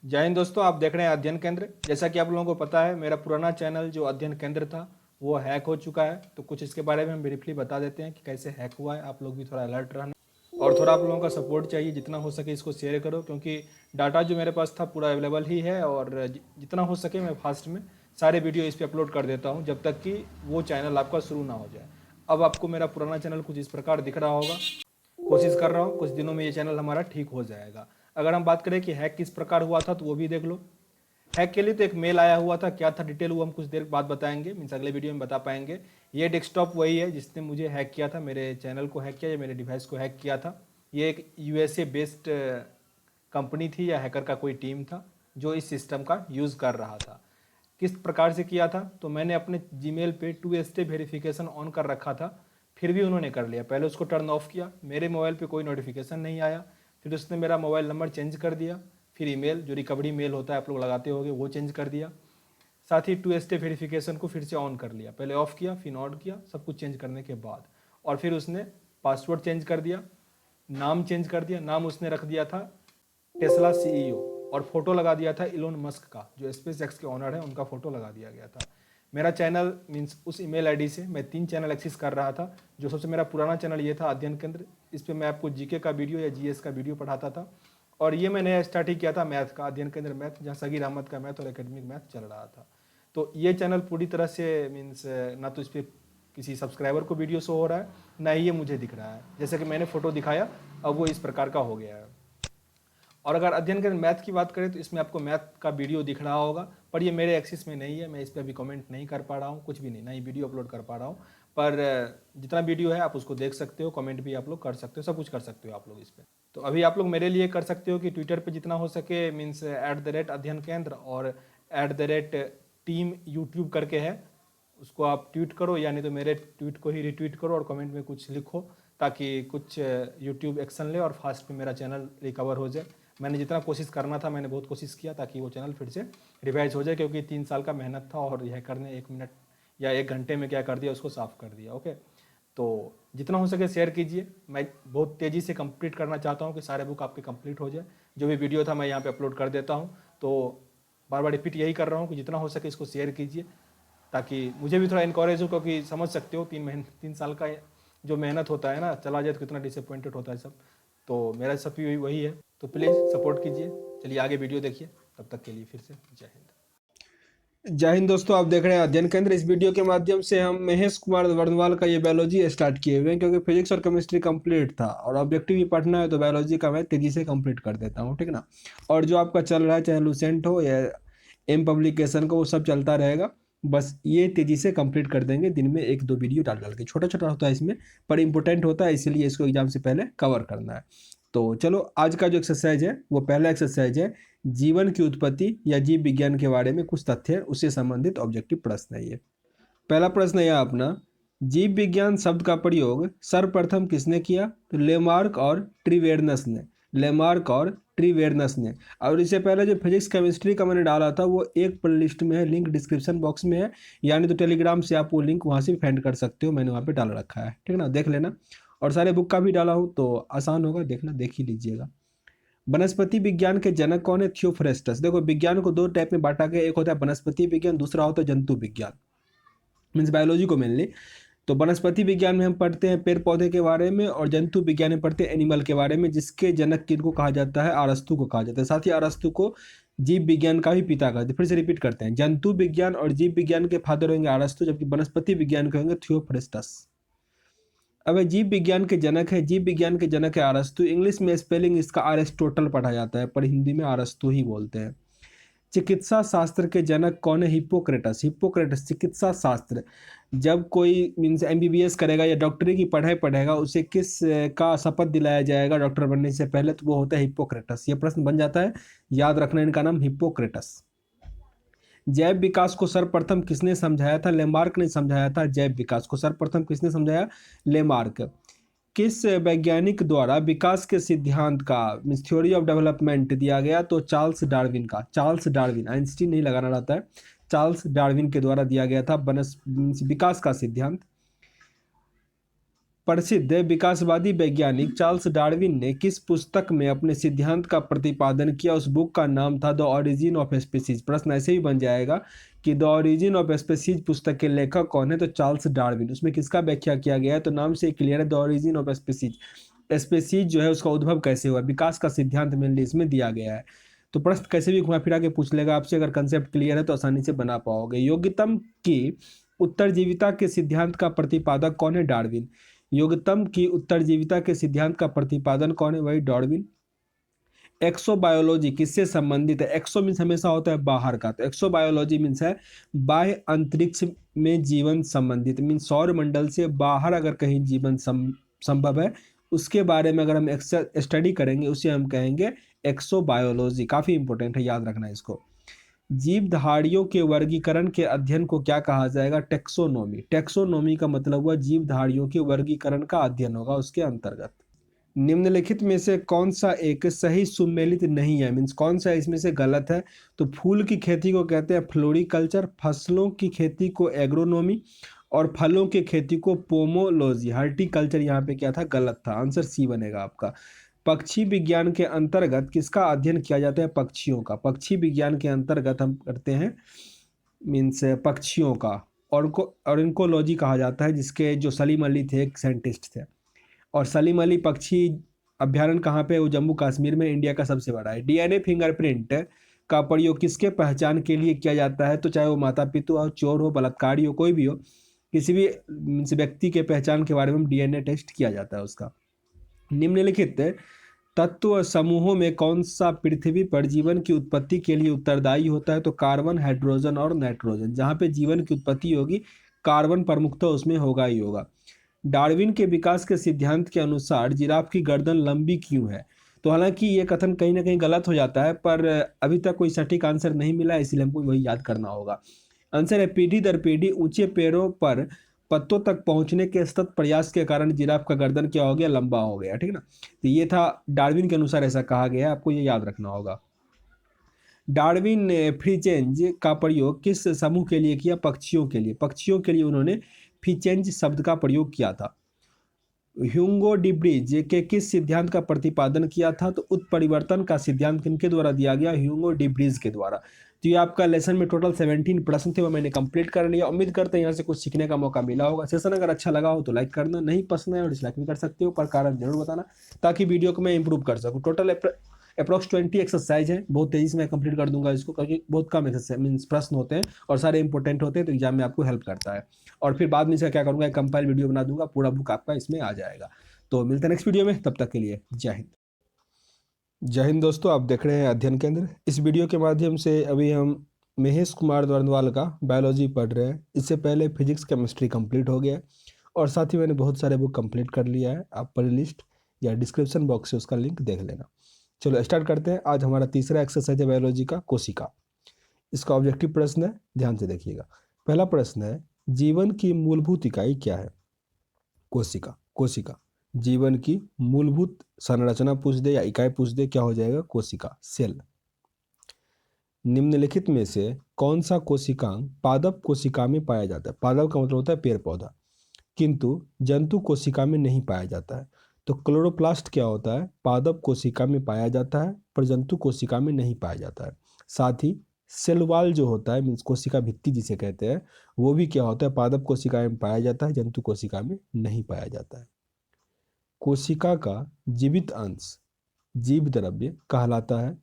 जय हिंद दोस्तों, आप देख रहे हैं अध्ययन केंद्र। जैसा कि आप लोगों को पता है, मेरा पुराना चैनल जो अध्ययन केंद्र था वो हैक हो चुका है। तो कुछ इसके बारे में हम ब्रीफली बता देते हैं कि कैसे हैक हुआ है। आप लोग भी थोड़ा अलर्ट रहना और थोड़ा आप लोगों का सपोर्ट चाहिए। जितना हो सके इसको शेयर करो, क्योंकि डाटा जो मेरे पास था पूरा अवेलेबल ही है और जितना हो सके मैं फास्ट में सारे वीडियो इस पर अपलोड कर देता हूँ जब तक कि वो चैनल आपका शुरू ना हो जाए। अब आपको मेरा पुराना चैनल कुछ इस प्रकार दिख रहा होगा। कोशिश कर रहा हूँ कुछ दिनों में ये चैनल हमारा ठीक हो जाएगा। अगर हम बात करें कि हैक किस प्रकार हुआ था तो वो भी देख लो। हैक के लिए तो एक मेल आया हुआ था, क्या था डिटेल वो हम कुछ देर बाद बताएंगे, मीन्स अगले वीडियो में बता पाएंगे। ये डेस्कटॉप वही है जिसने मुझे हैक किया था, मेरे चैनल को हैक किया या मेरे डिवाइस को हैक किया था। ये एक यूएसए बेस्ड कंपनी थी या हैकर का कोई टीम था जो इस सिस्टम का यूज़ कर रहा था। किस प्रकार से किया था, तो मैंने अपने जीमेल पे 2 स्टेप वेरिफिकेशन ऑन कर रखा था, फिर भी उन्होंने कर लिया। पहले उसको टर्न ऑफ किया, मेरे मोबाइल पे कोई नोटिफिकेशन नहीं आया। फिर उसने मेरा मोबाइल नंबर चेंज कर दिया, फिर ईमेल जो रिकवरी मेल होता है आप लोग लगाते होंगे वो चेंज कर दिया। साथ ही 2 स्टेप वेरिफिकेशन को फिर से ऑन कर लिया, पहले ऑफ किया फिर ऑन किया, सब कुछ चेंज करने के बाद। और फिर उसने पासवर्ड चेंज कर दिया, नाम चेंज कर दिया। नाम उसने रख दिया था टेस्ला सीईओ और फोटो लगा दिया था इलोन मस्क का, जो स्पेस एक्स के ऑनर है, उनका फोटो लगा दिया गया था। मेरा चैनल मीन्स उस ईमेल आईडी से मैं 3 चैनल एक्सेस कर रहा था। जो सबसे मेरा पुराना चैनल ये था अध्ययन केंद्र, इस पर मैं आपको जीके का वीडियो या जीएस का वीडियो पढ़ाता था। और ये मैंने स्टार्ट ही किया था मैथ का, अध्ययन केंद्र मैथ, जहाँ सगीर अहमद का मैथ और एकेडमिक मैथ चल रहा था। तो ये चैनल पूरी तरह से मीन्स ना तो इस पर किसी सब्सक्राइबर को वीडियो शो हो रहा है, ना ही ये मुझे दिख रहा है। जैसे कि मैंने फोटो दिखाया, अब वो इस प्रकार का हो गया है। और अगर अध्ययन करें मैथ की बात करें तो इसमें आपको मैथ का वीडियो दिख रहा होगा, पर ये मेरे एक्सेस में नहीं है। मैं इस पर अभी कमेंट नहीं कर पा रहा हूँ, कुछ भी नहीं, ना ही वीडियो अपलोड कर पा रहा हूँ। पर जितना वीडियो है आप उसको देख सकते हो, कमेंट भी आप लोग कर सकते हो, सब कुछ कर सकते हो आप लोग इस पर। तो अभी आप लोग मेरे लिए कर सकते हो कि ट्विटर पर जितना हो सके मीन्स @अध्ययन केंद्र और @टीम यूट्यूब करके है, उसको आप ट्वीट करो, यानी तो मेरे ट्वीट को ही रिट्वीट करो और कमेंट में कुछ लिखो, ताकि कुछ यूट्यूब एक्शन ले और फास्ट में मेरा चैनल रिकवर हो जाए। मैंने जितना कोशिश करना था मैंने बहुत कोशिश किया ताकि वो चैनल फिर से रिवाइज हो जाए, क्योंकि 3 साल का मेहनत था और यह करने 1 मिनट या 1 घंटे में क्या कर दिया, उसको साफ कर दिया। ओके, तो जितना हो सके शेयर कीजिए। मैं बहुत तेज़ी से कंप्लीट करना चाहता हूँ कि सारे बुक आपके कंप्लीट हो जाए। जो भी वीडियो था मैं यहाँ पे अपलोड कर देता हूँ। तो बार बार रिपीट यही कर रहा हूँ कि जितना हो सके इसको शेयर कीजिए, ताकि मुझे भी थोड़ा इनकरेज हो, क्योंकि समझ सकते हो 3 साल का जो मेहनत होता है ना, चला जाए तो कितना डिसअपॉइंटेड होता है सब। तो मेरा सब भी वही है, तो प्लीज़ सपोर्ट कीजिए। चलिए आगे वीडियो देखिए, तब तक के लिए फिर से जय हिंद। जय हिंद दोस्तों, आप देख रहे हैं अध्ययन केंद्र। इस वीडियो के माध्यम से हम महेश कुमार वर्णवाल का ये बायोलॉजी स्टार्ट किए हुए हैं, क्योंकि फिजिक्स और केमिस्ट्री कंप्लीट था और ऑब्जेक्टिव ही पढ़ना है, तो बायोलॉजी का मैं तेजी से कंप्लीट कर देता हूँ, ठीक ना। और जो आपका चल रहा है, चाहे लूसेंट हो या एम पब्लिकेशन को, वो सब चलता रहेगा। बस ये तेजी से कंप्लीट कर देंगे, दिन में 1-2 वीडियो डाल डाल के। छोटा छोटा होता है इसमें, पर इंपॉर्टेंट होता है, इसलिए इसको एग्जाम से पहले कवर करना है। तो चलो आज का जो एक्सरसाइज है वो पहला एक्सरसाइज है, जीवन की उत्पत्ति या जीव विज्ञान के बारे में कुछ तथ्य है, उससे संबंधित ऑब्जेक्टिव प्रश्न है ये। पहला प्रश्न है अपना, जीव विज्ञान शब्द का प्रयोग सर्वप्रथम किसने किया? तो लेमार्क और ट्रिवेर्नस ने। लेमार्क और ट्रिवेर्नस ने। और इससे पहले जो फिजिक्स केमिस्ट्री का मैंने डाला था वो एक प्लेलिस्ट में है, लिंक डिस्क्रिप्शन बॉक्स में है, यानी तो टेलीग्राम से आप वो लिंक वहाँ से फाइंड कर सकते हो, मैंने वहाँ पे डाल रखा है, ठीक ना, देख लेना। और सारे बुक का भी डाला हूँ तो आसान होगा, देखना, देख ही लीजिएगा। वनस्पति विज्ञान के जनक कौन है? थियोफ्रेस्टस। देखो, विज्ञान को 2 टाइप में बांटा गया, एक होता है वनस्पति विज्ञान, दूसरा होता है जंतु विज्ञान, मीन्स बायोलॉजी को मेनली। तो वनस्पति विज्ञान में हम पढ़ते हैं पेड़ पौधे के बारे में, और जंतु विज्ञान में पढ़ते हैं एनिमल के बारे में, जिसके जनक किनको कहा जाता है? अरस्तु को कहा जाता है। साथ ही अरस्तु को जीव विज्ञान का भी पिता कहते हैं। फिर से रिपीट करते हैं, जंतु विज्ञान और जीव विज्ञान के फादर होंगे अरस्तु, जबकि वनस्पति विज्ञान के होंगे थियोफ्रेस्टस। अब जीव विज्ञान के जनक है, जीव विज्ञान के जनक है अरस्तु। इंग्लिश में स्पेलिंग इसका अरिस्टोटल पढ़ा जाता है, पर हिंदी में अरस्तु ही बोलते हैं। चिकित्सा शास्त्र के जनक कौन है? हिप्पोक्रेटस। हिप्पोक्रेटस चिकित्सा शास्त्र, जब कोई मीन्स एमबीबीएस करेगा या डॉक्टरी की पढ़ाई पढ़ेगा, उसे किस का शपथ दिलाया जाएगा डॉक्टर बनने से पहले? तो वो होता है हिप्पोक्रेटस। ये प्रश्न बन जाता है, याद रखना इनका नाम हिप्पोक्रेटस। जैव विकास को सर्वप्रथम किसने समझाया था? लेमार्क ने समझाया था। जैव विकास को सर्वप्रथम किसने समझाया? लेमार्क। किस वैज्ञानिक द्वारा विकास के सिद्धांत का मीन्स थ्योरी ऑफ डेवलपमेंट दिया गया? तो चार्ल्स डार्विन का। चार्ल्स डार्विन, आइंस्टीन नहीं लगाना रहता है, चार्ल्स डार्विन के द्वारा दिया गया था विकास का सिद्धांत। प्रसिद्ध विकासवादी वैज्ञानिक चार्ल्स डार्विन ने किस पुस्तक में अपने सिद्धांत का प्रतिपादन किया? उस बुक का नाम था द ओरिजिन ऑफ स्पीसीज। प्रश्न ऐसे ही बन जाएगा कि द ओरिजिन ऑफ स्पीसीज पुस्तक के लेखक कौन है? तो चार्ल्स डार्विन। उसमें किसका व्याख्या किया गया है? तो नाम से क्लियर है, the origin of species. Species जो है उसका उद्भव कैसे हुआ, विकास का सिद्धांत मेनली इसमें दिया गया है। तो प्रश्न कैसे भी घुमा फिरा के पूछ लेगा आपसे, अगर कंसेप्ट क्लियर है तो आसानी से बना पाओगे। योग्यतम की उत्तरजीविता के सिद्धांत का प्रतिपादक कौन है? डार्विन। योग्यतम की उत्तरजीविता के सिद्धांत का प्रतिपादन कौन है? वही डार्विन। एक्सोबायोलॉजी किससे संबंधित है? एक्सो मीन्स हमेशा होता है बाहर का, तो एक्सोबायोलॉजी मीन्स है बाह्य अंतरिक्ष में जीवन संबंधित, मीन्स सौर मंडल से बाहर अगर कहीं जीवन संभव है उसके बारे में अगर हम स्टडी करेंगे उसे हम कहेंगे एक्सोबायोलॉजी। काफी इंपॉर्टेंट है, याद रखना इसको। जीवधारियों के वर्गीकरण के अध्ययन को क्या कहा जाएगा? टेक्सोनोमी। टेक्सोनोमी का मतलब हुआ जीवधारियों के वर्गीकरण का अध्ययन होगा उसके अंतर्गत। निम्नलिखित में से कौन सा एक सही सुमेलित नहीं है, मीन्स कौन सा इसमें से गलत है? तो फूल की खेती को कहते हैं फ्लोरिकल्चर, फसलों की खेती को एग्रोनोमी, और फलों की खेती को पोमोलॉजी। हॉर्टिकल्चर यहाँ पे क्या था? गलत था। आंसर सी बनेगा आपका। पक्षी विज्ञान के अंतर्गत किसका अध्ययन किया जाता है? पक्षियों का। पक्षी विज्ञान के अंतर्गत हम करते हैं मीन्स पक्षियों का। ऑर्निकोलॉजी कहा जाता है, जिसके जो सलीम अली थे एक साइंटिस्ट थे। और सलीम अली पक्षी अभ्यारण्य कहाँ पे? वो जम्मू कश्मीर में, इंडिया का सबसे बड़ा है। डीएनए फिंगरप्रिंट का प्रयोग किसके पहचान के लिए किया जाता है? तो चाहे वो माता पिता हो, चोर हो, बलात्कारी हो, कोई भी हो, किसी भी मीन्स व्यक्ति के पहचान के बारे में डीएनए टेस्ट किया जाता है उसका। निम्नलिखित तत्व समूहों में कौन सा पृथ्वी पर जीवन की उत्पत्ति के लिए उत्तरदायी होता है? तो कार्बन, हाइड्रोजन और नाइट्रोजन। जहाँ पे जीवन की उत्पत्ति होगी कार्बन प्रमुखतः उसमें होगा ही होगा। डार्विन के विकास के सिद्धांत के अनुसार जिराफ की गर्दन लंबी क्यों है? तो हालांकि ये कथन कहीं ना कहीं गलत हो जाता है, पर अभी तक कोई सटीक आंसर नहीं मिला, इसलिए हमको वही याद करना होगा। आंसर है पीढ़ी दर पीढ़ी ऊंचे पेड़ों पर पत्तों तक पहुंचने के सतत प्रयास के कारण जिराफ का गर्दन क्या हो गया? लंबा हो गया। ठीक ना, तो ये था डार्विन के अनुसार ऐसा कहा गया है, आपको ये याद रखना होगा। डार्विन ने फ्रीचेंज का प्रयोग किस समूह के लिए किया? पक्षियों के लिए। पक्षियों के लिए उन्होंने फ्रीचेंज शब्द का प्रयोग किया था। ह्यूगो डिब्रीज के किस सिद्धांत का प्रतिपादन किया था? तो उत्परिवर्तन का सिद्धांत किनके द्वारा दिया गया? ह्यूगो डिब्रीज के द्वारा। तो ये आपका लेसन में टोटल 17 प्रश्न थे, वो मैंने कंप्लीट कर लिया। उम्मीद करते हैं यहाँ से कुछ सीखने का मौका मिला होगा। सेशन अगर अच्छा लगा हो तो लाइक करना, नहीं पसंद है और डिसलाइक भी कर सकते हो, पर कारण जरूर बताना ताकि वीडियो को मैं इंप्रूव कर सकूँ। टोटल अप्रॉक्स 20 एक्सरसाइज है, बहुत तेजी से मैं कंप्लीट कर दूंगा इसको, क्योंकि बहुत कम एक्सरसाइज मीन्स प्रश्न होते हैं और सारे इंपॉर्टेंट होते हैं, तो एग्जाम में आपको हेल्प करता है। और फिर बाद में इसका क्या करूँगा, एक कंपाइल वीडियो बना दूंगा, पूरा बुक आपका इसमें आ जाएगा। तो मिलते हैं नेक्स्ट वीडियो में, तब तक के लिए जय हिंद। जय हिंद दोस्तों, आप देख रहे हैं अध्ययन केंद्र। इस वीडियो के माध्यम से अभी हम महेश कुमार द्वारनवाल का बायोलॉजी पढ़ रहे हैं। इससे पहले फिजिक्स केमिस्ट्री कंप्लीट हो गया और साथ ही मैंने बहुत सारे बुक कंप्लीट कर लिया है। आप प्ले लिस्ट या डिस्क्रिप्शन बॉक्स से उसका लिंक देख लेना। चलो स्टार्ट करते हैं। आज हमारा तीसरा एक्सरसाइज है बायोलॉजी का, कोशिका। इसका ऑब्जेक्टिव प्रश्न है, ध्यान से देखिएगा। पहला प्रश्न है, जीवन की मूलभूत इकाई क्या है? कोशिका। कोशिका जीवन की मूलभूत संरचना पूछ दे या इकाई पूछ दे, क्या हो जाएगा? कोशिका, सेल। निम्नलिखित में से कौन सा कोशिकांग पादप कोशिका में पाया जाता है? पादप का मतलब होता है पेड़ पौधा, किंतु जंतु कोशिका में नहीं पाया जाता है। तो क्लोरोप्लास्ट क्या होता है? पादप कोशिका में पाया जाता है पर जंतु कोशिका में नहीं पाया जाता है। साथ ही सेल वॉल जो होता है मीन्स कोशिका भित्ति जिसे कहते हैं, वो भी क्या होता है? पादप कोशिका में पाया जाता है, जंतु कोशिका में नहीं पाया जाता है। कोशिका का जीवित अंश जीव द्रव्य कहलाता है।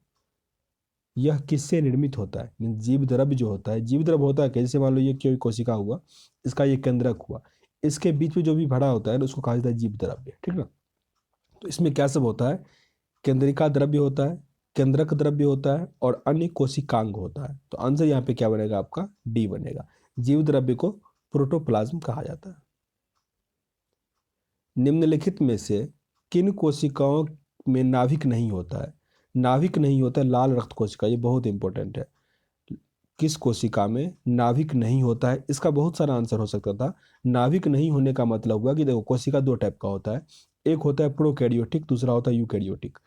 यह किससे निर्मित होता है? मीन्स जीव द्रव्य जो होता है, जीव द्रव्य होता है कैसे? मान लो ये कोई कोशिका हुआ, इसका ये केंद्रक हुआ, इसके बीच में जो भी भरा होता है ना उसको कहा जाता है जीव द्रव्य। ठीक ना, तो इसमें क्या सब होता है? केंद्रिका द्रव्य होता है, केंद्रक द्रव्य होता है और अन्य कोशिकांग होता है। तो आंसर यहाँ पे क्या बनेगा आपका? डी बनेगा। जीव द्रव्य को प्रोटोप्लाज्म कहा जाता है। निम्नलिखित में से किन कोशिकाओं में नाभिक नहीं होता है? नाभिक नहीं होता है लाल रक्त कोशिका, ये बहुत इंपॉर्टेंट है। किस कोशिका में नाभिक नहीं होता है? इसका बहुत सारा आंसर हो सकता था। नाभिक नहीं होने का मतलब हुआ कि देखो कोशिका दो टाइप का होता है, एक होता है प्रोकैरियोटिक, दूसरा होता है यूकैरियोटिक।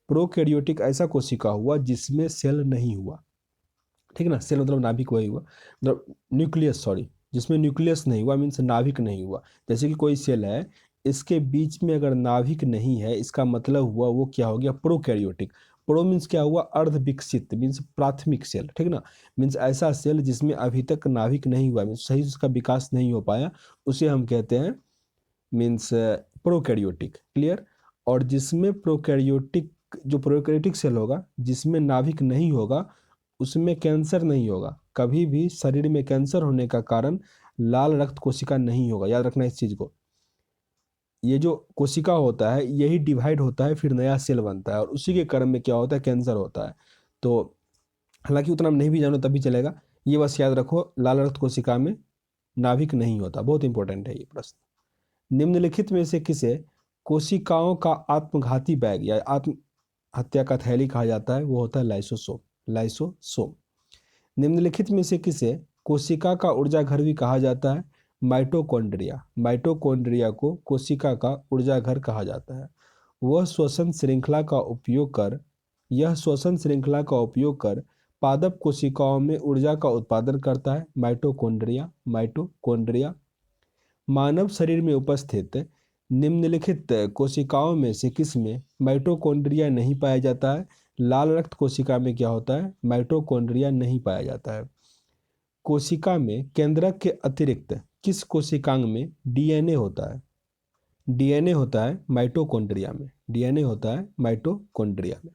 प्रोकैरियोटिक ऐसा कोशिका हुआ जिसमें सेल नहीं हुआ। ठीक ना, सेल मतलब नाभिक वही हुआ, मतलब न्यूक्लियस, सॉरी, जिसमें न्यूक्लियस नहीं हुआ मीन्स नाभिक नहीं हुआ। जैसे कि कोई सेल है, इसके बीच में अगर नाभिक नहीं है, इसका मतलब हुआ वो क्या हो गया, प्रोकैरियोटिक। प्रो मीन्स क्या हुआ, अर्ध विकसित, मीन्स प्राथमिक सेल, ठीक ना। मीन्स ऐसा सेल जिसमें अभी तक नाभिक नहीं हुआ, मीन्स सही से उसका विकास नहीं हो पाया, उसे हम कहते हैं मीन्स प्रोकैरियोटिक। क्लियर। और जिसमें प्रोकैरियोटिक, जो प्रोकैरियोटिक सेल होगा जिसमें नाभिक नहीं होगा, उसमें कैंसर नहीं होगा। कभी भी शरीर में कैंसर होने का कारण लाल रक्त कोशिका नहीं होगा, याद रखना इस चीज को। ये जो कोशिका होता है यही डिवाइड होता है, फिर नया सेल बनता है, और उसी के क्रम में क्या होता है, कैंसर होता है। तो हालांकि उतना नहीं भी जानो तभी चलेगा, ये बस याद रखो, लाल रक्त कोशिका में नाभिक नहीं होता। बहुत इंपॉर्टेंट है ये प्रश्न। निम्नलिखित में से किसे कोशिकाओं का आत्मघाती बैग या आत्म हत्या का थैली कहा जाता है, वो होता है लाइसोसोम। लाइसोसोम। निम्नलिखित में से किसे कोशिका का ऊर्जा घर भी कहा जाता है, माइटोकॉन्ड्रिया। माइटोकॉन्ड्रिया को कोशिका का ऊर्जा घर कहा जाता है। वह श्वसन श्रृंखला का उपयोग कर यह श्वसन श्रृंखला का उपयोग कर पादप कोशिकाओं में ऊर्जा का उत्पादन करता है, माइटोकॉन्ड्रिया। माइटोकॉन्ड्रिया। मानव शरीर में उपस्थित निम्नलिखित कोशिकाओं में से किसमें माइटोकॉन्ड्रिया नहीं पाया जाता है, लाल रक्त कोशिका में क्या होता है, माइटोकॉन्ड्रिया नहीं पाया जाता है। कोशिका में केंद्रक के अतिरिक्त किस कोशिकांग में डीएनए होता है, डीएनए होता है माइटोकॉन्ड्रिया में, डीएनए होता है माइटोकॉन्ड्रिया में।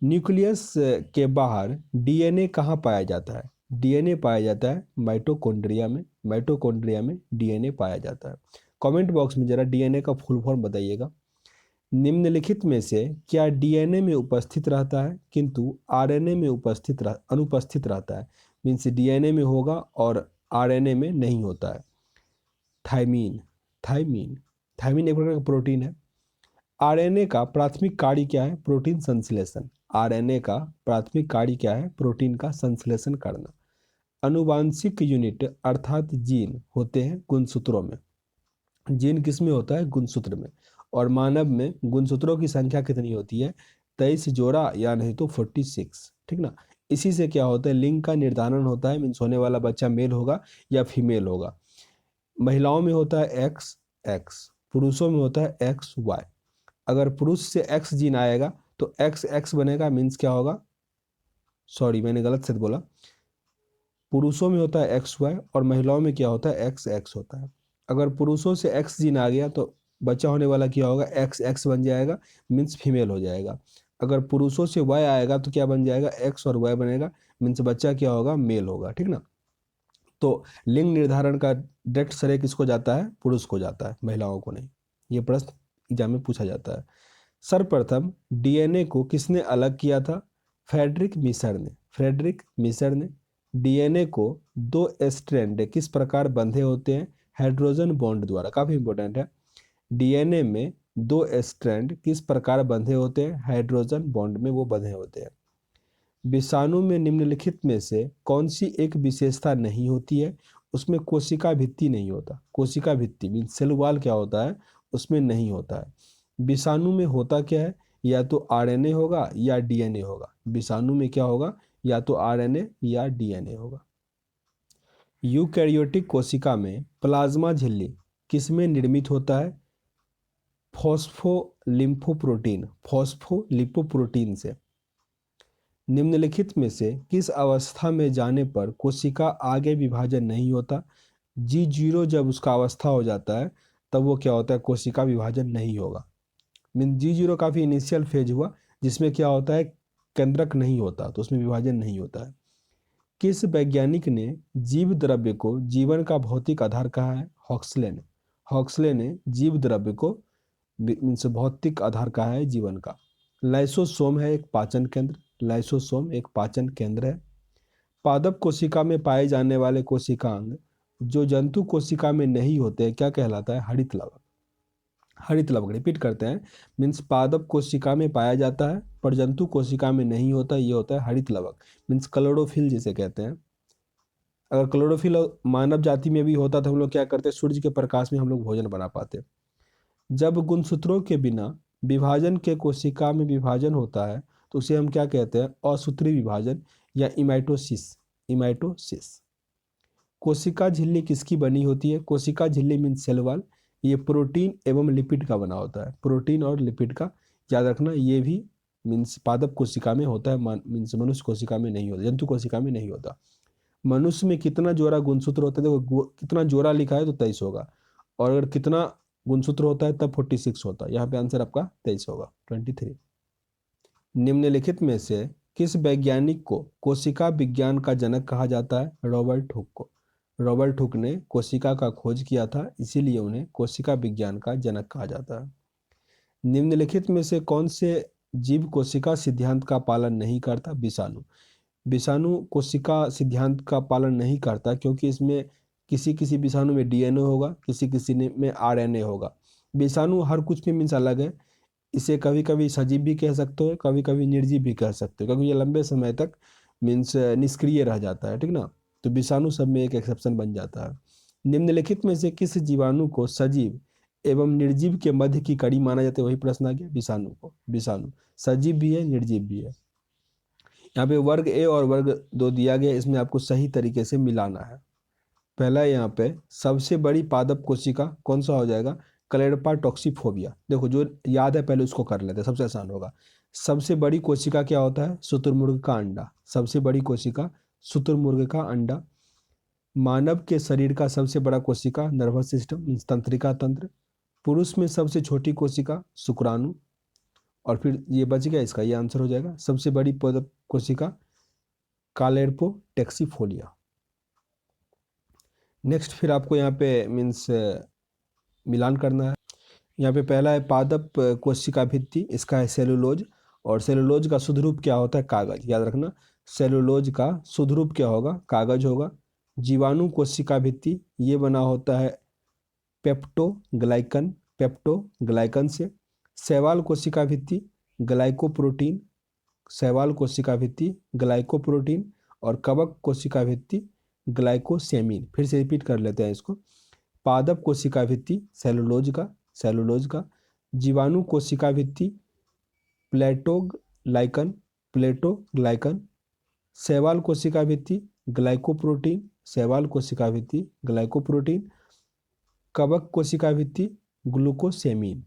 न्यूक्लियस के बाहर डीएनए कहाँ पाया जाता है, डीएनए पाया जाता है माइटोकॉन्ड्रिया में, माइटोकॉन्ड्रिया में डीएनए पाया जाता है। कमेंट बॉक्स में जरा डीएनए का फुल फॉर्म बताइएगा। निम्नलिखित में से क्या डीएनए में उपस्थित रहता है किंतु आरएनए में अनुपस्थित रहता है, मीन्स डीएनए में होगा और आरएनए में नहीं होता है। थायमीन। थायमीन। थायमीन एक प्रकार का प्रोटीन है। आरएनए का प्राथमिक कार्य क्या है, प्रोटीन संश्लेषण। आरएनए का प्राथमिक कार्य क्या है, प्रोटीन का संश्लेषण करना। अनुवांशिक यूनिट अर्थात जीन होते हैं गुणसूत्रों में। जीन किस में होता है, गुणसूत्र में। और मानव में गुणसूत्रों की संख्या कितनी होती है, 23 जोड़ा या नहीं तो 46, ठीक ना। इसी से क्या होता है, लिंग का निर्धारण होता है, मीन्स होने वाला बच्चा मेल होगा या फीमेल होगा। महिलाओं में होता है एक्स एक्स, पुरुषों में होता है एक्स वाई। अगर पुरुष से एक्स जीन आएगा तो एक्स एक्स बनेगा, मीन्स क्या होगा, सॉरी मैंने गलत से बोला, पुरुषों में होता है एक्स वाई और महिलाओं में क्या होता है, एक्स एक्स होता है। अगर पुरुषों से एक्स जीन आ गया तो बच्चा होने वाला क्या होगा, एक्स एक्स बन जाएगा, मीन्स फीमेल हो जाएगा। अगर पुरुषों से वाई आएगा तो क्या बन जाएगा, एक्स और वाई बनेगा, मीन्स बच्चा क्या होगा, मेल होगा, ठीक ना। तो लिंग निर्धारण का डायरेक्ट श्रेय किसको जाता है, पुरुष को जाता है, महिलाओं को नहीं। ये प्रश्न एग्जाम में पूछा जाता है। सर्वप्रथम डीएनए को किसने अलग किया था, फ्रेडरिक मिशर ने। फ्रेडरिक मिशर ने। डीएनए को दो स्ट्रैंड किस प्रकार बंधे होते हैं, हाइड्रोजन बॉन्ड द्वारा। काफी इंपॉर्टेंट है। डीएनए में दो स्ट्रैंड किस प्रकार बंधे होते हैं, हाइड्रोजन बॉन्ड में वो बंधे होते हैं। विषाणु में निम्नलिखित में से कौन सी एक विशेषता नहीं होती है, उसमें कोशिका भित्ति नहीं होता। कोशिका भित्ति मीन सेल वॉल क्या होता है, उसमें नहीं होता है। विषाणु में होता क्या है, या तो आरएनए होगा या डीएनए होगा। विषाणु में क्या होगा, या तो आरएनए या डीएनए होगा। यूकैरियोटिक कोशिका में प्लाज्मा झिल्ली किसमें निर्मित होता है, फॉस्फोलिम्फोप्रोटीन, फॉस्फोलिपोप्रोटीन से। निम्नलिखित में से किस अवस्था में जाने पर कोशिका आगे विभाजन नहीं होता, G0 जब उसका अवस्था हो जाता है तब वो क्या होता है, कोशिका विभाजन नहीं होगा। मीन G0 काफी इनिशियल फेज हुआ जिसमें क्या होता है, केंद्रक नहीं होता तो उसमें विभाजन नहीं होता है। किस वैज्ञानिक ने जीव द्रव्य को जीवन का भौतिक आधार कहा है, हॉक्सले ने। हॉक्सले ने जीव द्रव्य को मीन्स भौतिक आधार कहा है जीवन का। लाइसोसोम है एक पाचन केंद्र, लाइसोसोम एक पाचन केंद्र है। पादप कोशिका में पाए जाने वाले कोशिकांग जो जंतु कोशिका में नहीं होते क्या कहलाता है, हरित लवक। हरित लवक, रिपीट करते हैं, मीन्स पादप कोशिका में पाया जाता है पर जंतु कोशिका में नहीं होता, ये होता है हरित लवक, मीन्स क्लोरोफिल जिसे कहते हैं। अगर क्लोरोफिल मानव जाति में भी होता तो हम लोग क्या करते, सूर्य के प्रकाश में हम लोग भोजन बना पाते। जब गुणसूत्रों के बिना विभाजन के कोशिका में विभाजन होता है तो उसे हम क्या कहते हैं, असूत्री विभाजन या इमाइटोसिस। इमाइटोसिस। कोशिका झिल्ली किसकी बनी होती है, कोशिका झिल्ली मीन्स सेल वॉल ये प्रोटीन एवं लिपिड का बना होता है, प्रोटीन और लिपिड का, याद रखना। ये भी मीन्स पादप कोशिका में होता है, मीन्स मनुष्य कोशिका में नहीं होता, जंतु कोशिका में नहीं होता। मनुष्य में कितना जोड़ा गुणसूत्र होता है, देखो कितना जोड़ा लिखा है तो 23 होगा, और अगर कितना गुणसूत्र होता है तब 46 होता है। यहाँ पे आंसर आपका 23 होगा, 23। निम्नलिखित में से किस वैज्ञानिक को कोशिका विज्ञान का जनक कहा जाता है? रॉबर्ट हुक को। रॉबर्ट हुक ने कोशिका का खोज किया था, इसीलिए उन्हें कोशिका विज्ञान का जनक कहा जाता है। निम्नलिखित में से कौन से जीव कोशिका सिद्धांत का पालन नहीं करता? विषाणु। विषाणु कोशिका सिद्धांत का पालन नहीं करता क्योंकि इसमें किसी किसी विषाणु में डीएनए होगा, किसी किसी में आरएनए होगा। विषाणु हर कुछ में मीन्स अलग है। इसे कभी कभी सजीव भी कह सकते हो, कभी कभी निर्जीव भी कह सकते हो, क्योंकि ये लंबे समय तक मीन्स निष्क्रिय रह जाता है, ठीक ना। तो विषाणु सब में एक एक्सेप्शन बन जाता है। निम्नलिखित में से किस जीवाणु को सजीव एवं निर्जीव के मध्य की कड़ी माना जाता है? वही प्रश्न आ गया, विषाणु को। विषाणु सजीव भी है, निर्जीव भी है। यहाँ पे वर्ग ए और वर्ग 2 दिया गया, इसमें आपको सही तरीके से मिलाना है। पहला यहाँ पे सबसे बड़ी पादप कोशिका कौन सा हो जाएगा? क्लेरपा टॉक्सिफोबिया। देखो जो याद है पहले उसको कर लेते हैं, सबसे आसान होगा। सबसे बड़ी कोशिका क्या होता है? शुतुरमुर्ग का अंडा। सबसे बड़ी कोशिका शुतुरमुर्ग का अंडा। मानव के शरीर का सबसे बड़ा कोशिका नर्वस सिस्टम, तंत्रिका तंत्र। पुरुष में सबसे छोटी कोशिका शुक्राणु। और फिर ये बच गया, इसका ये आंसर हो जाएगा। सबसे बड़ी कोशिका कालेर्पो टेक्सीफोलिया। नेक्स्ट फिर आपको यहाँ पे मीन्स मिलान करना है। यहाँ पे पहला है पादप कोशिका भित्ति, इसका है सेलुलोज। और सेलुलोज का शुद्ध रूप क्या होता है? कागज। याद रखना, सेलुलोज का शुद्ध रूप क्या होगा? कागज होगा। जीवाणु कोशिका भित्ति ये बना होता है पेप्टोग्लाइकन, पेप्टोग्लाइकन से। शैवाल कोशिका भित्ति ग्लाइकोप्रोटीन, शैवाल कोशिका भित्ति ग्लाइकोप्रोटीन। और कवक कोशिका भित्ति ग्लाइकोसेमिन। फिर से रिपीट कर लेते हैं इसको। पादप कोशिका भित्ति सेलुलोज का। जीवाणु कोशिका भित्ति प्लेटोग्लाइकन। शैवाल कोशिका भित्ति ग्लाइकोप्रोटीन। कवक कोशिका भित्ति ग्लूकोसेमिन।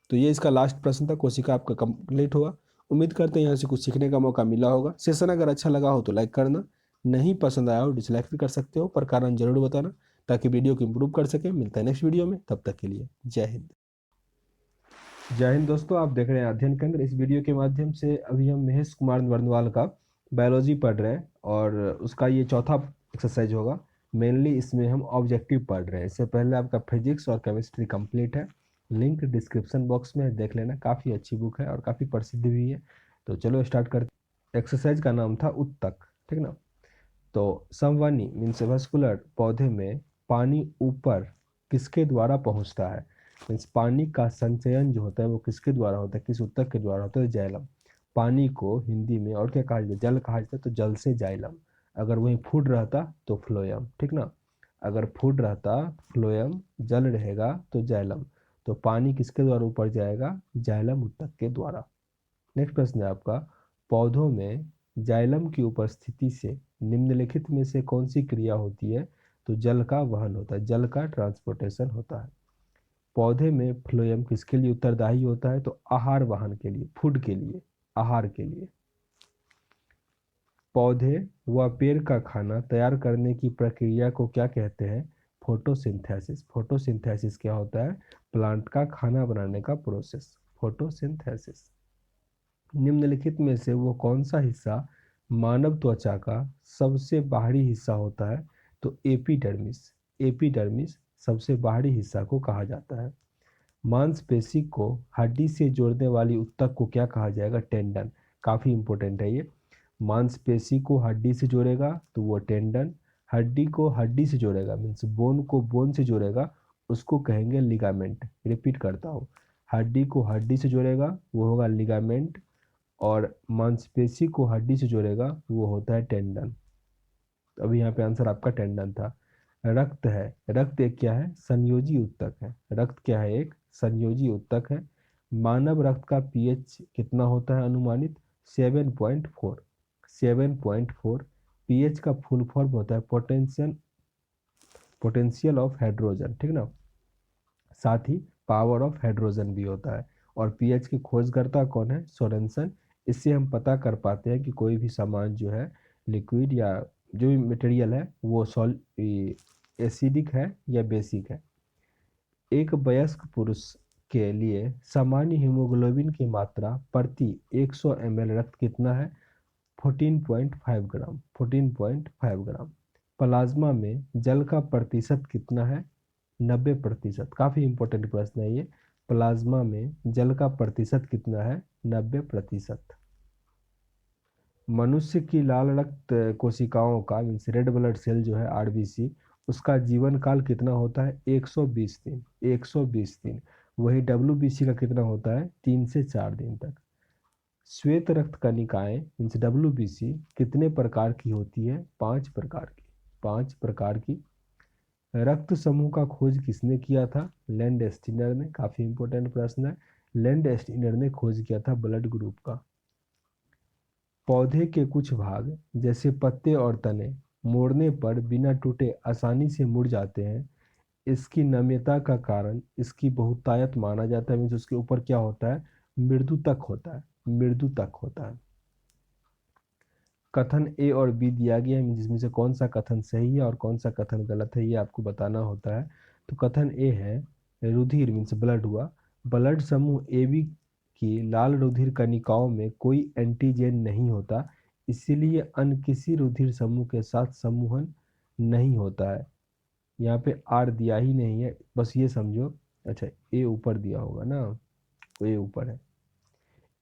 तो ये इसका लास्ट प्रश्न था, कोशिका आपका कंप्लीट हुआ। उम्मीद करते हैं यहाँ से कुछ सीखने का मौका मिला होगा। सेशन अगर अच्छा लगा हो तो लाइक करना, नहीं पसंद आया हो डिसलाइक भी कर सकते हो, पर कारण जरूर बताना ताकि वीडियो को इम्प्रूव कर सके। मिलता है नेक्स्ट वीडियो में, तब तक के लिए जय हिंद। जय हिंद दोस्तों, आप देख रहे हैं अध्ययन केंद्र। इस वीडियो के माध्यम से अभी हम महेश कुमार वर्णवाल का बायोलॉजी पढ़ रहे हैं और उसका ये चौथा एक्सरसाइज होगा। मेनली इसमें हम ऑब्जेक्टिव पढ़ रहे हैं। इससे पहले आपका फिजिक्स और केमिस्ट्री कंप्लीट है, लिंक डिस्क्रिप्शन बॉक्स में देख लेना। काफ़ी अच्छी बुक है और काफ़ी प्रसिद्ध भी है। तो चलो स्टार्ट करते। एक्सरसाइज का नाम था उत्तक, ठीक ना। तो संवहनी मीन्स वस्कुलर पौधे में पानी ऊपर किसके द्वारा पहुंचता है? मीन्स पानी का संचयन जो होता है वो किसके द्वारा होता है, किस उत्तक के द्वारा होता है? जाइलम। पानी को हिंदी में और क्या कहा जाता है? जल कहा जाता है, तो जल से जाइलम। अगर वहीं फूड रहता तो फ्लोयम, ठीक ना। अगर फूड रहता फ्लोयम, जल रहेगा तो जाइलम। तो पानी किसके द्वारा ऊपर जाएगा? जाइलम उत्तक के द्वारा। नेक्स्ट प्रश्न है आपका, पौधों में जाइलम की उपस्थिति से निम्नलिखित में से कौन सी क्रिया होती है? तो जल का वहन होता है, जल का ट्रांसपोर्टेशन होता है। पौधे में फ्लोएम किसके लिए उत्तरदायी होता है? तो आहार वाहन के लिए, फूड के लिए, आहार के लिए। पौधे व पेड़ का खाना तैयार करने की प्रक्रिया को क्या कहते हैं? फोटोसिंथेसिस। फोटोसिंथेसिस क्या होता है? प्लांट का खाना बनाने का प्रोसेस, फोटोसिंथेसिस। निम्नलिखित में से वो कौन सा हिस्सा मानव त्वचा का सबसे बाहरी हिस्सा होता है? तो एपिडर्मिस। एपिडर्मिस सबसे बाहरी हिस्सा को कहा जाता है। मांसपेशी को हड्डी से जोड़ने वाली ऊतक को क्या कहा जाएगा? टेंडन। काफ़ी इंपॉर्टेंट है ये। मांसपेशी को हड्डी से जोड़ेगा तो वो टेंडन, हड्डी को हड्डी से जोड़ेगा मीन्स बोन को बोन से जोड़ेगा उसको कहेंगे लिगामेंट। रिपीट करता हूँ, हड्डी को हड्डी से जोड़ेगा वो होगा लिगामेंट, और मांसपेशी को हड्डी से जोड़ेगा वो होता है टेंडन। तो अभी यहाँ पे आंसर आपका टेंडन था। रक्त है, रक्त एक क्या है? संयोजी ऊतक है। रक्त क्या है? एक संयोजी ऊतक है। मानव रक्त का पीएच कितना होता है अनुमानित? 7.4। 7.4 पीएच का फुल फॉर्म होता है पोटेंशियल ऑफ हाइड्रोजन, ठीक ना। साथ ही पावर ऑफ हाइड्रोजन भी होता है। और पीएच की खोजकर्ता कौन है? सोरेनसन। इससे हम पता कर पाते हैं कि कोई भी सामान जो है लिक्विड या जो भी मटेरियल है वो एसिडिक है या बेसिक है। एक वयस्क पुरुष के लिए सामान्य हीमोग्लोबिन की मात्रा प्रति 100 ml रक्त कितना है? 14.5 ग्राम। 14.5 ग्राम। प्लाज्मा में जल का प्रतिशत कितना है? 90%। काफ़ी इंपॉर्टेंट प्रश्न है ये। प्लाज्मा में जल का प्रतिशत कितना है? 90%। मनुष्य की लाल रक्त कोशिकाओं का मीन्स रेड ब्लड सेल जो है आरबीसी, उसका जीवन काल कितना होता है? 120 दिन। 120 दिन। वही डब्ल्यूबीसी का कितना होता है? 3 से 4 दिन तक। श्वेत रक्त कणिकाएं मीन्स डब्ल्यूबीसी कितने प्रकार की होती है? 5 प्रकार की। 5 प्रकार की। रक्त समूह का खोज किसने किया था? लैंडस्टीनर ने। काफी इंपॉर्टेंट प्रश्न है। लैंडस्टीनर ने खोज किया था ब्लड ग्रुप का। पौधे के कुछ भाग जैसे पत्ते और तने मोड़ने पर बिना टूटे आसानी से मुड़ जाते हैं। इसकी नम्यता का कारण इसकी बहुतायत माना जाता है। मीन्स उसके ऊपर क्या होता है? मृदु तक होता है। मृदु तक होता है। कथन ए और बी दिया गया है जिसमें से कौन सा कथन सही है और कौन सा कथन गलत है ये आपको बताना होता है। तो कथन ए है रुधिर मीन्स ब्लड हुआ। ब्लड समूह ए बी की लाल रुधिर कणिकाओं में कोई एंटीजन नहीं होता, इसीलिए अन्य किसी रुधिर समूह के साथ समूहन नहीं होता है। यहाँ पे आर दिया ही नहीं है, बस ये समझो। अच्छा, ए ऊपर दिया होगा ना, ए ऊपर है।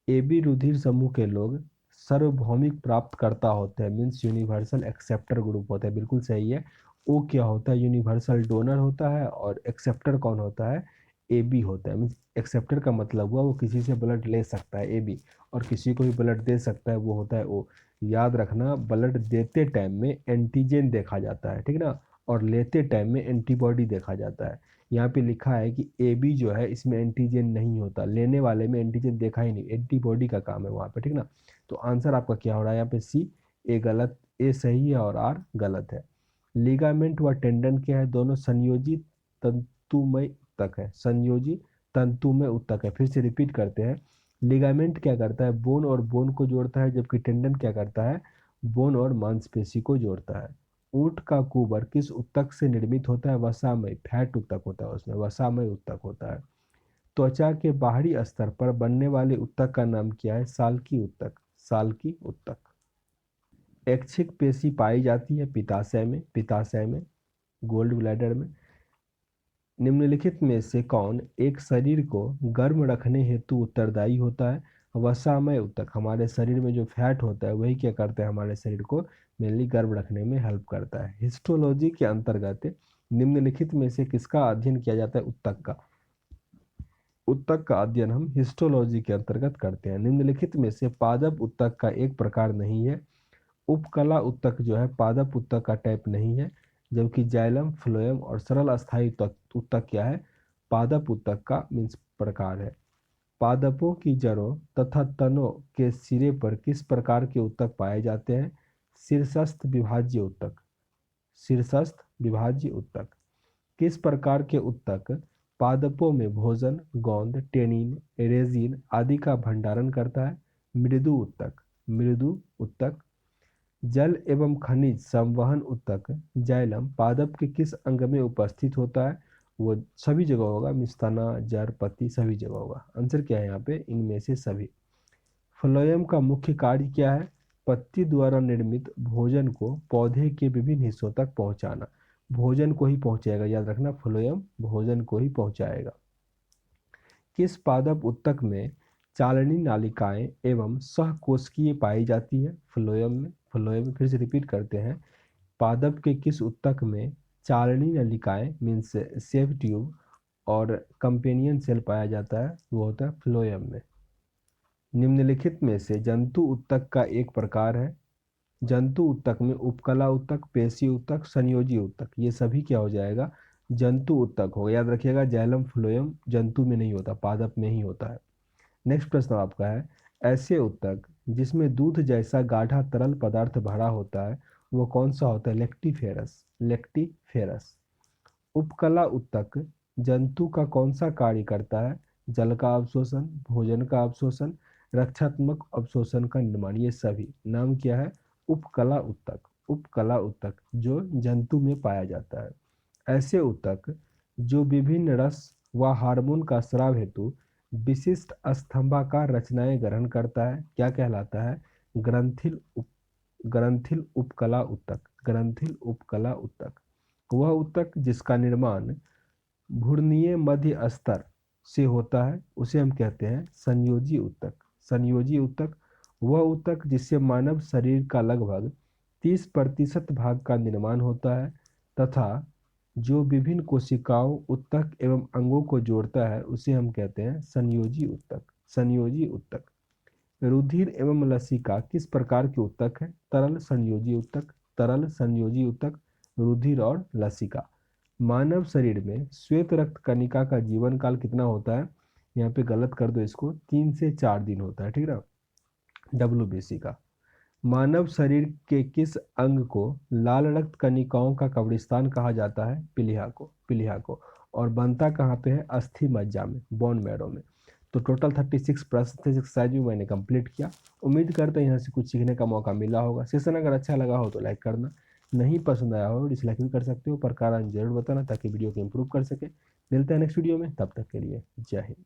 ए बी रुधिर समूह के लोग सार्वभौमिक प्राप्त करता होते हैं मीन्स यूनिवर्सल एक्सेप्टर ग्रुप होता है। बिल्कुल सही है। ओ क्या होता है? यूनिवर्सल डोनर होता है। और एक्सेप्टर कौन होता है? ए बी होता है। मीन्स एक्सेप्टर का मतलब हुआ वो किसी से ब्लड ले सकता है, ए बी, और किसी को भी ब्लड दे सकता है, वो होता है ओ। याद रखना, ब्लड देते टाइम में एंटीजन देखा जाता है, ठीक ना, और लेते टाइम में एंटीबॉडी देखा जाता है। यहाँ पे लिखा है कि ए बी जो है इसमें एंटीजन नहीं होता, लेने वाले में एंटीजन देखा ही नहीं, एंटीबॉडी का काम है वहाँ पे, ठीक ना। तो आंसर आपका क्या हो रहा है यहाँ पे? सी। ए गलत, ए सही है और आर गलत है। लिगामेंट व टेंडन क्या है? दोनों संयोजी तंतुमय ऊतक है। संयोजी तंतुमय ऊतक है। फिर से रिपीट करते हैं। लिगामेंट क्या करता है? बोन और बोन को जोड़ता है, जबकि टेंडन क्या करता है? बोन और मांसपेशी को जोड़ता है। ऊंट का कुबर किस ऊतक से निर्मित होता है? वसामय, फैट ऊतक होता है उसमें, वसामय ऊतक होता है। त्वचा के बाहरी स्तर पर बनने वाले ऊतक का नाम क्या है? साल्की ऊतक। साल्की ऊतक। ऐच्छिक पेशी पाई जाती है पित्ताशय में, पित्ताशय में, गोल्ड ब्लैडर में। निम्नलिखित में से कौन एक शरीर को गर्म रखने हेतु उत्तरदायी होता है? वसामय ऊतक। हमारे शरीर में जो फैट होता है वही क्या करता है? हमारे शरीर को मेनली गर्म रखने में हेल्प करता है। हिस्टोलॉजी के अंतर्गत निम्नलिखित में से किसका अध्ययन किया जाता है? ऊतक का। ऊतक का अध्ययन हम हिस्टोलॉजी के अंतर्गत करते हैं। निम्नलिखित में से पादप ऊतक का एक प्रकार नहीं है। उपकला ऊतक जो है पादप ऊतक का टाइप नहीं है, जबकि जाइलम, फ्लोएम और सरल अस्थायी ऊतक क्या है? पादप ऊतक का मीन्स प्रकार है। पादपों की जड़ों तथा तनों के सिरे पर किस प्रकार के ऊतक पाए जाते हैं? शीर्षस्थ विभाज्य ऊतक। शीर्षस्थ विभाज्य ऊतक। किस प्रकार के ऊतक पादपों में भोजन, गोंद, टेनिन, रेजिन आदि का भंडारण करता है? मृदु ऊतक। मृदु ऊतक। जल एवं खनिज संवहन ऊतक जाइलम पादप के किस अंग में उपस्थित होता है? वो सभी जगह होगा, मिस्तना, जड़, पत्ती सभी जगह होगा। आंसर क्या है यहाँ पे? इनमें से सभी। फ्लोएम का मुख्य कार्य क्या है? पत्ती द्वारा निर्मित भोजन को पौधे के विभिन्न हिस्सों तक पहुंचाना। भोजन को ही पहुंचाएगा, याद रखना, फ्लोएम भोजन को ही पहुंचाएगा। किस पादप ऊतक में चालनी नालिकाएं एवं सहकोशिकीय पाई जाती है? फ्लोएम में। फ्लोएम फिर से रिपीट करते हैं। पादप के किस ऊतक में चालनी नलिकाएं मीन्स सेफ ट्यूब और कंपेनियन सेल पाया जाता है? वो होता है फ्लोएम में। निम्नलिखित में से जंतु ऊतक का एक प्रकार है। जंतु ऊतक में उपकला ऊतक, पेशी ऊतक, संयोजी ऊतक, ये सभी क्या हो जाएगा? जंतु ऊतक होगा। याद रखिएगा, जाइलम फ्लोएम जंतु में नहीं होता, पादप में ही होता है। नेक्स्ट प्रश्न आपका है, ऐसे ऊतक जिसमें दूध जैसा गाढ़ा तरल पदार्थ भरा होता है वो कौन सा होता है? लेक्टिफेरस। लेक्टिफेरस। उपकला ऊतक जंतु का कौन सा कार्य करता है? जल का अवशोषण, भोजन का अवशोषण, रक्षात्मक अवशोषण का निर्माण। ये सभी नाम क्या है? उपकला उत्तक। उपकला उत्तक जो जंतु में पाया जाता है। ऐसे उत्तक जो विभिन्न रस व हार्मोन का स्राव हेतु विशिष्ट स्तंभाकार रचनाएं ग्रहण करता है, क्या कहलाता है? ग्रंथिल उपकला उत्तक। ग्रंथिल उपकला उत्तक। वह उत्तक जिसका निर्माण भ्रूणीय मध्य स्तर से होता है उसे हम कहते हैं संयोजी उत्तक। संयोजी उत्तक वह उत्तक जिससे मानव शरीर का लगभग 30% भाग का निर्माण होता है तथा जो विभिन्न कोशिकाओं, उत्तक एवं अंगों को जोड़ता है उसे हम कहते हैं संयोजी उत्तक। संयोजी उत्तक। रुधिर एवं लसिका किस प्रकार के उत्तक है? तरल संयोजी उत्तक। तरल संयोजी उत्तक, रुधिर और लसिका। मानव शरीर में श्वेत रक्त कणिका का जीवन काल कितना होता है? यहाँ पे गलत कर दो इसको, 3 से 4 दिन होता है, ठीक ना, WBC का। मानव शरीर के किस अंग को लाल रक्त कणिकाओं का कब्रिस्तान कहा जाता है? प्लीहा को। प्लीहा को। और बनता कहाँ पे है? अस्थि मज्जा में, बोन मैरो में। तो टोटल 36 प्रश्न थे एक्सरसाइज में मैंने कंप्लीट किया। उम्मीद करते हैं यहाँ से कुछ सीखने का मौका मिला होगा। सेशन अगर अच्छा लगा हो तो लाइक करना, नहीं पसंद आया हो डिसलाइक भी कर सकते हो, पर कारण जरूर बताना ताकि वीडियो को इम्प्रूव कर सके। मिलते हैं नेक्स्ट वीडियो में, तब तक के लिए जय हिंद।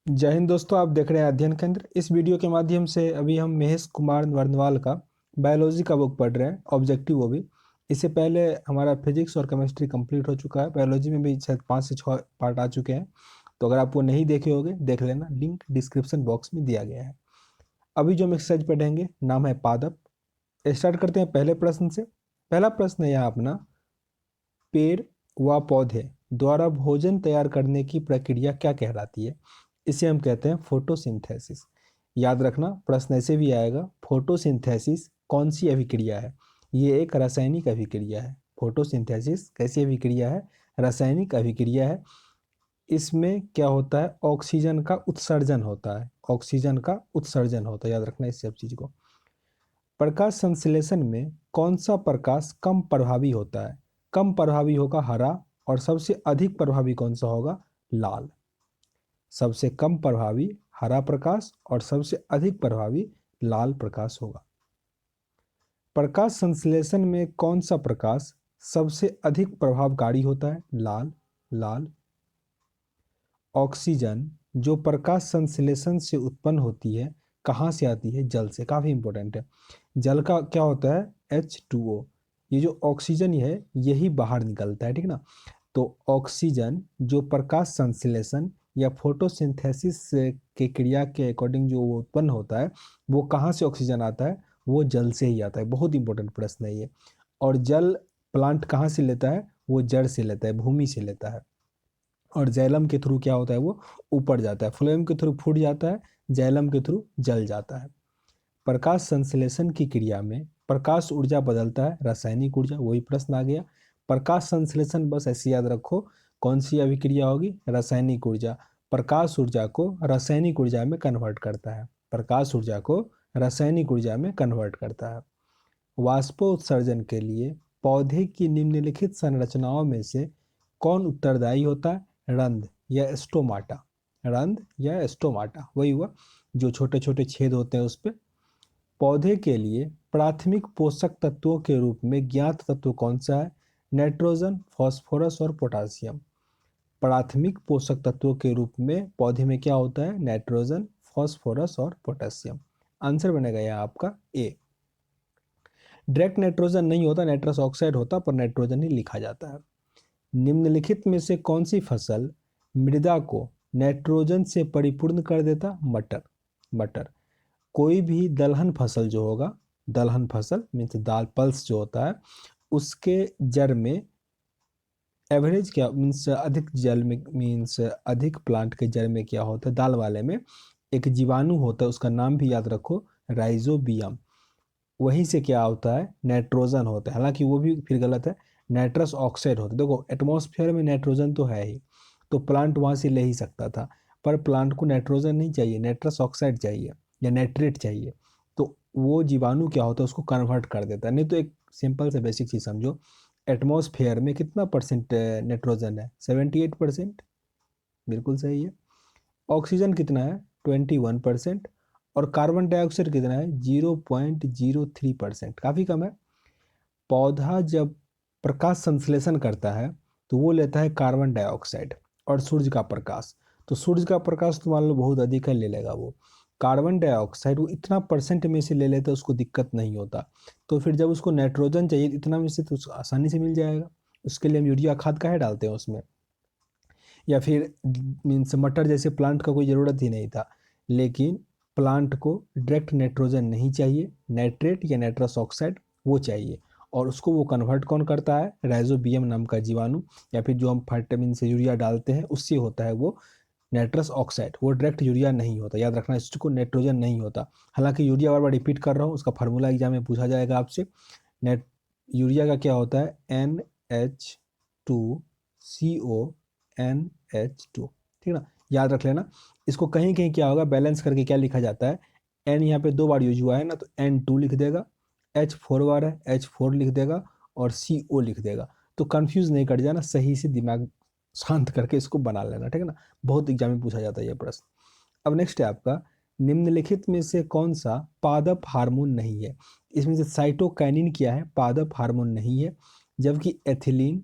जय हिंद दोस्तों, आप देख रहे हैं अध्ययन केंद्र। इस वीडियो के माध्यम से अभी हम महेश कुमार वर्णवाल का बायोलॉजी का बुक पढ़ रहे हैं, ऑब्जेक्टिव वो भी। इससे पहले हमारा फिजिक्स और केमिस्ट्री कंप्लीट हो चुका है। बायोलॉजी में भी शायद 5 से 6 पार्ट आ चुके हैं, तो अगर आप वो नहीं देखे होंगे देख लेना, लिंक डिस्क्रिप्शन बॉक्स में दिया गया है। अभी जो हम एक्सरसाइज पढ़ेंगे नाम है पादप। स्टार्ट करते हैं पहले प्रश्न से। पहला प्रश्न है यहाँ अपना, पेड़ व पौधे द्वारा भोजन तैयार करने की प्रक्रिया क्या कहलाती है? इसे हम कहते हैं फोटोसिंथेसिस। याद रखना, प्रश्न ऐसे भी आएगा, फोटोसिंथेसिस कौन सी अभिक्रिया है? ये एक रासायनिक अभिक्रिया है। फोटोसिंथेसिस कैसी अभिक्रिया है? रासायनिक अभिक्रिया है। इसमें क्या होता है? ऑक्सीजन का उत्सर्जन होता है। ऑक्सीजन का उत्सर्जन होता है, याद रखना इस सब चीज को। प्रकाश संश्लेषण में कौन सा प्रकाश कम प्रभावी होता है? कम प्रभावी होगा हरा, और सबसे अधिक प्रभावी कौन सा होगा? लाल। सबसे कम प्रभावी हरा प्रकाश और सबसे अधिक प्रभावी लाल प्रकाश होगा। प्रकाश संश्लेषण में कौन सा प्रकाश सबसे अधिक प्रभावकारी होता है? लाल। लाल। ऑक्सीजन जो प्रकाश संश्लेषण से उत्पन्न होती है कहाँ से आती है? जल से। काफी इंपॉर्टेंट है। जल का क्या होता है? H2O। ये जो ऑक्सीजन है यही बाहर निकलता है, ठीक ना। तो ऑक्सीजन जो प्रकाश संश्लेषण या फोटोसिंथेसिस के क्रिया के अकॉर्डिंग जो वो उत्पन्न होता है, वो कहाँ से ऑक्सीजन आता है? वो जल से ही आता है। बहुत इंपॉर्टेंट प्रश्न है ये। और जल प्लांट कहाँ से लेता है? वो जड़ से लेता है, भूमि से लेता है। और जाइलम के थ्रू क्या होता है? वो ऊपर जाता है। फ्लोएम के थ्रू फूट जाता है, जाइलम के थ्रू जल जाता है। प्रकाश संश्लेषण की क्रिया में प्रकाश ऊर्जा बदलता है, रासायनिक ऊर्जा। वही प्रश्न आ गया। प्रकाश संश्लेषण बस ऐसे याद रखो, कौन सी अभिक्रिया होगी? रासायनिक ऊर्जा। प्रकाश ऊर्जा को रासायनिक ऊर्जा में कन्वर्ट करता है। प्रकाश ऊर्जा को रासायनिक ऊर्जा में कन्वर्ट करता है। वाष्पोत्सर्जन के लिए पौधे की निम्नलिखित संरचनाओं में से कौन उत्तरदायी होता है? रंध्र या स्टोमाटा। रंध्र या स्टोमाटा, वही हुआ जो छोटे छोटे छेद होते हैं उस पर। पौधे के लिए प्राथमिक पोषक तत्वों के रूप में ज्ञात तत्व कौन सा है? नाइट्रोजन, फास्फोरस और पोटासियम। प्राथमिक पोषक तत्वों के रूप में पौधे में क्या होता है? नाइट्रोजन, फास्फोरस और पोटासियम। आंसर बनेगा यहाँ आपका ए। डायरेक्ट नाइट्रोजन नहीं होता, नाइट्रस ऑक्साइड होता, पर नाइट्रोजन ही लिखा जाता है। निम्नलिखित में से कौन सी फसल मृदा को नाइट्रोजन से परिपूर्ण कर देता? मटर। मटर। कोई भी दलहन फसल जो होगा, दलहन फसल मीन्स दाल पल्स जो होता है, उसके जड़ में एवरेज क्या मीन्स अधिक जल में मीन्स अधिक प्लांट के जड़ में क्या होता है? दाल वाले में एक जीवाणु होता है, उसका नाम भी याद रखो, राइजोबियम। वहीं से क्या होता है? नाइट्रोजन होता है। हालांकि वो भी फिर गलत है, नाइट्रस ऑक्साइड होता है। देखो एटमॉस्फेयर में नाइट्रोजन तो है ही, तो प्लांट वहाँ से ले ही सकता था, पर प्लांट को नाइट्रोजन नहीं चाहिए, नाइट्रस ऑक्साइड चाहिए या नाइट्रेट चाहिए। तो वो जीवाणु क्या होता है? उसको कन्वर्ट कर देता है। नहीं तो एक सिंपल से बेसिक चीज़ समझो, एटमॉस्फेयर में कितना परसेंट नाइट्रोजन है? 78%। बिल्कुल सही है। ऑक्सीजन कितना है? 21%। और कार्बन डाइऑक्साइड कितना है? 0.03%, काफ़ी कम है। पौधा जब प्रकाश संश्लेषण करता है तो वो लेता है कार्बन डाइऑक्साइड और सूर्य का प्रकाश। तो सूर्य का प्रकाश तो मान लो बहुत अधिक है, ले लेगा वो। कार्बन डाइऑक्साइड वो इतना परसेंट में से ले लेता है, उसको दिक्कत नहीं होता। तो फिर जब उसको नाइट्रोजन चाहिए इतना में से तो उसको आसानी से मिल जाएगा। उसके लिए हम यूरिया खाद काहे डालते हैं उसमें? या फिर मीन्स मटर जैसे प्लांट का कोई ज़रूरत ही नहीं था, लेकिन प्लांट को डायरेक्ट नाइट्रोजन नहीं चाहिए, नाइट्रेट या नाइट्रस ऑक्साइड वो चाहिए। और उसको वो कन्वर्ट कौन करता है? राइजोबियम नाम का जीवाणु, या फिर जो हम फर्टामिन से यूरिया डालते हैं उससे होता है वो नाइट्रस ऑक्साइड। वो डायरेक्ट यूरिया नहीं होता, याद रखना इसको, नाइट्रोजन नहीं होता। हालांकि यूरिया बार बार रिपीट कर रहा हूँ, उसका फार्मूला एग्जाम में पूछा जाएगा आपसे। नेट यूरिया का क्या होता है? NH2CO, ठीक ना, याद रख लेना। इसको कहीं कहीं क्या होगा, बैलेंस करके क्या लिखा जाता है? N यहाँ पे 2 बार यूज हुआ है ना, तो N2 लिख देगा, H4 बार है H4 लिख देगा, और CO लिख देगा। तो कंफ्यूज नहीं कर जाना, सही से दिमाग शांत करके इसको बना लेना, ठीक है ना। बहुत एग्जाम में पूछा जाता है ये प्रश्न। अब नेक्स्ट है आपका, निम्नलिखित में से कौन सा पादप हार्मोन नहीं है? इसमें से साइटोकाइनिन क्या है? पादप हार्मोन नहीं है। जबकि एथिलीन,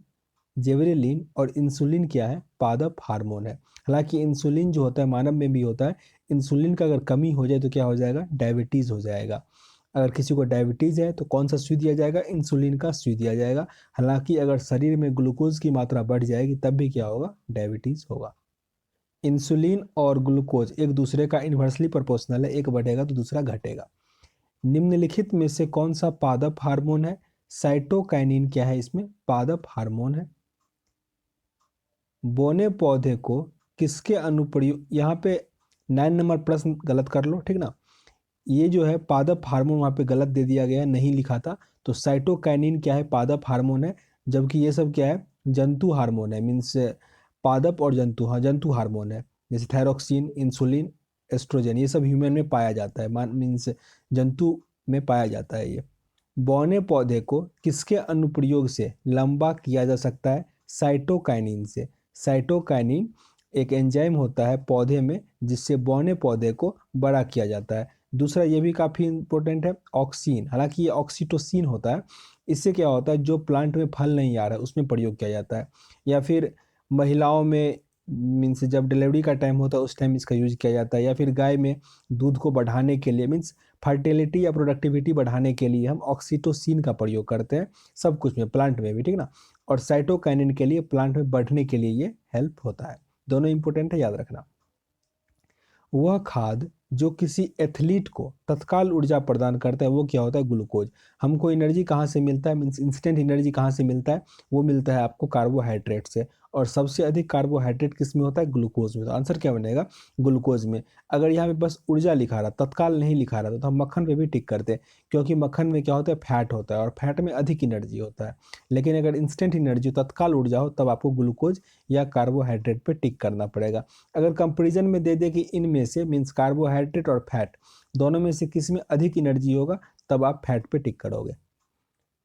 जेबरेलिन और इंसुलिन क्या है? पादप हार्मोन है। हालांकि इंसुलिन जो होता है मानव में भी होता है। इंसुलिन का अगर कमी हो जाए तो क्या हो जाएगा? डायबिटीज़ हो जाएगा। अगर किसी को डायबिटीज़ है तो कौन सा सुई दिया जाएगा? इंसुलिन का सुई दिया जाएगा। हालांकि अगर शरीर में ग्लूकोज की मात्रा बढ़ जाएगी तब भी क्या होगा? डायबिटीज़ होगा। इंसुलिन और ग्लूकोज एक दूसरे का इन्वर्सली प्रोपोर्शनल है, एक बढ़ेगा तो दूसरा घटेगा। निम्नलिखित में से कौन सा पादप हार्मोन है? साइटोकाइनिन क्या है? इसमें पादप हार्मोन है। बोने पौधे को किसके अनुप्रयोग, यहाँ पे 9 नंबर प्रश्न गलत कर लो, ठीक ना। ये जो है पादप हार्मोन वहाँ पे गलत दे दिया गया है, नहीं लिखा था। तो साइटोकाइनिन क्या है? पादप हार्मोन है। जबकि ये सब क्या है? जंतु हार्मोन है। मीन्स पादप और जंतु, हाँ जंतु हार्मोन है। जैसे थायरोक्सिन, इंसुलिन, एस्ट्रोजन, ये सब ह्यूमन में पाया जाता है, मीन्स जंतु में पाया जाता है ये। बौने पौधे को किसके अनुप्रयोग से लंबा किया जा सकता है? साइटोकाइनिन से। साइटोकाइनिन एक एंजाइम होता है पौधे में जिससे बौने पौधे को बड़ा किया जाता है। दूसरा ये भी काफ़ी इंपॉर्टेंट है, ऑक्सीन। हालांकि ये ऑक्सीटोसिन होता है। इससे क्या होता है? जो प्लांट में फल नहीं आ रहा है उसमें प्रयोग किया जाता है। या फिर महिलाओं में मीन्स जब डिलीवरी का टाइम होता है उस टाइम इसका यूज किया जाता है। या फिर गाय में दूध को बढ़ाने के लिए, मीन्स फर्टिलिटी या प्रोडक्टिविटी बढ़ाने के लिए हम ऑक्सीटोसिन का प्रयोग करते हैं। सब कुछ में, प्लांट में भी, ठीक ना। और साइटोकाइनिन के लिए प्लांट में बढ़ने के लिए ये हेल्प होता है। दोनों इंपॉर्टेंट है, याद रखना। वह खाद जो किसी एथलीट को तत्काल ऊर्जा प्रदान करता है वो क्या होता है? ग्लूकोज। हमको एनर्जी कहाँ से मिलता है? मीन्स इंस्टेंट एनर्जी कहाँ से मिलता है? वो मिलता है आपको कार्बोहाइड्रेट से। और सबसे अधिक कार्बोहाइड्रेट किस में होता है? ग्लूकोज में। तो आंसर क्या बनेगा? ग्लूकोज में। अगर यहाँ पे बस ऊर्जा लिखा रहा, तत्काल नहीं लिखा रहा, तो हम मक्खन पे भी टिक करते हैं, क्योंकि मक्खन में क्या होता है? फैट होता है, और फैट में अधिक एनर्जी होता है। लेकिन अगर इंस्टेंट एनर्जी, तत्काल ऊर्जा हो, तब आपको ग्लूकोज या कार्बोहाइड्रेट पे टिक करना पड़ेगा। अगर कंपेरिजन में दे दे कि इनमें से, मीन्स कार्बोहाइड्रेट और फैट दोनों में से किस में अधिक एनर्जी होगा, तब आप फैट पे टिक करोगे।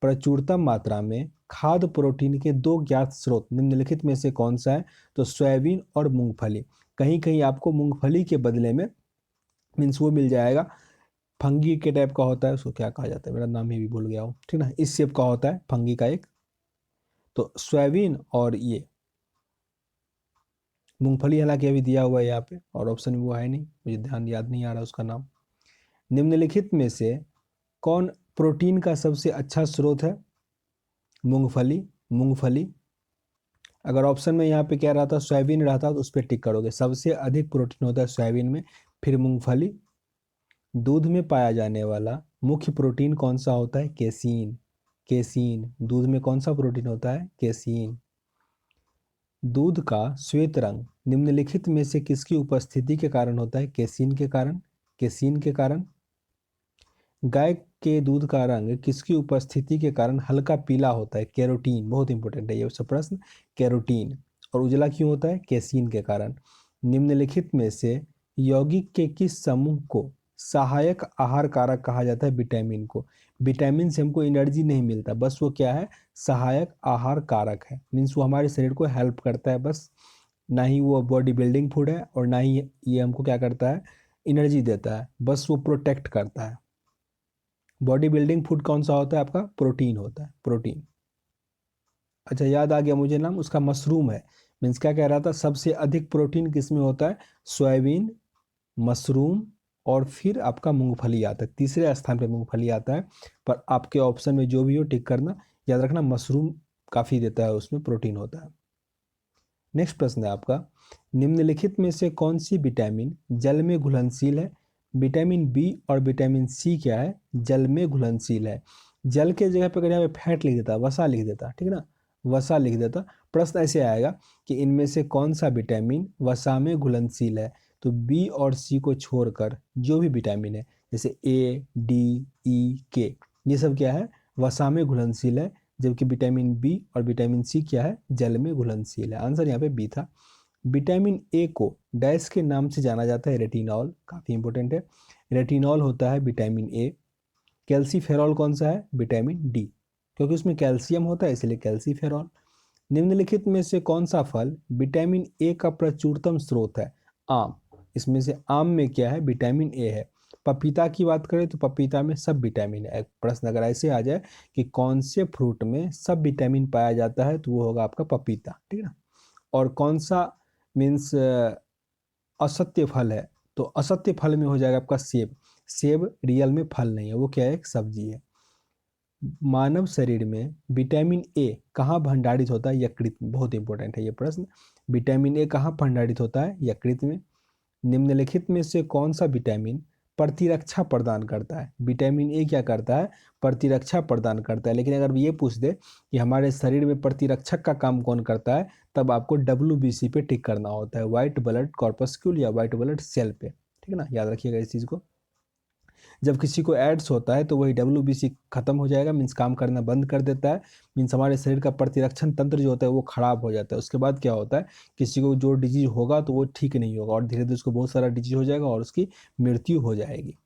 प्रचुरतम मात्रा में खाद्य प्रोटीन के 2 ज्ञात स्रोत निम्नलिखित में से कौन सा है? तो सोयाबीन और मूंगफली। कहीं कहीं आपको मूंगफली के बदले में मीन्स वो मिल जाएगा, फंगी के टाइप का होता है, उसको क्या कहा जाता है, मेरा नाम ही भी भूल गया हूँ, ठीक ना, इस शेप का होता है फंगी का एक। तो सोयाबीन और ये मूंगफली, हालांकि अभी दिया हुआ है यहाँ पे और ऑप्शन में वो है नहीं, मुझे ध्यान याद नहीं आ रहा उसका नाम। निम्नलिखित में से कौन प्रोटीन का सबसे अच्छा स्रोत है? मूंगफली, मूंगफली। अगर ऑप्शन में यहाँ पे क्या रहता, सोयाबीन रहता, तो उस पर टिक करोगे। सबसे अधिक प्रोटीन होता है सोयाबीन में, फिर मूंगफली। दूध में पाया जाने वाला मुख्य प्रोटीन कौन सा होता है? Casein, casein. दूध में कौन सा प्रोटीन होता है? केसीन। दूध का श्वेत रंग निम्नलिखित में से किसकी उपस्थिति के कारण होता है? केसीन के कारण, केसीन के कारण। गाय के दूध का रंग किसकी उपस्थिति के कारण हल्का पीला होता है? कैरोटीन। बहुत इंपॉर्टेंट है ये सब प्रश्न, कैरोटीन। और उजला क्यों होता है? केसीन के कारण। निम्नलिखित में से यौगिक के किस समूह को सहायक आहार कारक कहा जाता है? विटामिन को। विटामिन से हमको एनर्जी नहीं मिलता, बस वो क्या है, सहायक आहार कारक है। मीन्स वो हमारे शरीर को हेल्प करता है बस, ना ही वो बॉडी बिल्डिंग फूड है और ना ही ये हमको क्या करता है, एनर्जी देता है, बस वो प्रोटेक्ट करता है। बॉडी बिल्डिंग फूड कौन सा होता है आपका, प्रोटीन होता है, प्रोटीन। अच्छा याद आ गया मुझे नाम उसका, मशरूम है। मीन्स क्या कह रहा था, सबसे अधिक प्रोटीन किस में होता है, सोयाबीन, मशरूम और फिर आपका मूंगफली आता है, तीसरे स्थान पे मूंगफली आता है। पर आपके ऑप्शन में जो भी हो टिक करना, याद रखना मशरूम काफ़ी देता है, उसमें प्रोटीन होता है। नेक्स्ट प्रश्न है आपका, निम्नलिखित में से कौन सी विटामिन जल में घुलनशील है। विटामिन बी और विटामिन सी क्या है, जल में घुलनशील है। जल के जगह पे अगर यहाँ पे फैट लिख देता, वसा लिख देता, ठीक है ना, वसा लिख देता, प्रश्न ऐसे आएगा कि इनमें से कौन सा विटामिन वसा में घुलनशील है। तो बी और सी को छोड़कर जो भी विटामिन है, जैसे ए, डी, ई, के, ये सब क्या है, वसा में घुलनशील है। जबकि विटामिन बी और विटामिन सी क्या है, जल में घुलनशील है। आंसर यहाँ पे बी था। विटामिन ए को डैश के नाम से जाना जाता है, रेटिनॉल, काफ़ी इंपॉर्टेंट है। रेटिनॉल होता है विटामिन ए। कैल्सीफेरॉल कौन सा है, विटामिन डी, क्योंकि उसमें कैल्शियम होता है इसलिए कैल्सीफेरॉल। निम्नलिखित में से कौन सा फल विटामिन ए का प्रचुरतम स्रोत है, आम। इसमें से आम में क्या है, विटामिन ए है। पपीता की बात करें तो पपीता में सब विटामिन है। प्रश्न अगर ऐसे आ जाए कि कौन से फ्रूट में सब विटामिन पाया जाता है, तो वो होगा आपका पपीता, ठीक है ना। और कौन सा मीन्स असत्य फल है, तो असत्य फल में हो जाएगा आपका सेब। सेब रियल में फल नहीं है, वो क्या है, एक सब्जी है। मानव शरीर में विटामिन ए कहाँ भंडारित होता है, यकृत में। बहुत इंपॉर्टेंट है ये प्रश्न, विटामिन ए कहाँ भंडारित होता है, यकृत में। निम्नलिखित में से कौन सा विटामिन प्रतिरक्षा प्रदान करता है। विटामिन ए क्या करता है, प्रतिरक्षा प्रदान करता है। लेकिन अगर ये पूछ दे कि हमारे शरीर में प्रतिरक्षक का काम कौन करता है, तब आपको WBC पे टिक करना होता है, व्हाइट ब्लड कॉर्पस्क्यूल या व्हाइट ब्लड सेल पे, ठीक है ना, याद रखिएगा इस चीज़ को। जब किसी को एड्स होता है तो वही WBC खत्म हो जाएगा, मीन्स काम करना बंद कर देता है। मीन्स हमारे शरीर का प्रतिरक्षण तंत्र जो होता है वो खराब हो जाता है। उसके बाद क्या होता है, किसी को जो डिजीज होगा तो वो ठीक नहीं होगा और धीरे धीरे उसको बहुत सारा डिजीज हो जाएगा और उसकी मृत्यु हो जाएगी।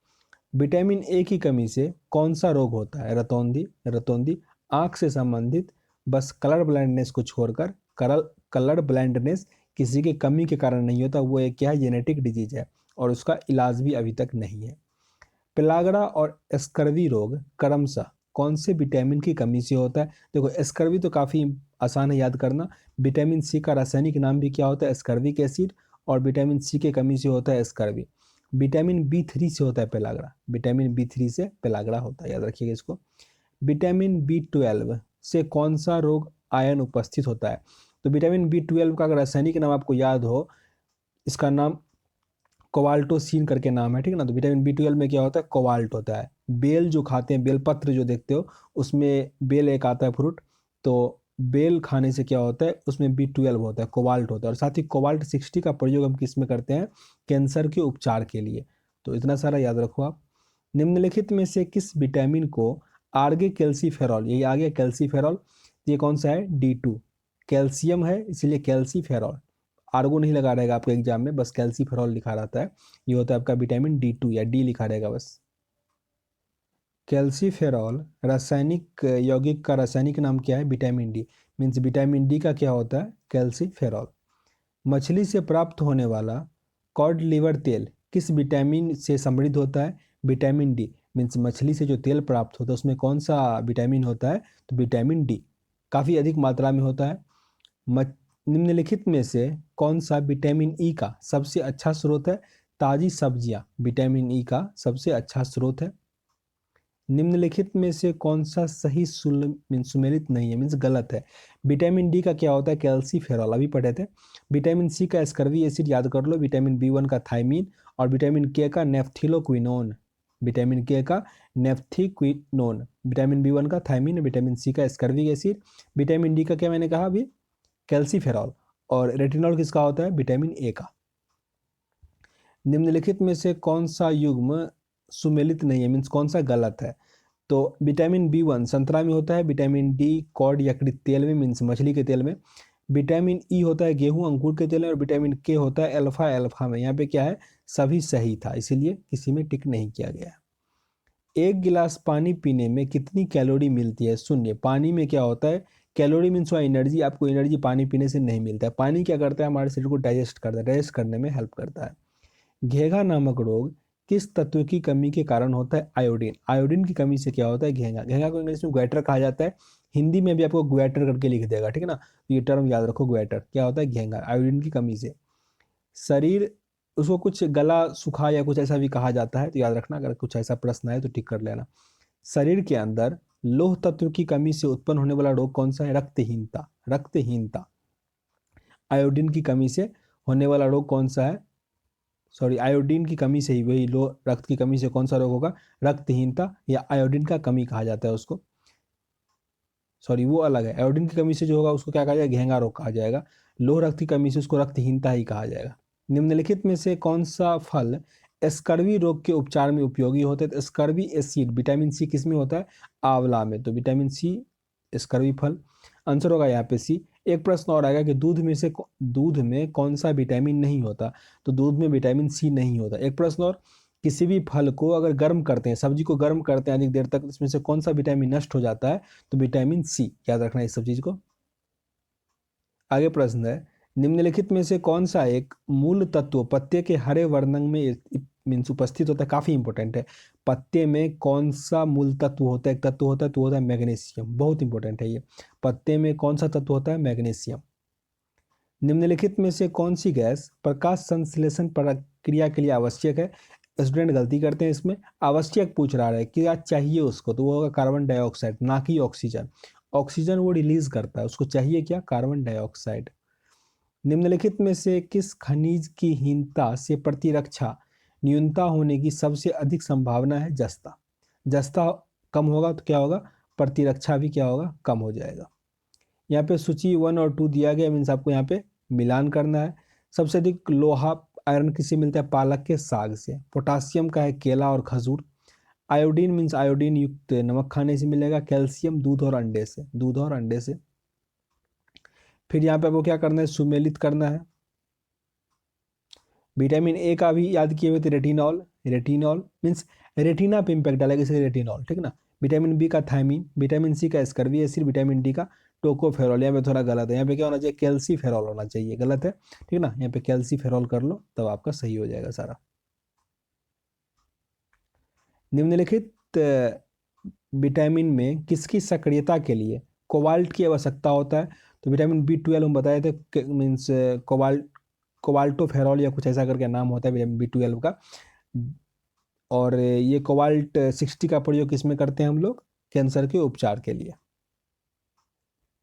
विटामिन ए की कमी से कौन सा रोग होता है, रतौंधी। रतौंधी आँख से संबंधित, बस कलर ब्लाइंडनेस को छोड़कर, कलर ब्लाइंडनेस किसी की कमी के कारण नहीं होता, वो एक क्या है, जेनेटिक डिजीज है और उसका इलाज भी अभी तक नहीं है। पेलाग्रा और स्कर्वी रोग क्रमशः कौन से विटामिन की कमी से होता है। देखो स्कर्वी तो काफ़ी आसान है याद करना, विटामिन सी का रासायनिक नाम भी क्या होता है, स्कर्विक एसिड, और विटामिन सी के कमी से होता है स्कर्वी। विटामिन B3 से होता है पेलाग्रा, विटामिन B3 से पेलाग्रा होता है, याद रखिएगा इसको। विटामिन B12 से कौन सा रोग आयन उपस्थित होता है। तो विटामिन B12 का अगर रासायनिक नाम आपको याद हो, इसका नाम कोबाल्टोसिन करके नाम है, ठीक है ना। तो विटामिन B12 में क्या होता है, कोबाल्ट होता है। बेल जो खाते हैं, बेलपत्र जो देखते हो, उसमें बेल एक आता है फ्रूट, तो बेल खाने से क्या होता है, उसमें B12 होता है, कोबाल्ट होता है। और साथ ही कोबाल्ट 60 का प्रयोग हम किस में करते हैं, कैंसर के उपचार के लिए। तो इतना सारा याद रखो आप। निम्नलिखित में से किस विटामिन को आर्गे कैल्सीफेरॉल, यही आ गया कैल्सीफेरॉल, ये कौन सा है, D2, कैल्शियम है इसलिए कैल्सीफेरॉल। आर्गो नहीं लगा रहेगा आपके एग्जाम में, बस कैल्सीफेरॉल लिखा रहता है। ये होता है आपका विटामिन D2 या डी लिखा रहेगा बस। कैल्सीफेरॉल रासायनिक यौगिक का रासायनिक नाम क्या है, vitamin D. Means vitamin D का क्या होता है, कैल्सीफेरॉल। मछली से प्राप्त होने वाला कॉड लिवर तेल किस विटामिन से समृद्ध होता है, विटामिन डी। मीन्स मछली से जो तेल प्राप्त होता है उसमें कौन सा विटामिन होता है, तो विटामिन डी काफ़ी अधिक मात्रा में होता है। निम्नलिखित में से कौन सा विटामिन ई का सबसे अच्छा स्रोत है, ताज़ी सब्जियां विटामिन ई का सबसे अच्छा स्रोत है। निम्नलिखित में से कौन सा सही सुमेलित नहीं है, मीन्स गलत है। विटामिन डी का क्या होता है, कैल्सीफेरॉल, अभी पढ़े थे। विटामिन सी का स्कर्वी एसिड याद कर लो, विटामिन B1 का थायमीन, और विटामिन के का नेफ्थिलोक्विनोन, विटामिन के का नेफ्थिक्विनोन। विटामिन B1 का थायमीन, विटामिन सी का स्कर्विक एसिड, विटामिन डी का क्या मैंने कहा अभी, कैल्सीफेरॉल, और रेटिनॉल किसका होता है, विटामिन ए का। निम्नलिखित में से कौन सा युग्म सुमेलित नहीं है, मीन्स कौन सा गलत है। तो विटामिन B1 संतरा में होता है, विटामिन डी कॉड यकृत तेल में, मीन्स मछली के तेल में, विटामिन ई होता है गेहूं अंकुर के तेल में, और विटामिन के होता है अल्फा अल्फा में। यहाँ पे क्या है, सभी सही था, इसीलिए किसी में टिक नहीं किया गया। एक गिलास पानी पीने में कितनी कैलोरी मिलती है? शून्य। पानी में क्या होता है, कैलोरी मीन्स हुआ एनर्जी, आपको एनर्जी पानी पीने से नहीं मिलता है। पानी क्या करता है, हमारे शरीर को डाइजेस्ट करता है, डाइजेस्ट करने में हेल्प करता है। घेंघा नामक रोग किस तत्व की कमी के कारण होता है? आयोडीन। आयोडीन की कमी से क्या होता है? घेंघा। घेंघा को इंग्लिश में ग्वैटर कहा जाता है, हिंदी में भी आपको ग्वैटर करके लिख देगा, ठीक है ना। तो ये टर्म याद रखो, ग्वैटर क्या होता है? घेंघा, आयोडीन की कमी से। शरीर, उसको कुछ गला सूखा या कुछ ऐसा भी कहा जाता है, तो याद रखना, अगर कुछ ऐसा प्रश्न है तो टिक कर लेना। शरीर के अंदर लौह तत्व की कमी से उत्पन्न होने वाला रोग कौन सा है? रक्तहीनता। रक्तहीनता। आयोडीन की कमी से होने वाला रोग कौन सा है? सॉरी, आयोडीन की कमी से ही, वही लो रक्त की कमी से कौन सा रोग होगा? रक्तहीनता, या आयोडीन का कमी कहा जाता है उसको। सॉरी, वो अलग है। आयोडीन की कमी से जो होगा उसको क्या कहा जाएगा? घेंघा रोग कहा जाएगा। लोह रक्त की कमी से उसको रक्तहीनता ही कहा जाएगा। निम्नलिखित में से कौन सा फल स्कर्वी रोग के उपचार में उपयोगी होते हैं? तो स्कर्वी एसिड, विटामिन सी किस में होता है? आंवला में। तो विटामिन सी, स्कर्वी फल, आंसर होगा यहाँ पे सी। एक प्रश्न और आएगा कि दूध में कौन सा विटामिन नहीं होता? तो दूध में विटामिन सी नहीं होता। एक प्रश्न और, किसी भी फल को अगर गर्म करते हैं, सब्जी को गर्म करते हैं अधिक देर तक, इसमें से कौन सा विटामिन नष्ट हो जाता है? तो विटामिन सी। याद रखना इस सब चीज को। आगे प्रश्न है, निम्नलिखित में से कौन सा एक मूल तत्व पत्ते के हरे वर्णन में मीन्स उपस्थित होता है? काफी इंपॉर्टेंट है। पत्ते में कौन सा मूल तत्व होता है? एक तत्व होता है, तो होता है मैग्नीशियम। बहुत इंपॉर्टेंट है ये। पत्ते में कौन सा तत्व होता है? मैग्नीशियम। निम्नलिखित में से कौन सी गैस प्रकाश संश्लेषण प्रक्रिया के लिए आवश्यक है? स्टूडेंट गलती करते हैं इसमें, आवश्यक पूछ रहा है, क्या चाहिए उसको, तो वो होगा कार्बन डाइऑक्साइड, ना कि ऑक्सीजन। ऑक्सीजन वो रिलीज करता है, उसको चाहिए क्या? Carbon dioxide. निम्नलिखित में से किस खनिज की हीनता से प्रतिरक्षा न्यूनता होने की सबसे अधिक संभावना है? जस्ता। जस्ता कम होगा तो क्या होगा? प्रतिरक्षा भी क्या होगा? कम हो जाएगा। यहाँ पे सूची 1 और 2 दिया गया, मीन्स आपको यहाँ पे मिलान करना है। सबसे अधिक लोहा आयरन किससे मिलता है? पालक के साग से। पोटासियम का है केला और खजूर। आयोडीन मीन्स आयोडीन युक्त नमक खाने से मिलेगा। कैल्शियम दूध और अंडे से, दूध और अंडे से। फिर यहाँ पे आपको क्या करना है? सुमेलित करना है। विटामिन ए का भी याद किए हुए थे, रेटिनॉल। रेटिनॉल मीन्स रेटिना पे इम्पैक्ट डालेगा, इसलिए रेटिनॉल, ठीक ना। विटामिन बी का थायमीन, विटामिन सी का स्कर्वी एसिड, विटामिन डी का टोकोफेरॉल। यहाँ पे थोड़ा गलत है, यहाँ पे क्या होना चाहिए? कैल्सीफेरॉल होना चाहिए, गलत है, ठीक ना। यहाँ पे कैल्सीफेरॉल कर लो, तब आपका सही हो जाएगा सारा। निम्नलिखित विटामिन में किसकी सक्रियता के लिए कोबाल्ट की आवश्यकता होता है? तो विटामिन B12 हम बताए थे, मीन्स कोबाल्टोफेरॉल या कुछ ऐसा करके नाम होता है विटामिन B12 का। और ये कोबाल्ट 60 का प्रयोग किसमें करते हैं हम लोग? कैंसर के उपचार के लिए।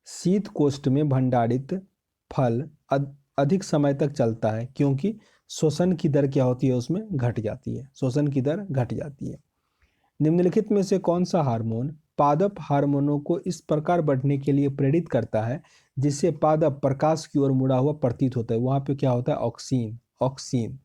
शीत कोष्ठ में भंडारित फल अधिक समय तक चलता है क्योंकि श्वसन की दर क्या होती है? उसमें घट जाती है, श्वसन की दर घट जाती है। निम्नलिखित में से कौन सा हार्मोन पादप हार्मोनों को इस प्रकार बढ़ने के लिए प्रेरित करता है जिससे पादप प्रकाश की ओर मुड़ा हुआ प्रतीत होता है? वहां पे क्या होता है? ऑक्सीन। ऑक्सीन।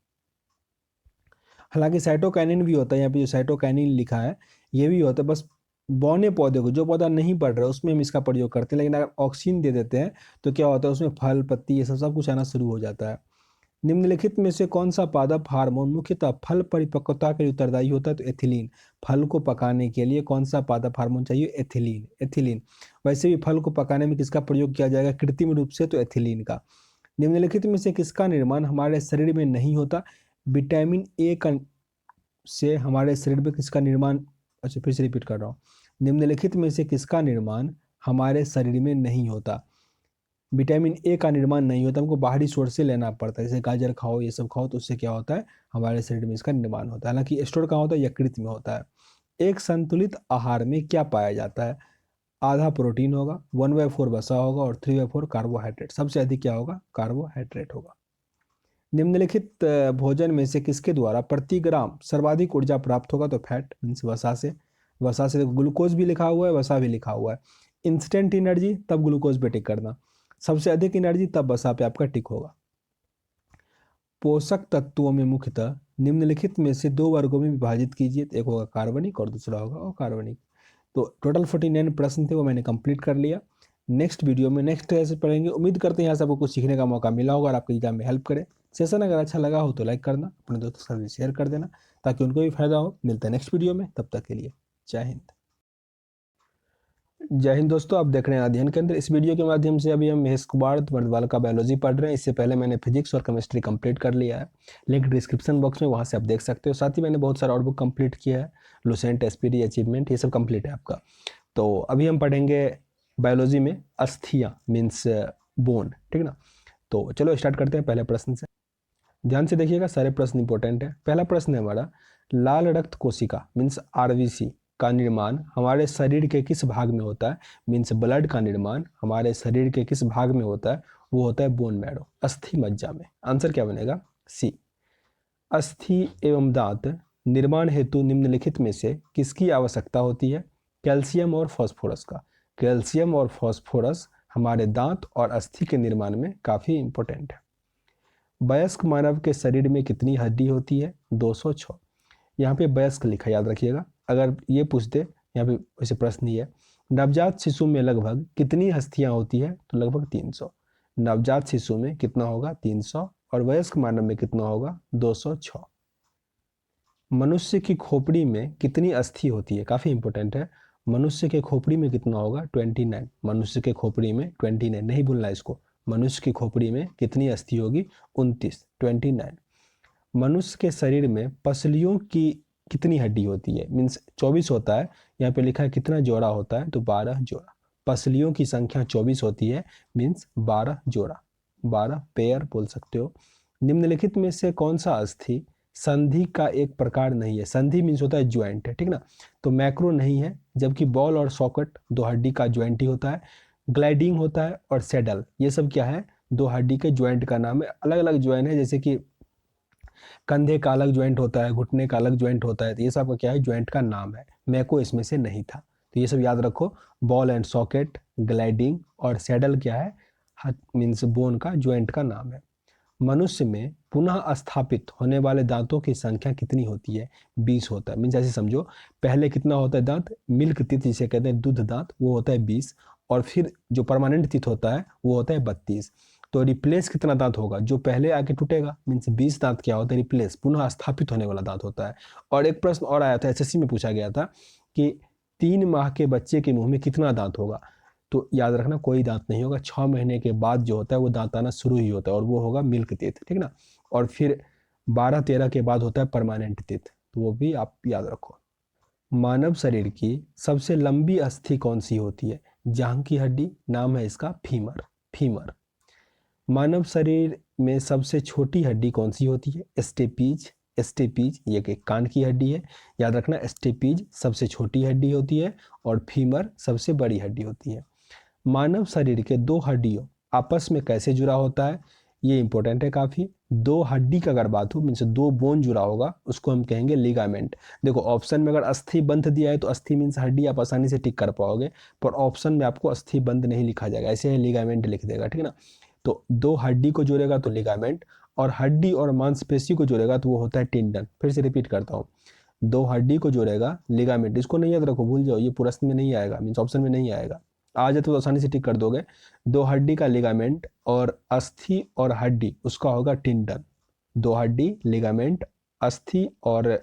हालांकि साइटोकाइनिन भी होता है, यहाँ पे जो साइटोकाइनिन लिखा है ये भी होता है, बस बौने पौधे को, जो पौधा नहीं बढ़ रहा है उसमें हम इसका प्रयोग करते हैं। लेकिन अगर ऑक्सीन दे देते हैं तो क्या होता है? उसमें फल पत्ती ये सब सब कुछ आना शुरू हो जाता है। निम्नलिखित में से कौन सा पादप हार्मोन मुख्यतः फल परिपक्वता के लिए उत्तरदायी होता है? तो एथिलीन। फल को पकाने के लिए कौन सा पादप हार्मोन चाहिए? एथिलीन। एथिलीन। वैसे भी फल को पकाने में किसका प्रयोग किया जाएगा कृत्रिम रूप से? तो एथिलीन का। निम्नलिखित में से किसका निर्माण हमारे शरीर में नहीं होता? विटामिन ए का से हमारे शरीर में किसका निर्माण, अच्छा फिर से रिपीट कर रहा हूँ, निम्नलिखित में से किसका निर्माण हमारे शरीर में नहीं होता? विटामिन ए का निर्माण नहीं होता, हमको बाहरी सोर्स से लेना पड़ता है, जैसे गाजर खाओ ये सब खाओ, तो उससे क्या होता है? हमारे शरीर में इसका निर्माण होता है। हालांकि स्टोर कहाँ होता है? यकृत में होता है। एक संतुलित आहार में क्या पाया जाता है? आधा प्रोटीन होगा, 1/4 वसा होगा और 3/4 कार्बोहाइड्रेट। सबसे अधिक क्या होगा? कार्बोहाइड्रेट होगा। निम्नलिखित भोजन में से किसके द्वारा प्रति ग्राम सर्वाधिक ऊर्जा प्राप्त होगा? तो फैट मीन्स वसा से। वसा से ग्लूकोज भी लिखा हुआ है, वसा भी लिखा हुआ है। इंस्टेंट एनर्जी तब ग्लूकोज पे टिक करना, सबसे अधिक एनर्जी तब वसा पे आपका टिक होगा। पोषक तत्वों में मुख्यतः निम्नलिखित में से दो वर्गों में विभाजित कीजिए, एक होगा कार्बनिक और दूसरा होगा अकार्बनिक। तो टोटल 49 प्रश्न थे, वो मैंने कंप्लीट कर लिया। नेक्स्ट वीडियो में नेक्स्ट तरह से पढ़ेंगे। उम्मीद करते हैं यहाँ से आपको कुछ सीखने का मौका मिला होगा और आपके एग्जाम में हेल्प करे। सेशन अगर अच्छा लगा हो तो लाइक करना, अपने दोस्तों के साथ शेयर कर देना ताकि उनको भी फायदा हो। मिलते हैं नेक्स्ट वीडियो में, तब तक के लिए जय हिंद। जय हिंद दोस्तों, आप देख रहे हैं अध्ययन केंद्र। इस वीडियो के माध्यम से अभी हम महेश कुमार वर्धवाल का बायोलॉजी पढ़ रहे हैं। इससे पहले मैंने फिजिक्स और केमिस्ट्री कंप्लीट कर लिया है, लिंक डिस्क्रिप्शन बॉक्स में, वहाँ से आप देख सकते हो। साथ ही मैंने बहुत सारा और बुक कंप्लीट किया है, लुसेंट, एसपीडी, अचीवमेंट, ये सब कंप्लीट है आपका। तो अभी हम पढ़ेंगे बायोलॉजी में अस्थियाँ मीन्स बोन, ठीक ना। तो चलो स्टार्ट करते हैं पहले प्रश्न से। ध्यान से देखिएगा, सारे प्रश्न इंपॉर्टेंट है। पहला प्रश्न है हमारा, लाल रक्त कोशिका मीन्स आरबीसी का निर्माण हमारे शरीर के किस भाग में होता है। मीन्स ब्लड का निर्माण हमारे शरीर के किस भाग में होता है, वो होता है बोन मैरो, अस्थि मज्जा में। आंसर क्या बनेगा, सी। अस्थि एवं दांत निर्माण हेतु निम्नलिखित में से किसकी आवश्यकता होती है। कैल्शियम और फॉस्फोरस का। कैल्शियम और फॉस्फोरस हमारे दांत और अस्थि के निर्माण में काफ़ी इंपॉर्टेंट है। वयस्क मानव के शरीर में कितनी हड्डी होती है, 206। यहाँ पे वयस्क लिखा, याद रखिएगा। अगर ये पूछ दे यहाँ पे, वैसे प्रश्न ही है, नवजात शिशु में लगभग कितनी अस्थियाँ होती है, तो लगभग 300। नवजात शिशु में कितना होगा, 300, और वयस्क मानव में कितना होगा, 206। मनुष्य की खोपड़ी में कितनी अस्थि होती है, काफ़ी इंपॉर्टेंट है। मनुष्य के खोपड़ी में कितना होगा, 29। मनुष्य के खोपड़ी में 29, नहीं भूलना इसको। मनुष्य की खोपड़ी में कितनी अस्थि होगी, 29, 29। मनुष्य के शरीर में पसलियों की कितनी हड्डी होती है, मीन्स 24 होता है। यहाँ पे लिखा है कितना जोड़ा होता है, तो 12 जोड़ा। पसलियों की संख्या 24 होती है, मीन्स 12 जोड़ा, 12 पेयर बोल सकते हो। निम्नलिखित में से कौन सा अस्थि संधि का एक प्रकार नहीं है। संधि मीन्स होता है ज्वाइंट है, ठीक ना। तो मैक्रो नहीं है, जबकि बॉल और सॉकेट 2 हड्डी का ज्वाइंट ही होता है। ग्लाइडिंग होता है और सेडल, ये सब क्या है, 2 हड्डी के ज्वाइंट का नाम है। अलग अलग ज्वाइंट है, जैसे कि कंधे का अलग ज्वाइंट होता है, घुटने का अलग ज्वाइंट होता है। तो ये सब का क्या है, ज्वाइंट का नाम है। मैको इसमें से नहीं था, तो ये सब याद रखो। बॉल एंड सॉकेट, ग्लाइडिंग और सैडल क्या है, मीन्स बोन का ज्वाइंट का नाम है। मनुष्य में पुनः स्थापित होने वाले दांतों की संख्या कितनी होती है, 20 होता है। मीन्स ऐसे समझो, पहले कितना होता है दांत, मिल्क टीथ जिसे कहते हैं, दूध दांत, वो होता है 20, और फिर जो परमानेंट टीथ होता है वो होता है 32। तो रिप्लेस कितना दांत होगा, जो पहले आके टूटेगा, मीन्स 20 दांत क्या होता है, रिप्लेस, पुनः स्थापित होने वाला दांत होता है। और एक प्रश्न और आया था, एसएससी में पूछा गया था कि 3 माह के बच्चे के मुंह में कितना दांत होगा। तो याद रखना, कोई दांत नहीं होगा। 6 महीने के बाद जो होता है वो दांत आना शुरू ही होता है, और वो होगा मिल्क टीथ, ठीक ना। और फिर 12-13 के बाद होता है परमानेंट टीथ, तो वो भी आप याद रखो। मानव शरीर की सबसे लंबी अस्थि कौन सी होती है, जांघ की हड्डी, नाम है इसका फीमर, फीमर। मानव शरीर में सबसे छोटी हड्डी कौन सी होती है, स्टेपीज, स्टेपीज ये एक कान की हड्डी है, याद रखना। स्टेपीज सबसे छोटी हड्डी होती है और फीमर सबसे बड़ी हड्डी होती है। मानव शरीर के 2 हड्डियों आपस में कैसे जुड़ा होता है, ये इंपॉर्टेंट है काफ़ी। 2 हड्डी का अगर बात हो, मीन्स 2 बोन जुड़ा होगा, उसको हम कहेंगे लिगामेंट। देखो ऑप्शन में अगर अस्थि बंध दिया है तो अस्थि मीन्स हड्डी, आप आसानी से टिक कर पाओगे, पर ऑप्शन में आपको अस्थि बंध नहीं लिखा जाएगा, ऐसे ही लिगामेंट लिख देगा, ठीक ना। तो 2 हड्डी को जोड़ेगा तो लिगामेंट, और हड्डी और मांसपेशी को जोड़ेगा तो वो होता है टेंडन। फिर से रिपीट करता हूँ, 2 हड्डी को जोड़ेगा लिगामेंट, इसको नहीं याद रखो, भूल जाओ, ये प्रश्न में नहीं आएगा, मीन्स ऑप्शन में नहीं आएगा। आ जाए तो आसानी से टिक कर दोगे। 2 हड्डी का लिगामेंट और अस्थि और हड्डी, उसका होगा टेंडन। 2 हड्डी, लिगामेंट, अस्थि और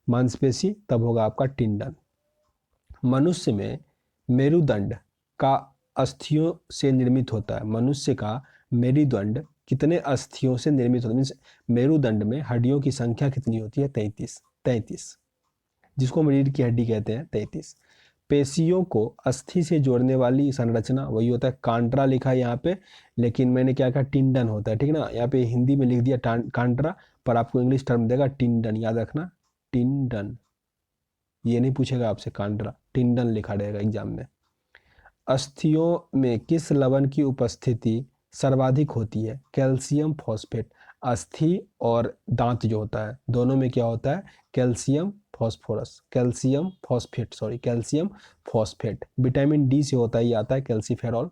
मांसपेशी, तब होगा आपका टेंडन। मनुष्य में मेरुदंड का अस्थियों से निर्मित होता है। मनुष्य का मेरुदंड कितने अस्थियों से निर्मित होता है, मीन्स मेरुदंड में हड्डियों की संख्या कितनी होती है, 33, 33, जिसको हम रीढ़ की हड्डी कहते हैं, 33। पेशियों को अस्थि से जोड़ने वाली संरचना वही होता है, कांट्रा लिखा है यहाँ पे, लेकिन मैंने क्या कहा, टिंडन होता है, ठीक ना। यहाँ पे हिंदी में लिख दिया कांट्रा, पर आपको इंग्लिश टर्म देगा टिंडन, याद रखना, टिंडन। ये नहीं पूछेगा आपसे कांट्रा, टिंडन लिखा रहेगा एग्जाम में। अस्थियों में किस लवण की उपस्थिति सर्वाधिक होती है, कैल्शियम फॉस्फेट। अस्थि और दांत जो होता है, दोनों में क्या होता है, calcium phosphorus, calcium phosphate, sorry calcium phosphate. Vitamin D से होता ही आता है कैल्सीफेरॉल।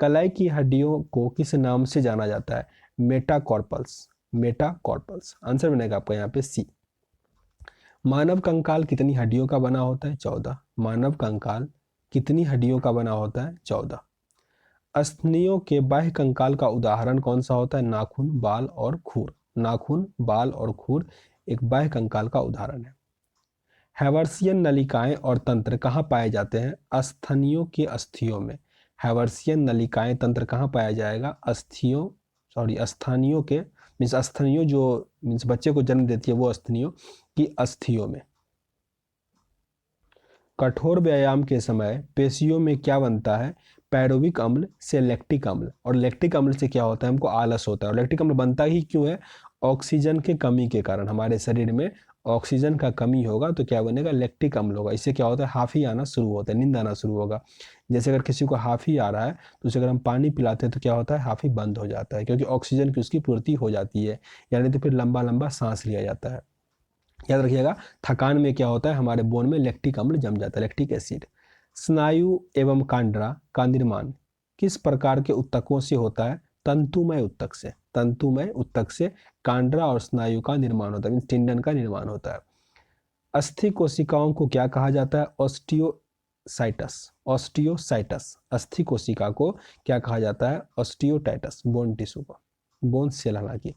कलाई की हड्डियों को किस नाम से जाना जाता है, मेटाकॉर्पल्स, मेटाकॉर्पल्स। आंसर बनेगा आपका यहाँ पे सी। मानव कंकाल कितनी हड्डियों का बना होता है, 14। मानव कंकाल कितनी हड्डियों का बना होता है, 14। अस्थनियों के बाह्य कंकाल का उदाहरण कौन सा होता है? नाखून, बाल और खूर। नाखून, बाल और खूर एक बाह्य कंकाल का उदाहरण है। हैवर्सियन नलिकाएं और तंत्र कहाँ पाए जाते हैं? अस्थनियों के अस्थियों में। हैवर्सियन नलिकाएं तंत्र कहाँ पाया जाएगा? अस्थानियों के मीन्स अस्थनियों जो मीन्स बच्चे को जन्म देती है वो अस्थनियों की अस्थियों में। कठोर व्यायाम के समय पेशियों में क्या बनता है? पैरोविक अम्ल से लैक्टिक अम्ल। और लैक्टिक अम्ल से क्या होता है? हमको आलस होता है। और लैक्टिक अम्ल बनता ही क्यों है? ऑक्सीजन के कमी के कारण। हमारे शरीर में ऑक्सीजन का कमी होगा तो क्या बनेगा? लैक्टिक अम्ल होगा। इससे क्या होता है? हाफी आना शुरू होता है, नींद आना शुरू होगा। जैसे अगर किसी को हाफी आ रहा है तो उसे अगर हम पानी पिलाते हैं तो क्या होता है? हाफी बंद हो जाता है, क्योंकि ऑक्सीजन की उसकी पूर्ति हो जाती है, यानी तो फिर लंबा लंबा सांस लिया जाता है। याद रखिएगा, थकान में क्या होता है? हमारे बोन में लैक्टिक अम्ल जम जाता है, लैक्टिक एसिड। स्नायु एवं कांड्रा का निर्माण किस प्रकार के उत्तकों से होता है? तंतुमय उत्तक से। तंतुमय उत्तक से कांड्रा और स्नायु का निर्माण होता है, टिंडन का निर्माण होता है। अस्थि कोशिकाओं को क्या कहा जाता है? ऑस्टियोसाइटस। ऑस्टियोसाइटस। अस्थि कोशिका को क्या कहा जाता है? ऑस्टियोटाइटस। बोन टिश्यू को, बोन सेल हालांकि।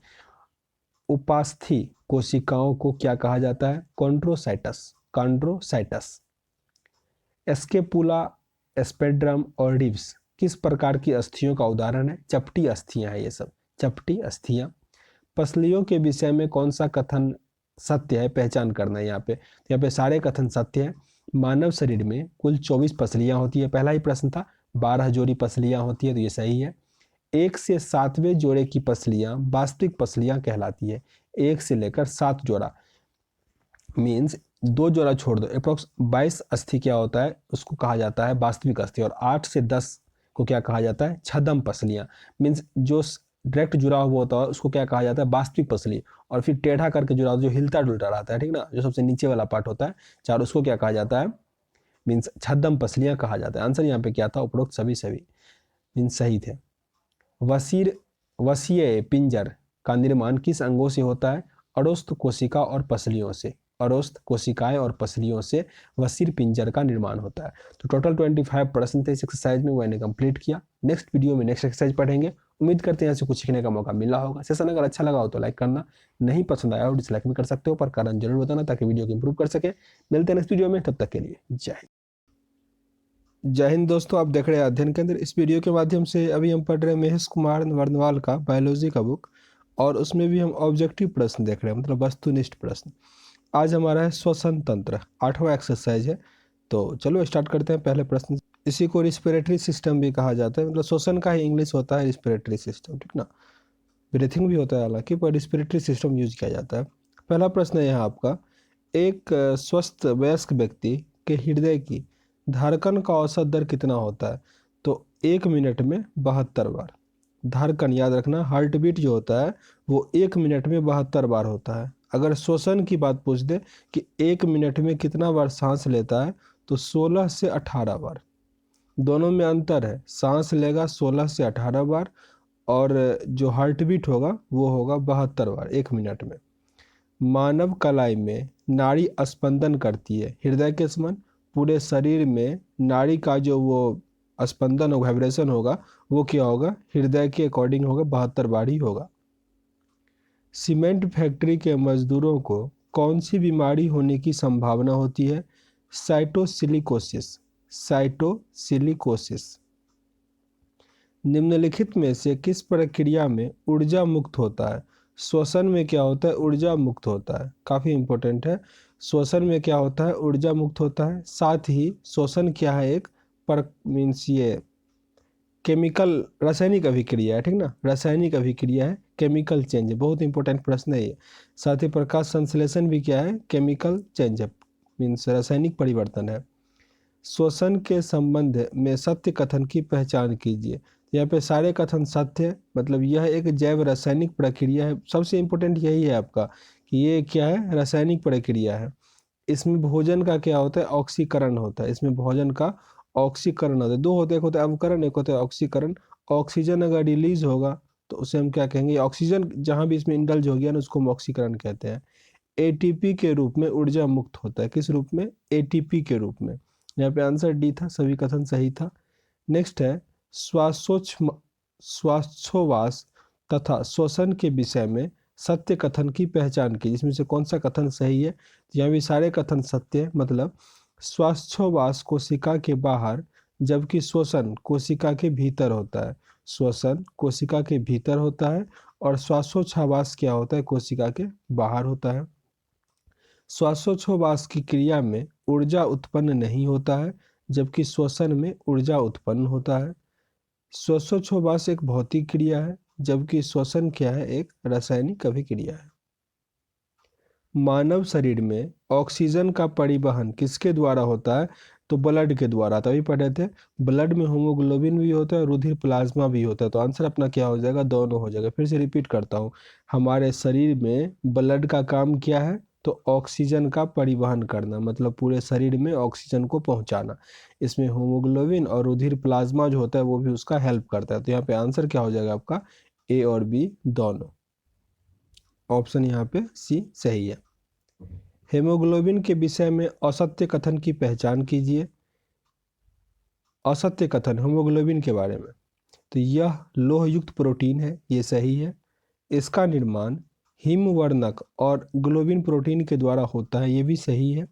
उपास्थि कोशिकाओं को क्या कहा जाता है? कॉन्ड्रोसाइटस। कॉन्ड्रोसाइटस। एस्केपुला, एस्पेड्रम और रिब्स किस प्रकार की अस्थियों का उदाहरण है? चपटी अस्थियां हैं ये सब, चपटी अस्थियां। पसलियों के विषय में कौन सा कथन सत्य है? पहचान करना है यहाँ पे सारे कथन सत्य हैं। मानव शरीर में कुल 24 पसलियां होती है, पहला ही प्रश्न था। 12 जोड़ी पसलियां होती है तो ये सही है। 1 से 7वें जोड़े की पसलियां वास्तविक पसलियां कहलाती है। 1 से लेकर 7 जोड़ा मीन्स 2 जोड़ा छोड़ दो, अप्रोक्स 22 अस्थि क्या होता है? उसको कहा जाता है वास्तविक अस्थि। और 8 से 10 को क्या कहा जाता है? छद्म पसलियां। मीन्स जो डायरेक्ट जुड़ा हुआ होता है उसको क्या कहा जाता है? वास्तविक पसली। और फिर टेढ़ा करके जुड़ा जो हिलता डुलता रहता है, ठीक ना, जो सबसे नीचे वाला पार्ट होता है चार, उसको क्या कहा जाता है? मीन्स छद्म पसलियां कहा जाता है। आंसर यहाँ पे क्या था? उपरोक्त सभी सभी मीन्स सही थे। वसीय पिंजर का निर्माण किस अंगों से होता है? अरोस्त कोशिका और पसलियों से। अरोस्त कोशिकाएं और पसलियों से वसीर पिंजर का निर्माण होता है। तो टोटल 25 प्रश्न थे इस एक्सरसाइज में, मैंने कंप्लीट किया। नेक्स्ट वीडियो में नेक्स्ट एक्सरसाइज पढ़ेंगे। उम्मीद करते हैं यहाँ से कुछ सीखने का मौका मिला होगा। सेशन अगर अच्छा लगा हो तो लाइक करना, नहीं पसंद आया हो डिसलाइक भी कर सकते हो, पर कारण जरूर बताना ताकि वीडियो को इंप्रूव कर सके। मिलते हैं नेक्स्ट वीडियो में, तब तक के लिए जय हिंद। जय हिंद दोस्तों, आप देख रहे हैं अध्ययन केंद्र। इस वीडियो के माध्यम से अभी हम पढ़ रहे हैं महेश कुमार वर्णवाल का बायोलॉजी का बुक, और उसमें भी हम ऑब्जेक्टिव प्रश्न देख रहे हैं, मतलब वस्तुनिष्ठ प्रश्न। आज हमारा है श्वसन तंत्र, 8वां एक्सरसाइज है। तो चलो स्टार्ट करते हैं पहले प्रश्न। इसी को रिस्पिरेटरी सिस्टम भी कहा जाता है, मतलब श्वसन का ही इंग्लिश होता है रिस्पिरेटरी सिस्टम, ठीक ना। ब्रीथिंग भी होता है हालांकि, पर रिस्पिरेटरी सिस्टम यूज किया जाता है। पहला प्रश्न है यहाँ आपका, एक स्वस्थ वयस्क व्यक्ति के हृदय की धड़कन का औसत दर कितना होता है? तो 1 मिनट में 72 बार। धड़कन याद रखना, हार्ट बीट जो होता है वो 1 मिनट में 72 बार होता है। अगर श्वसन की बात पूछ दे कि 1 मिनट में कितना बार सांस लेता है, तो 16 से 18 बार। दोनों में अंतर है, सांस लेगा 16 से 18 बार, और जो हार्ट बीट होगा वो होगा 72 बार 1 मिनट में। मानव कलाई में नाड़ी स्पंदन करती है हृदय के समान। पूरे शरीर में नाड़ी का जो वो स्पंदन होगा, वाइब्रेशन होगा, वो क्या होगा? हृदय के अकॉर्डिंग होगा, 72 बार ही होगा। सीमेंट फैक्ट्री के मजदूरों को कौन सी बीमारी होने की संभावना होती है? साइटोसिलिकोसिस। साइटोसिलिकोसिस। निम्नलिखित में से किस प्रक्रिया में ऊर्जा मुक्त होता है? श्वसन में क्या होता है? ऊर्जा मुक्त होता है, काफ़ी इंपॉर्टेंट है। श्वसन में क्या होता है? ऊर्जा मुक्त होता है। साथ ही श्वसन क्या है? एक मीन्स ये केमिकल रासायनिक अभिक्रिया है, ठीक ना, रासायनिक अभिक्रिया है, केमिकल चेंज है। बहुत इंपॉर्टेंट प्रश्न है ये। साथ ही प्रकाश संश्लेषण भी क्या है? केमिकल चेंज है, मीन्स रासायनिक परिवर्तन है। श्वसन के संबंध में सत्य कथन की पहचान कीजिए। यहाँ पे सारे कथन सत्य है, मतलब यह एक जैव रासायनिक प्रक्रिया है। सबसे इम्पोर्टेंट यही है आपका कि ये क्या है? रासायनिक प्रक्रिया है। इसमें भोजन का क्या होता है? ऑक्सीकरण होता है। इसमें भोजन का ऑक्सीकरण होता है। दो होते, एक होता है अवकरण, एक होता है ऑक्सीकरण। ऑक्सीजन अगर रिलीज होगा तो उसे हम क्या कहेंगे? ऑक्सीजन जहाँ भी इसमें इंडल्ज हो गया ना, उसको हम ऑक्सीकरण कहते हैं। एटीपी के रूप में ऊर्जा मुक्त होता है। किस रूप में? एटीपी के रूप में। यहाँ पे आंसर डी था, सभी कथन सही था। नेक्स्ट है, श्वासोच्छ्वास तथा श्वसन के विषय में सत्य कथन की पहचान की। जिसमें से कौन सा कथन सही है? तो यहाँ भी सारे कथन सत्य है। मतलब श्वासोच्छ्वास कोशिका के बाहर, जबकि श्वसन कोशिका के भीतर होता है। श्वसन कोशिका के भीतर होता है और श्वासोच्छ्वास क्या होता है? कोशिका के बाहर होता है। श्वासोच्छ्वास की क्रिया में ऊर्जा उत्पन्न नहीं होता है, जबकि श्वसन में ऊर्जा उत्पन्न होता है। श्वासोच्छ्वास एक भौतिक क्रिया है, जबकि श्वसन क्या है? एक रासायनिक अभिक्रिया है। मानव शरीर में ऑक्सीजन का परिवहन किसके द्वारा होता है? तो ब्लड के द्वारा। तभी पढ़े थे, ब्लड में हीमोग्लोबिन भी होता है और रुधिर प्लाज्मा भी होता है। तो आंसर अपना क्या हो जाएगा? दोनों हो जाएगा। फिर से रिपीट करता हूँ, हमारे शरीर में ब्लड का काम क्या है? तो ऑक्सीजन का परिवहन करना, मतलब पूरे शरीर में ऑक्सीजन को पहुंचाना। इसमें हीमोग्लोबिन और रुधिर प्लाज्मा जो होता है वो भी उसका हेल्प करता है। तो यहाँ पे आंसर क्या हो जाएगा आपका? ए और बी दोनों। ऑप्शन यहाँ पे सी सही है। हेमोग्लोबिन के विषय में असत्य कथन की पहचान कीजिए। असत्य कथन हेमोग्लोबिन के बारे में, तो यह लोह युक्त प्रोटीन है, ये सही है। इसका निर्माण हिमवर्णक और ग्लोबिन प्रोटीन के द्वारा होता है, ये भी सही है।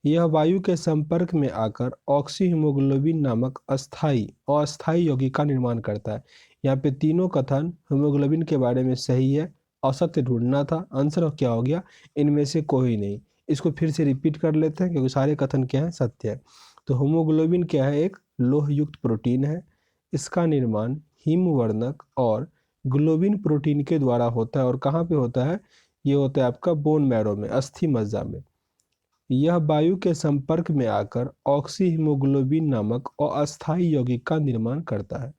यह वायु के संपर्क में आकर ऑक्सी हीमोग्लोबिन नामक अस्थायी यौगिक का निर्माण करता है। यहाँ पे तीनों कथन हीमोग्लोबिन के बारे में सही है। असत्य ढूंढना था, आंसर क्या हो गया? इनमें से कोई नहीं। इसको फिर से रिपीट कर लेते हैं क्योंकि सारे कथन क्या है? सत्य है। तो हीमोग्लोबिन क्या है? एक लोह युक्त प्रोटीन है। इसका निर्माण हिमवर्णक और ग्लोबिन प्रोटीन के द्वारा होता है। और कहाँ पे होता है? ये होता है आपका बोन मैरो में, अस्थि मज्जा में। यह वायु के संपर्क में आकर ऑक्सी हीमोग्लोबिन नामक अस्थायी यौगिक का निर्माण करता है,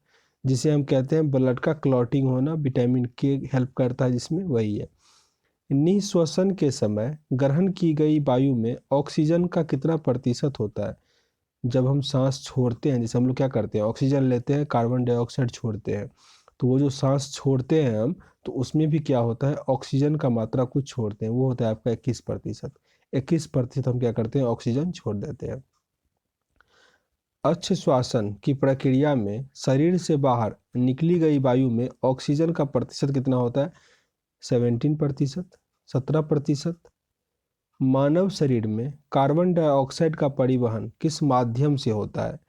जिसे हम कहते हैं ब्लड का क्लॉटिंग होना। विटामिन के हेल्प करता है जिसमें, वही है। निःश्वसन के समय ग्रहण की गई वायु में ऑक्सीजन का कितना प्रतिशत होता है? जब हम सांस छोड़ते हैं, जैसे हम लोग क्या करते हैं? ऑक्सीजन लेते हैं, कार्बन डाइऑक्साइड छोड़ते हैं। तो वो जो सांस छोड़ते हैं हम, तो उसमें भी क्या होता है? ऑक्सीजन का मात्रा कुछ छोड़ते हैं, वो होता है आपका 21%। 21% हम क्या करते हैं? ऑक्सीजन छोड़ देते हैं। अच्छ श्वसन की प्रक्रिया में शरीर से बाहर निकली गई वायु में ऑक्सीजन का प्रतिशत कितना होता है? 17%, 17%। मानव शरीर में कार्बन डाइऑक्साइड का परिवहन किस माध्यम से होता है?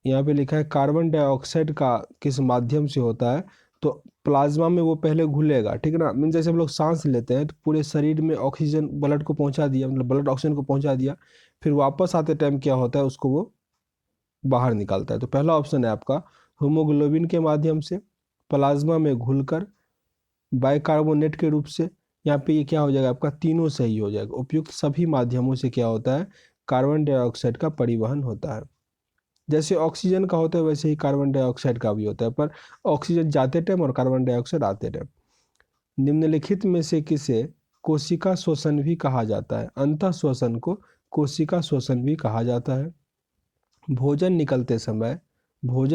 यहाँ पे लिखा है कार्बन डाइऑक्साइड का किस माध्यम से होता है? तो प्लाज्मा में वो पहले घुलेगा, ठीक है ना। मीन जैसे हम लोग सांस लेते हैं तो पूरे शरीर में ऑक्सीजन ब्लड को पहुंचा दिया, मतलब ब्लड ऑक्सीजन को पहुंचा दिया, फिर वापस आते टाइम क्या होता है? उसको वो बाहर निकालता है। तो पहला ऑप्शन है आपका हीमोग्लोबिन के माध्यम से, प्लाज्मा में घुलकर, बाइकार्बोनेट के रूप से। यहाँ पे ये क्या हो जाएगा आपका? तीनों सही हो जाएगा। उपयुक्त सभी माध्यमों से क्या होता है? कार्बन डाइऑक्साइड का परिवहन होता है। जैसे ऑक्सीजन का होता है वैसे ही कार्बन डाइऑक्साइड का भी होता है, पर ऑक्सीजन जाते टाइम और कार्बन डाइऑक्साइड आते टाइम। निम्नलिखित में से किसे कोशिका श्वसन भी कहा जाता है? अंतः श्वसन को कोशिका श्वसन भी कहा जाता है। भोजन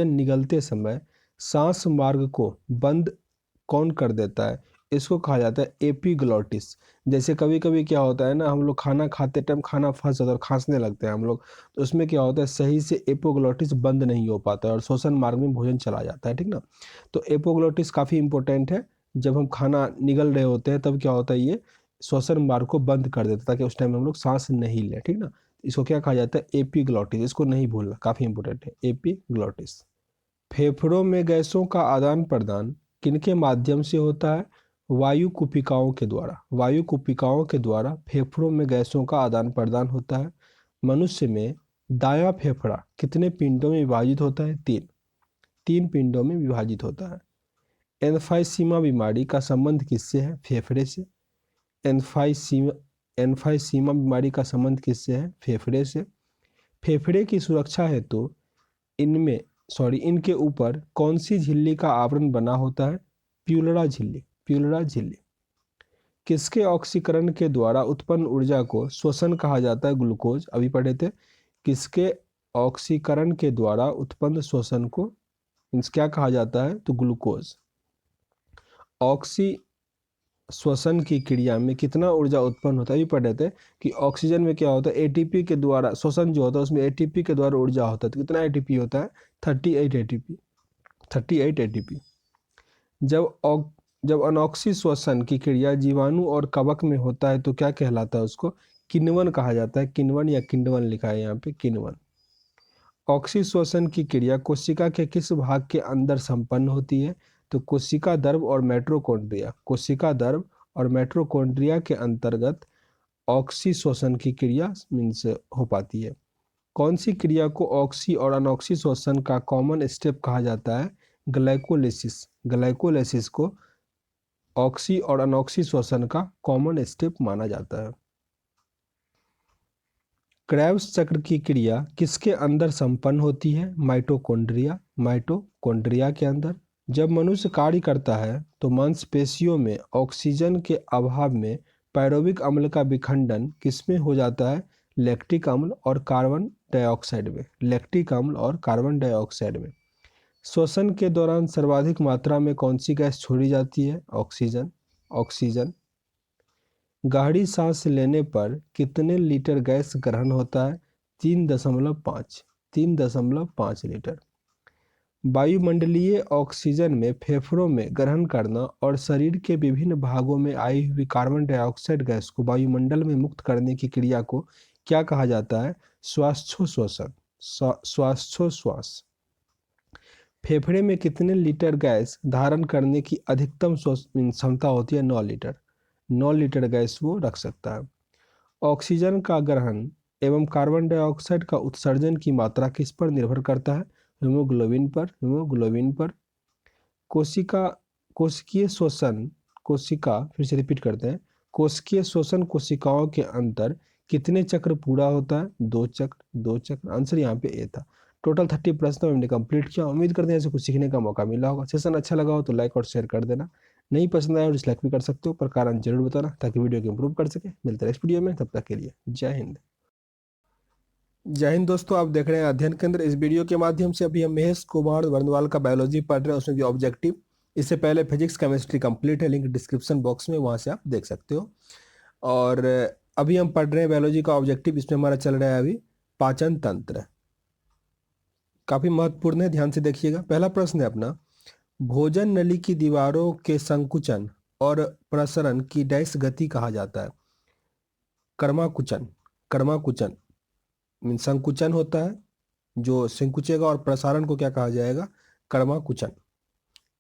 निगलते समय सांस मार्ग को बंद कौन कर देता है? इसको कहा जाता है एपिग्लॉटिस। जैसे कभी कभी क्या होता है ना, हम लोग खाना खाते टाइम खाना फंस जाता है और खांसने लगते हैं हम लोग, तो उसमें क्या होता है? सही से एपोग्लॉटिस बंद नहीं हो पाता है और श्वसन मार्ग में भोजन चला जाता है, ठीक ना। तो एपोग्लॉटिस काफ़ी इंपॉर्टेंट है। जब हम खाना निगल रहे होते हैं तब क्या होता है? ये श्वसन मार्ग को बंद कर देता है ताकि उस टाइम हम लोग सांस नहीं लें, ठीक ना। इसको क्या कहा जाता है? एपिग्लॉटिस। इसको नहीं भूलना, काफ़ी इंपॉर्टेंट है एपिग्लॉटिस। फेफड़ों में गैसों का आदान प्रदान किनके माध्यम से होता है? वायु कुपिकाओं के द्वारा। वायु कुपिकाओं के द्वारा फेफड़ों में गैसों का आदान प्रदान होता है। मनुष्य में दायां फेफड़ा कितने पिंडों में विभाजित होता है? 3 पिंडों में विभाजित होता है। एम्फाइसीमा बीमारी का संबंध किससे है? फेफड़े से। एम्फाइसीमा एम्फाइसीमा बीमारी का संबंध किससे है? फेफड़े से। फेफड़े की सुरक्षा हेतु इनके ऊपर कौन सी झिल्ली का आवरण बना होता है? प्यूलरा झिल्ली। किसके ऑक्सीकरण के द्वारा उत्पन्न ऊर्जा को श्वसन कहा जाता है? ग्लूकोज, अभी पढ़े थे। किसके ऑक्सीकरण के द्वारा उत्पन्न श्वसन को क्या कहा जाता है? तो ग्लूकोज। ऑक्सी श्वसन की क्रिया में कितना ऊर्जा उत्पन्न होता है, ये पढ़ रहे थे कि ऑक्सीजन में क्या होता है, एटीपी के द्वारा श्वसन जो होता है उसमें एटीपी के द्वारा ऊर्जा होता है। तो कितना एटीपी होता है, 38 एटीपी, 38 एटीपी। जब अनॉक्सी श्वसन की क्रिया जीवाणु और कवक में होता है तो क्या कहलाता है, उसको किण्वन कहा जाता है। किण्वन या किण्वन लिखा है यहाँ पे, किण्वन। ऑक्सी श्वसन की क्रिया कोशिका के किस भाग के अंदर संपन्न होती है, तो कोशिका द्रव और माइटोकॉन्ड्रिया, कोशिका द्रव और माइटोकॉन्ड्रिया के अंतर्गत ऑक्सी श्वसन की क्रिया मीन्स हो पाती है। कौन सी क्रिया को ऑक्सी और अनॉक्सी श्वसन का कॉमन स्टेप कहा जाता है, ग्लाइकोलिसिस। ग्लाइकोलिसिस को ऑक्सी और अनॉक्सी श्वसन का कॉमन स्टेप माना जाता है। क्रेब्स चक्र की क्रिया किसके अंदर संपन्न होती है, माइटोकॉन्ड्रिया, माइटोकॉन्ड्रिया के अंदर। जब मनुष्य कार्य करता है तो मांसपेशियों में ऑक्सीजन के अभाव में पायरुविक अम्ल का विखंडन किसमें हो जाता है, लैक्टिक अम्ल और कार्बन डाइऑक्साइड में, लैक्टिक अम्ल और कार्बन डाइऑक्साइड में। श्वसन के दौरान सर्वाधिक मात्रा में कौन सी गैस छोड़ी जाती है, ऑक्सीजन, ऑक्सीजन। गहरी सांस लेने पर कितने लीटर गैस ग्रहण होता है, 3.5, 3.5 लीटर। वायुमंडलीय ऑक्सीजन में फेफड़ों में ग्रहण करना और शरीर के विभिन्न भागों में आई हुई कार्बन डाइऑक्साइड गैस को वायुमंडल में मुक्त करने की क्रिया को क्या कहा जाता है, श्वासोच्छ्वासन, श्वासोच्छ्वास। फेफड़े में कितने लीटर गैस धारण करने की अधिकतम क्षमता होती है, 9 लीटर, 9 लीटर गैस वो रख सकता है। ऑक्सीजन का ग्रहण एवं कार्बन डाइऑक्साइड का उत्सर्जन की मात्रा किस पर निर्भर करता है, हीमोग्लोबिन पर, हीमोग्लोबिन पर। कोशिकीय श्वसन, कोशिका, फिर से रिपीट करते हैं, कोशिकीय श्वसन कोशिकाओं के अंतर कितने चक्र पूरा होता है, 2 चक्र, 2 चक्र। आंसर यहाँ पे ए था। टोटल 30 प्रश्न हमने कंप्लीट किया। उम्मीद करते हैं ऐसे कुछ सीखने का मौका मिला होगा। सेशन अच्छा लगा हो तो लाइक और शेयर कर देना, नहीं पसंद आया और डिसलाइक भी कर सकते हो, पर कारण जरूर बताना ताकि वीडियो को इंप्रूव कर सके। मिलते हैं नेक्स्ट वीडियो में, तब तक के लिए जय हिंद। जय हिंद दोस्तों, आप देख रहे हैं अध्ययन केंद्र। इस वीडियो के माध्यम से अभी हम महेश कुमार वर्णवाल का बायोलॉजी पढ़ रहे हैं, उसमें भी ऑब्जेक्टिव। इससे पहले फिजिक्स केमिस्ट्री कंप्लीट है, लिंक डिस्क्रिप्शन बॉक्स में, वहाँ से आप देख सकते हो। और अभी हम पढ़ रहे हैं बायोलॉजी का ऑब्जेक्टिव। इसमें हमारा चल रहा है अभी पाचन तंत्र, काफी महत्वपूर्ण है, ध्यान से देखिएगा। पहला प्रश्न है अपना, भोजन नली की दीवारों के संकुचन और प्रसरण की डैश गति कहा जाता है, कर्माकुचन। कर्माकुचन मीन संकुचन होता है जो संकुचेगा, और प्रसारण को क्या कहा जाएगा, कर्माकुचन।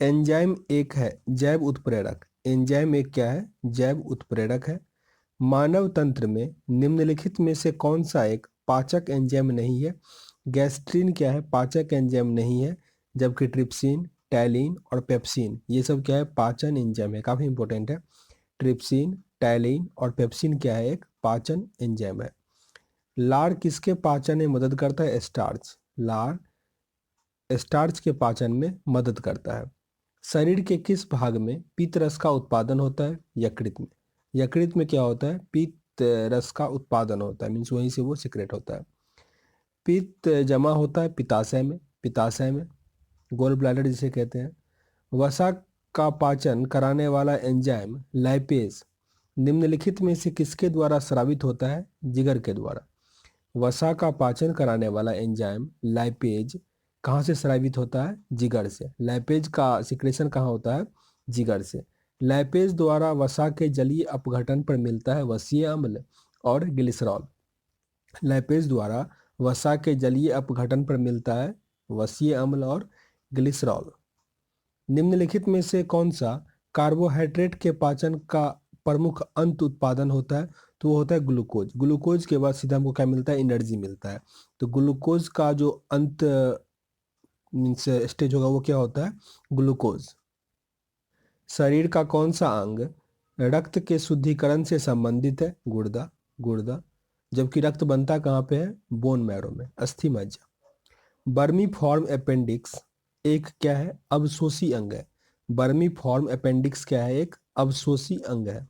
एंजाइम एक है जैव उत्प्रेरक, एंजाइम एक क्या है, जैव उत्प्रेरक है। मानव तंत्र में निम्नलिखित में से कौन सा एक पाचक एंजाइम नहीं है, गैस्ट्रीन क्या है, पाचक एंजाइम नहीं है, जबकि ट्रिप्सिन, टैलिन और पेप्सिन ये सब क्या है, पाचन एंजाइम है, काफी इंपॉर्टेंट है। ट्रिप्सिन, टैलिन और पेप्सिन क्या है, एक पाचन एंजाइम है। लार किसके पाचन में मदद करता है, स्टार्च। लार स्टार्च के पाचन में मदद करता है। शरीर के किस भाग में पीत रस का उत्पादन होता है, यकृत में। यकृत में क्या होता है, पीत रस का उत्पादन होता है, मीन्स वहीं से वो सिक्रेट होता है। पित्त जमा होता है पित्ताशय में, पित्ताशय में, गोल ब्लैडर जिसे कहते हैं। वसा का पाचन कराने वाला एंजाइम लाइपेज निम्नलिखित में से किसके द्वारा स्रावित होता है, जिगर के द्वारा। वसा का पाचन कराने वाला एंजाइम लाइपेज कहाँ से स्रावित होता है, जिगर से। लाइपेज का सिक्रेशन कहाँ होता है, जिगर से। लाइपेज द्वारा वसा के जलीय अपघटन पर मिलता है वसीय अम्ल और ग्लिसरॉल। लाइपेज द्वारा वसा के जलीय अपघटन पर मिलता है वसीय अम्ल और ग्लिसरॉल। निम्नलिखित में से कौन सा कार्बोहाइड्रेट के पाचन का प्रमुख अंत उत्पादन होता है, तो वो होता है ग्लूकोज। ग्लूकोज के बाद सीधा हमको क्या मिलता है, एनर्जी मिलता है। तो ग्लूकोज का जो अंत मीन्स स्टेज होगा वो क्या होता है, ग्लूकोज। शरीर का कौन सा अंग रक्त के शुद्धिकरण से संबंधित है, गुर्दा, गुर्दा। जबकि रक्त बनता कहाँ पे है, बोन मैरो में, अस्थि मज्जा। बर्मी फॉर्म अपेंडिक्स एक क्या है, अवशोषी अंग है। बर्मी फॉर्म अपेंडिक्स क्या है, एक अवशोषी अंग है।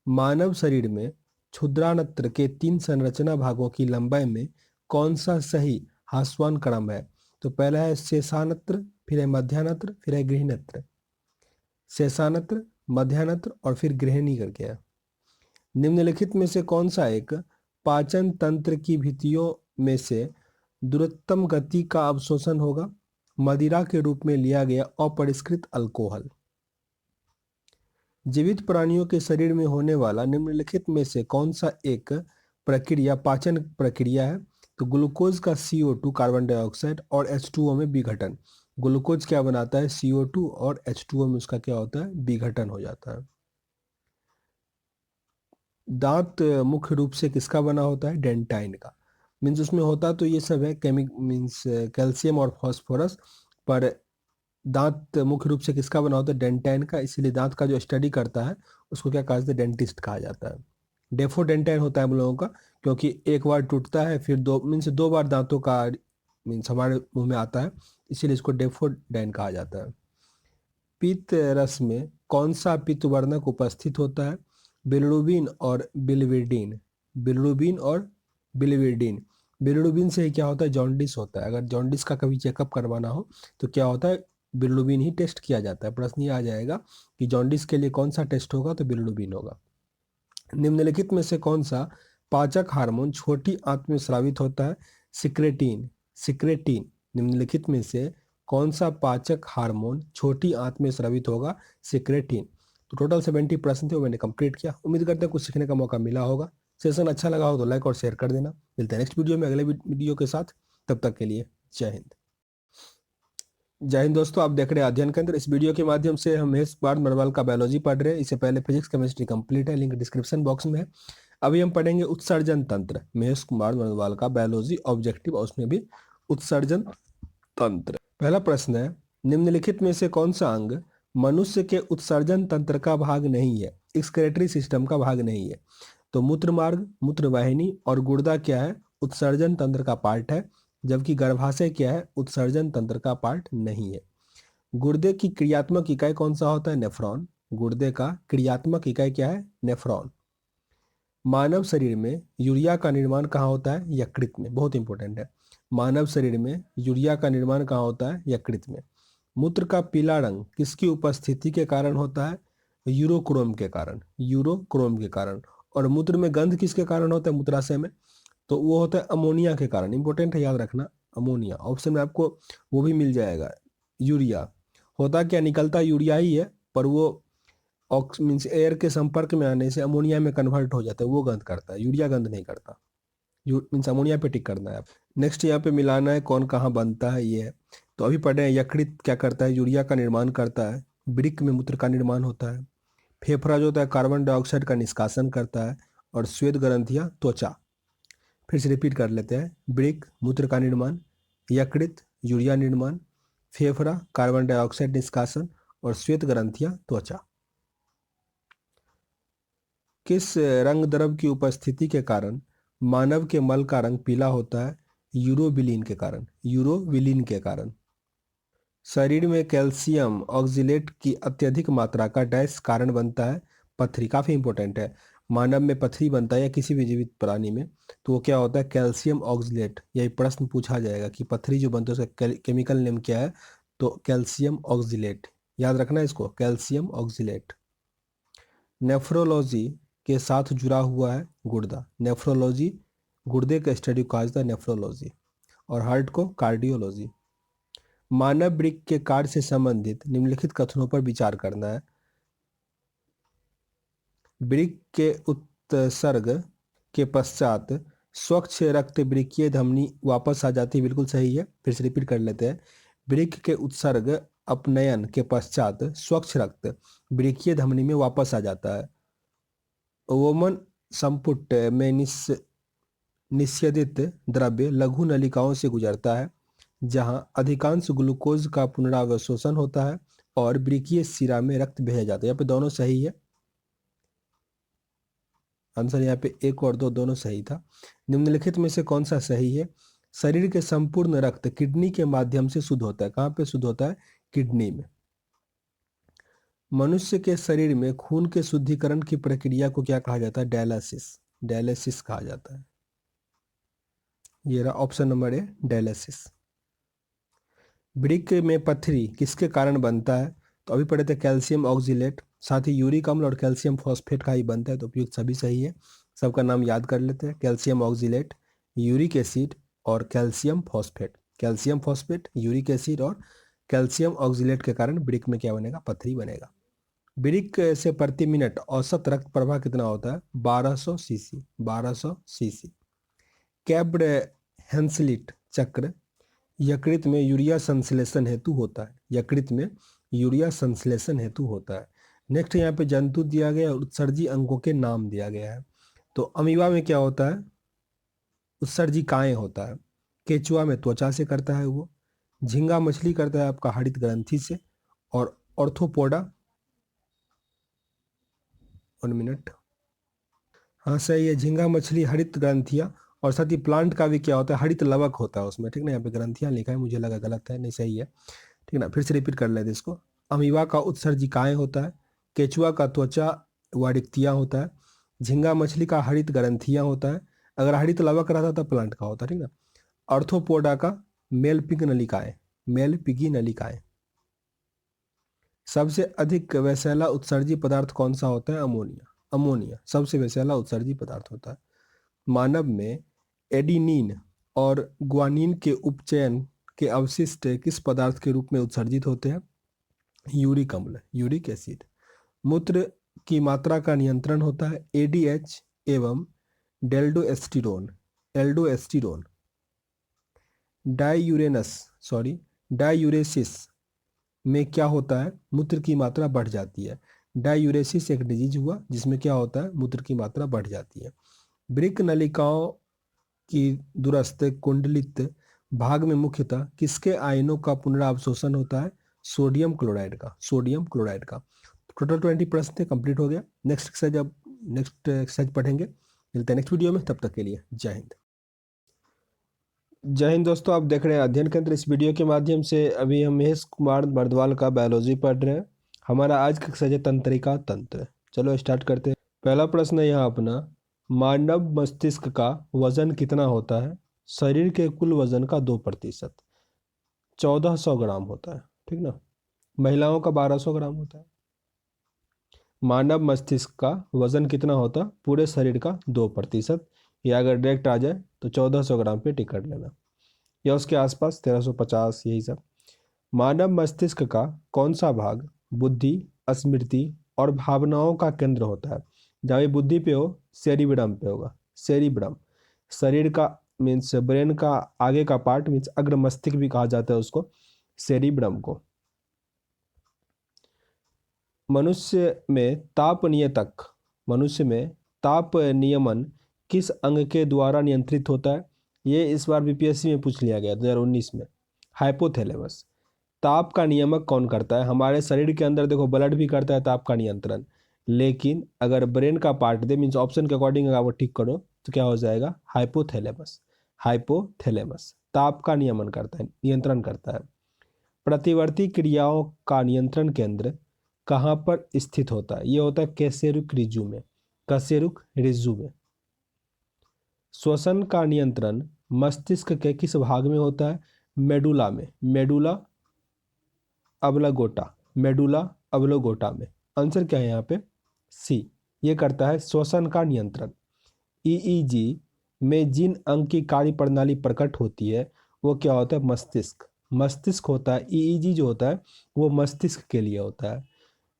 मानव शरीर में क्षुद्रांत्र के 3 संरचना भागों की लंबाई में कौन सा सही ह्रासमान क्रम है, तो पहला है शेषानत्र, फिर है मध्यानत्र, फिर है गृहिणत्र। शेषानत्र, मध्यान्ह और फिर गृहिणी करके है। निम्नलिखित में से कौन सा एक पाचन तंत्र की भित्तियों में से दूरतम गति का अवशोषण होगा? मदिरा के रूप में लिया गया अपरिष्कृत अल्कोहल। जीवित प्राणियों के शरीर में होने वाला निम्नलिखित में से कौन सा एक प्रक्रिया पाचन प्रक्रिया है? तो ग्लूकोज का CO2 कार्बन डाइऑक्साइड और H2O में विघटन। ग्लूकोज क्या बनाता है? CO2 और H2O में उसका क्या होता है? विघटन हो जाता है। दांत मुख्य रूप से किसका बना होता है? डेंटाइन का। मीन्स उसमें होता तो ये सब है मीन्स कैल्शियम और फॉस्फोरस, पर दांत मुख्य रूप से किसका बना होता है? डेंटाइन का। इसीलिए दांत का जो स्टडी करता है उसको क्या कहा जाता है? डेंटिस्ट कहा जाता है। डेफोडेंटाइन होता है हम लोगों का, क्योंकि एक बार टूटता है फिर दो बार दांतों का मीन्स हमारे मुंह में आता है, इसीलिए इसको डेफोडाइन कहा जाता है। पित्त रस में कौन सा पित्त वर्णक उपस्थित होता है? बिलिरुबिन और बिलिवर्डिन। बिलिरुबिन और बिलिवर्डिन। बिलिरुबिन से क्या होता है? जॉन्डिस होता है। अगर जॉन्डिस का कभी चेकअप करवाना हो तो क्या होता है? बिलिरुबिन ही टेस्ट किया जाता है। प्रश्न ये आ जाएगा कि जॉन्डिस के लिए कौन सा टेस्ट होगा, तो बिलिरुबिन होगा। निम्नलिखित में से कौन सा पाचक हार्मोन छोटी आंत में स्रावित होता है? सिक्रेटिन। सिक्रेटिन। निम्नलिखित में से कौन सा पाचक हार्मोन छोटी आंत में स्रावित होगा? सिक्रेटिन। तो टोटल 70 प्रश्न थे, वो मैंने कंप्लीट किया। उम्मीद करते हैं कुछ सीखने का मौका मिला होगा। सेशन अच्छा लगा हो तो लाइक और शेयर कर देना। मिलते हैं नेक्स्ट वीडियो में अगले वीडियो के साथ। तब तक के लिए जय हिंद। जय हिंद दोस्तों, आप देख रहे हैं अध्ययन केंद्र। इस वीडियो के माध्यम से हम महेश कुमार नरवाल का बायोलॉजी पढ़ रहे हैं। इससे पहले फिजिक्स केमिस्ट्री कंप्लीट है, लिंक डिस्क्रिप्शन बॉक्स में है। अभी हम पढ़ेंगे उत्सर्जन तंत्र, महेश कुमार नरवाल का बायोलॉजी ऑब्जेक्टिव, और उसमें भी उत्सर्जन तंत्र। पहला प्रश्न है, निम्नलिखित में से कौन सा अंग मनुष्य के उत्सर्जन तंत्र का भाग नहीं है? एक्सक्रेटरी सिस्टम का भाग नहीं है। तो मूत्रमार्ग, मूत्रवाहिनी और गुर्दा क्या है? उत्सर्जन तंत्र का पार्ट है। जबकि गर्भाशय क्या है? उत्सर्जन तंत्र का पार्ट नहीं है। गुर्दे की क्रियात्मक इकाई कौन सा होता है? नेफ्रॉन। गुर्दे का क्रियात्मक इकाई क्या है? नेफ्रॉन। मानव शरीर में यूरिया का निर्माण कहाँ होता है? यकृत में। बहुत इंपॉर्टेंट है। मानव शरीर में यूरिया का निर्माण कहाँ होता है? यकृत में। मूत्र का पीला रंग किसकी उपस्थिति के कारण होता है? यूरोक्रोम के कारण। यूरोक्रोम के कारण। और मूत्र में गंध किसके कारण होता है? मूत्राशय में। तो वो होता है अमोनिया के कारण। इंपॉर्टेंट है, याद रखना। अमोनिया ऑप्शन में आपको वो भी मिल जाएगा। यूरिया होता क्या? निकलता यूरिया ही है, पर वो ऑक्स मीन्स एयर के संपर्क में आने से अमोनिया में कन्वर्ट हो जाता है, वो गंध करता है। यूरिया गंध नहीं करता। मीन्स अमोनिया पे टिक करना है आप। नेक्स्ट यहाँ पे मिलाना है कौन कहाँ बनता है, ये है। तो अभी पढ़े हैं यकृत क्या करता है? यूरिया का निर्माण करता है। वृक्क में मूत्र का निर्माण होता है। फेफड़ा जो होता है कार्बन डाइऑक्साइड का निष्कासन करता है। और श्वेत ग्रंथियाँ त्वचा। फिर से रिपीट कर लेते हैं। वृक्क मूत्र का निर्माण, यकृत यूरिया निर्माण, फेफड़ा कार्बन डाइऑक्साइड निष्कासन, और श्वेत ग्रंथियां त्वचा। किस रंग द्रव की उपस्थिति के कारण मानव के मल का रंग पीला होता है? यूरोबिलिन के कारण। यूरोबिलिन के कारण। शरीर में कैल्शियम ऑक्जिलेट की अत्यधिक मात्रा का डैश कारण बनता है? पथरी। काफी इंपॉर्टेंट है। मानव में पथरी बनता है या किसी भी जीवित प्राणी में, तो वो क्या होता है? Calcium oxalate. यही प्रश्न पूछा जाएगा कि पथरी जो बनता है उसका केमिकल नेम क्या है? तो कैल्शियम ऑक्जिलेट। याद रखना इसको, कैल्शियम ऑक्जिलेट। नेफ्रोलॉजी के साथ जुड़ा हुआ है गुर्दा। नेफ्रोलॉजी गुर्दे का स्टडी को कहा जाता है नेफ्रोलॉजी। और हार्ट को कार्डियोलॉजी। मानव वृक्क के कार्य से संबंधित निम्नलिखित कथनों पर विचार करना है। वृक्क के उत्सर्ग के पश्चात स्वच्छ रक्त वृक्कीय धमनी वापस आ जाती है। बिल्कुल सही है। फिर से रिपीट कर लेते हैं। वृक्क के उत्सर्ग अपनयन के पश्चात स्वच्छ रक्त वृक्कीय धमनी में वापस आ जाता है। ओवमन संपुट में निस्यदित द्रव्य लघु नलिकाओं से गुजरता है, जहां अधिकांश ग्लूकोज का पुनरावशोषण होता है और वृक्कीय शिरा में रक्त भेजा जाता है। यहाँ पे दोनों सही है। आंसर यहाँ पे 1 और 2 दोनों सही था। निम्नलिखित में से कौन सा सही है? शरीर के संपूर्ण रक्त किडनी के माध्यम से शुद्ध होता है। कहाँ पे शुद्ध होता है? किडनी में। मनुष्य के शरीर में खून के शुद्धिकरण की प्रक्रिया को क्या कहा जाता है? डायलिसिस। डायलिसिस कहा जाता है। ये रहा ऑप्शन नंबर ए, डायलिसिस। वृक्क में पथरी किसके कारण बनता है? तो अभी पढ़े थे कैल्शियम ऑक्जिलेट, साथ ही यूरिक अम्ल और कैल्शियम फॉस्फेट का ही बनता है, तो उपयुक्त सभी सही है। सबका नाम याद कर लेते हैं, कैल्शियम ऑक्जिलेट, यूरिक एसिड और calcium phosphate. Calcium phosphate, uric acid और कैल्शियम ऑक्जिलेट के कारण वृक्क में क्या बनेगा, पथरी बनेगा। वृक्क से प्रति मिनट औसत रक्त प्रवाह कितना होता है, 1200 सीसी, 1200 सीसी। कैब्ड हेंसलिट चक्र यकृत में यूरिया संश्लेषण हेतु होता है, यकृत में यूरिया संश्लेषण हेतु होता है। नेक्स्ट यहाँ पे जंतु दिया गया और उत्सर्जी अंगों के नाम दिया गया है। तो अमीबा में क्या होता है, उत्सर्जी काय होता है। केचुआ में त्वचा से करता है वो। झींगा मछली करता है आपका हरित ग्रंथि से। और ऑर्थोपोडा, 1 मिनट, हाँ सही है, झींगा मछली हरित ग्रंथियाँ। और साथ ही प्लांट का भी क्या होता है, हरित लवक होता है उसमें, ठीक ना। यहाँ पे ग्रंथियाँ लिखा है, मुझे लगा गलत है, नहीं सही है, ठीक ना। फिर से रिपीट कर लेते इसको। अमीबा का उत्सर्जिकाएँ होता है। केचुआ का त्वचा वारिक्तियाँ होता है। झींगा मछली का हरित ग्रंथियाँ होता है। अगर हरित लवक रहता तो प्लांट का होता है, ठीक ना। ऑर्थोपोडा का मेल पिग नलिकाएँ, मेल पिगी नलिकाएँ। सबसे अधिक वैसेला उत्सर्जी पदार्थ कौन सा होता है, अमोनिया। अमोनिया सबसे वैसेला उत्सर्जी पदार्थ होता है। मानव में एडिनिन और ग्वानिन के उपचयन के अवशिष्ट किस पदार्थ के रूप में उत्सर्जित होते हैं, यूरिक अम्ल, यूरिक एसिड। मूत्र की मात्रा का नियंत्रण होता है एडीएच एवं डेल्डोस्टेरोन, एल्डोस्टेरोन। डायूरेसिस में क्या होता है, मूत्र की मात्रा बढ़ जाती है। डायूरेसिस एक डिजीज हुआ जिसमें क्या होता है, मूत्र की मात्रा बढ़ जाती है। वृक्क नलिकाओं की दूरस्थ कुंडलित भाग में मुख्यतः किसके आयनों का पुनरावशोषण होता है, सोडियम क्लोराइड का, सोडियम क्लोराइड का। टोटल 20 प्रश्न थे, कंप्लीट हो गया। नेक्स्ट एक्सरसाइज पढ़ेंगे, मिलते हैं नेक्स्ट वीडियो में, तब तक के लिए जय हिंद। जय हिंद दोस्तों, आप देख रहे हैं अध्ययन केंद्र। इस वीडियो के माध्यम से अभी हम महेश कुमार बर्दवाल का बायोलॉजी पढ़ रहे हैं। हमारा आज का एक्सरसाइज है तंत्रिका तंत्र। चलो स्टार्ट करते हैं। पहला प्रश्न है यहाँ अपना, मानव मस्तिष्क का वजन कितना होता है, शरीर के कुल वजन का 2%, 1400 ग्राम होता है, ठीक ना। महिलाओं का 1200 ग्राम होता है। मानव मस्तिष्क का वजन कितना होता है, पूरे शरीर का 2%, या अगर डायरेक्ट आ जाए तो 1400 ग्राम पे टिक कर लेना, या उसके आसपास 1350, यही सब। मानव मस्तिष्क का कौन सा भाग बुद्धि, स्मृति और भावनाओं का केंद्र होता है। जहाँ भी बुद्धि पे हो, सेरिब्रम पे होगा, सेरिब्रम। शरीर का मीन्स ब्रेन का आगे का पार्ट मीन्स अग्र मस्तिष्क भी कहा जाता है उसको, सेरिब्रम को। मनुष्य में ताप नियतक, मनुष्य में ताप नियमन किस अंग के द्वारा नियंत्रित होता है। ये इस बार बीपीएससी में पूछ लिया गया 2019 में। हाइपोथैलेमस। ताप का नियमक कौन करता है, हमारे शरीर के अंदर देखो ब्लड भी करता है ताप का नियंत्रण, लेकिन अगर ब्रेन का पार्ट दे मीन्स ऑप्शन के अकॉर्डिंग अगर वो ठीक करो तो क्या हो जाएगा, हाइपोथैलेमस। हाइपोथैलेमस ताप का नियमन करता है, नियंत्रण करता है। प्रतिवर्ती क्रियाओं का नियंत्रण केंद्र कहाँ पर स्थित होता है, ये होता है कैसेरुक रिजु में, कैसेरुक रिजु में। श्वसन का नियंत्रण मस्तिष्क के किस भाग में होता है, मेडुला में, मेडुला अब्लांगोटा, मेडुला अब्लांगोटा में। आंसर क्या है यहाँ पे, सी, ये करता है श्वसन का नियंत्रण। ईईजी में जिन अंग की कार्य प्रणाली प्रकट होती है वो क्या होता है, मस्तिष्क, मस्तिष्क होता है। ईईजी जो होता है वो मस्तिष्क के लिए होता है।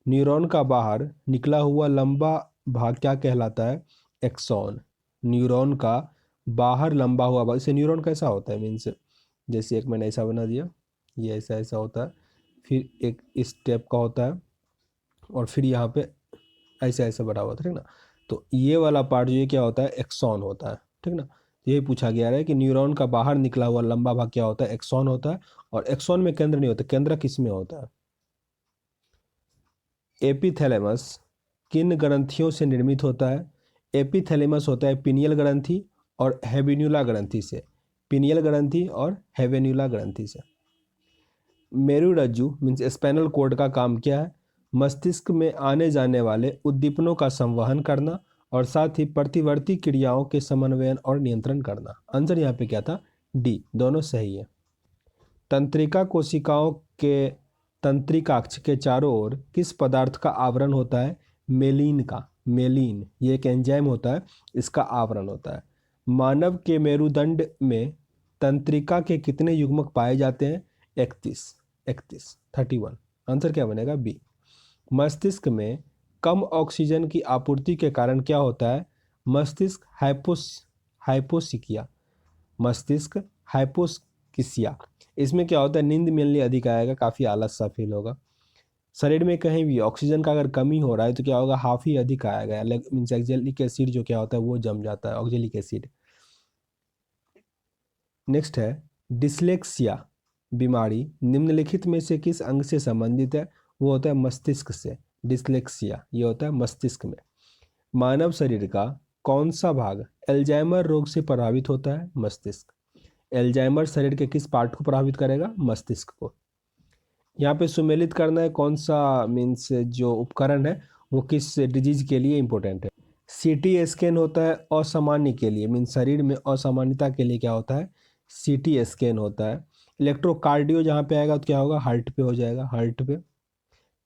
न्यूरॉन का बाहर निकला हुआ लंबा भाग क्या कहलाता है, एक्सॉन। न्यूरॉन का बाहर लंबा हुआ भाग, इसे न्यूरॉन कैसा होता है मीन्स जैसे एक मैंने ऐसा बना दिया, ये ऐसा ऐसा होता है, फिर एक इस टाइप का होता है, और फिर यहाँ पे ऐसा ऐसा बना हुआ था, ठीक ना। तो ये वाला पार्ट जो ये क्या होता है, एक्सॉन होता है, ठीक ना। ये पूछा गया है कि न्यूरॉन का बाहर निकला हुआ लंबा भाग क्या होता है, एक्सॉन होता है। और एक्सॉन में केंद्र नहीं होता, केंद्र किस में होता है। एपिथैलेमस किन ग्रंथियों से निर्मित होता है। एपिथैलेमस होता है पिनियल ग्रंथि और हेवेन्युला ग्रंथि से, पिनियल ग्रंथि और हेवेन्युला ग्रंथि से। मेरुरज्जु मीन्स स्पाइनल कोर्ड का काम क्या है, मस्तिष्क में आने जाने वाले उद्दीपनों का संवहन करना और साथ ही प्रतिवर्ती क्रियाओं के समन्वयन और नियंत्रण करना। आंसर यहाँ पे क्या था, डी, दोनों सही है। तंत्रिका कोशिकाओं के तंत्रिका अक्ष के चारों ओर किस पदार्थ का आवरण होता है? मेलिन का। मेलिन ये एक एंजाइम होता है, इसका आवरण होता है। मानव के मेरुदंड में तंत्रिका के कितने युग्मक पाए जाते हैं? 31। आंसर क्या बनेगा? बी। मस्तिष्क में कम ऑक्सीजन की आपूर्ति के कारण क्या होता है? मस्तिष्क हाइपोसिकिया। मस्तिष्क हाइपोक्सिया। इसमें क्या होता है? नींद मिलनी अधिक आएगा, काफ़ी आलस सा फील होगा। शरीर में कहीं भी ऑक्सीजन का अगर कमी हो रहा है तो क्या होगा? हाफ ही अधिक आएगा, मीन्स ऑक्जेलिक एसिड जो क्या होता है वो जम जाता है, ऑक्जेलिक एसिड। नेक्स्ट है डिसलेक्सिया बीमारी निम्नलिखित में से किस अंग से संबंधित है? वो होता है मस्तिष्क से। डिसलेक्सिया ये होता है मस्तिष्क में। मानव शरीर का कौन सा भाग एल्जाइमर रोग से प्रभावित होता है? मस्तिष्क। एल्जाइमर शरीर के किस पार्ट को प्रभावित करेगा? मस्तिष्क को। यहाँ पे सुमेलित करना है कौन सा, मीन्स जो उपकरण है वो किस डिजीज के लिए इंपॉर्टेंट है। सीटी स्कैन होता है असामान्य के लिए, मीन्स शरीर में असामान्यता के लिए क्या होता है? सीटी स्कैन होता है। इलेक्ट्रोकार्डियो जहाँ पे आएगा तो क्या होगा? हार्ट पे हो जाएगा, हार्ट पे।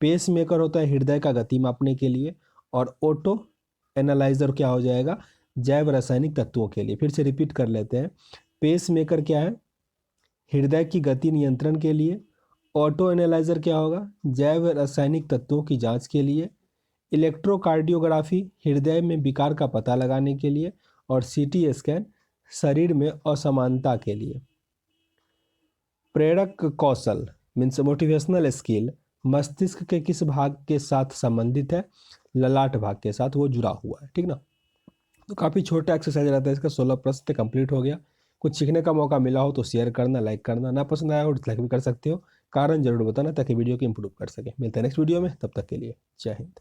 पेस मेकर होता है हृदय का गति मापने के लिए। और ऑटो एनालाइजर क्या हो जाएगा? जैव रासायनिक तत्वों के लिए। फिर से रिपीट कर लेते हैं। पेस मेकर क्या है? हृदय की गति नियंत्रण के लिए। ऑटो एनालाइजर क्या होगा? जैव रासायनिक तत्वों की जांच के लिए। इलेक्ट्रोकार्डियोग्राफी हृदय में विकार का पता लगाने के लिए। और सीटी स्कैन शरीर में असमानता के लिए। प्रेरक कौशल मीन्स मोटिवेशनल स्किल मस्तिष्क के किस भाग के साथ संबंधित है? ललाट भाग के साथ वो जुड़ा हुआ है, ठीक ना। तो काफ़ी छोटा एक्सरसाइज रहता है इसका। 16 प्रश्न कंप्लीट हो गया। कुछ सीखने का मौका मिला हो तो शेयर करना, लाइक करना, ना पसंद आया हो डिसलाइक भी कर सकते हो। कारण जरूर बताना ताकि वीडियो को इंप्रूव कर सके। मिलते हैं नेक्स्ट वीडियो में, तब तक के लिए जय हिंद।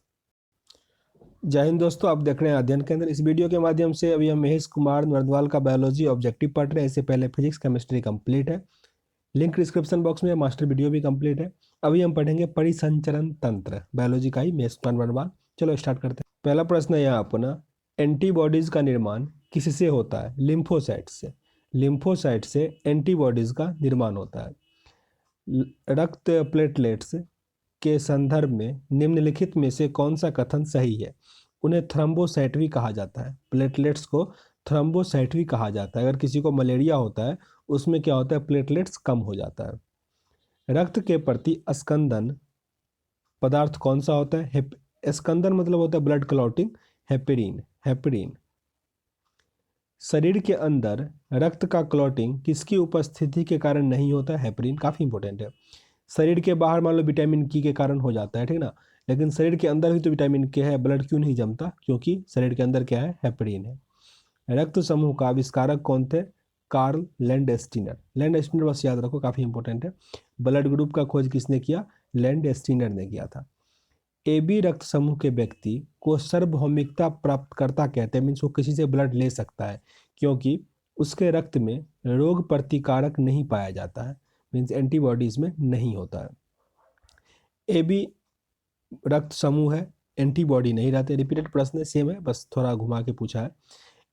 जय हिंद दोस्तों, आप देख रहे हैं अध्ययन केंद्र। इस वीडियो के माध्यम से अभी हम महेश कुमार नरदवाल का बायोलॉजी ऑब्जेक्टिव पढ़ रहे हैं। इससे पहले फिजिक्स केमिस्ट्री कंप्लीट है। लिंक डिस्क्रिप्शन बॉक्स में, मास्टर वीडियो भी कंप्लीट है। अभी हम पढ़ेंगे परिसंचरण तंत्र, बायोलॉजी का ही महेश कुमार नरदवाल। चलो स्टार्ट करते हैं। पहला प्रश्न है यहाँ अपना, एंटीबॉडीज का निर्माण किससे होता है? लिम्फोसाइट से। लिम्फोसाइट से एंटीबॉडीज का निर्माण होता है। रक्त प्लेटलेट्स के संदर्भ में निम्नलिखित में से कौन सा कथन सही है? उन्हें थ्रम्बोसाइट भी कहा जाता है। प्लेटलेट्स को थ्रम्बोसाइट भी कहा जाता है। अगर किसी को मलेरिया होता है उसमें क्या होता है? प्लेटलेट्स कम हो जाता है। रक्त के प्रति स्कंदन पदार्थ कौन सा होता है? स्कंदन मतलब होता है ब्लड क्लॉटिंग। हेपेरिन। हेपेरिन। शरीर के अंदर रक्त का क्लॉटिंग किसकी उपस्थिति के कारण नहीं होता है? हेपेरिन। काफ़ी इंपॉर्टेंट है। शरीर के बाहर मान लो विटामिन के कारण हो जाता है, ठीक ना, लेकिन शरीर के अंदर भी तो विटामिन के है, ब्लड क्यों नहीं जमता? क्योंकि शरीर के अंदर क्या है? हेपेरिन है। रक्त समूह का आविष्कारक कौन थे? Karl Landsteiner. लैंडस्टीनर बस याद रखो, काफ़ी इंपॉर्टेंट है। ब्लड ग्रुप का खोज किसने किया? लैंडस्टीनर ने किया था। ए बी रक्त समूह के व्यक्ति को सार्वभौमिकता प्राप्तकर्ता कहते हैं, मीन्स वो किसी से ब्लड ले सकता है क्योंकि उसके रक्त में रोग प्रतिकारक नहीं पाया जाता है, मीन्स एंटीबॉडीज में नहीं होता है। ए बी रक्त समूह है, एंटीबॉडी नहीं रहते। रिपीटेड प्रश्न सेम है, बस थोड़ा घुमा के पूछा है।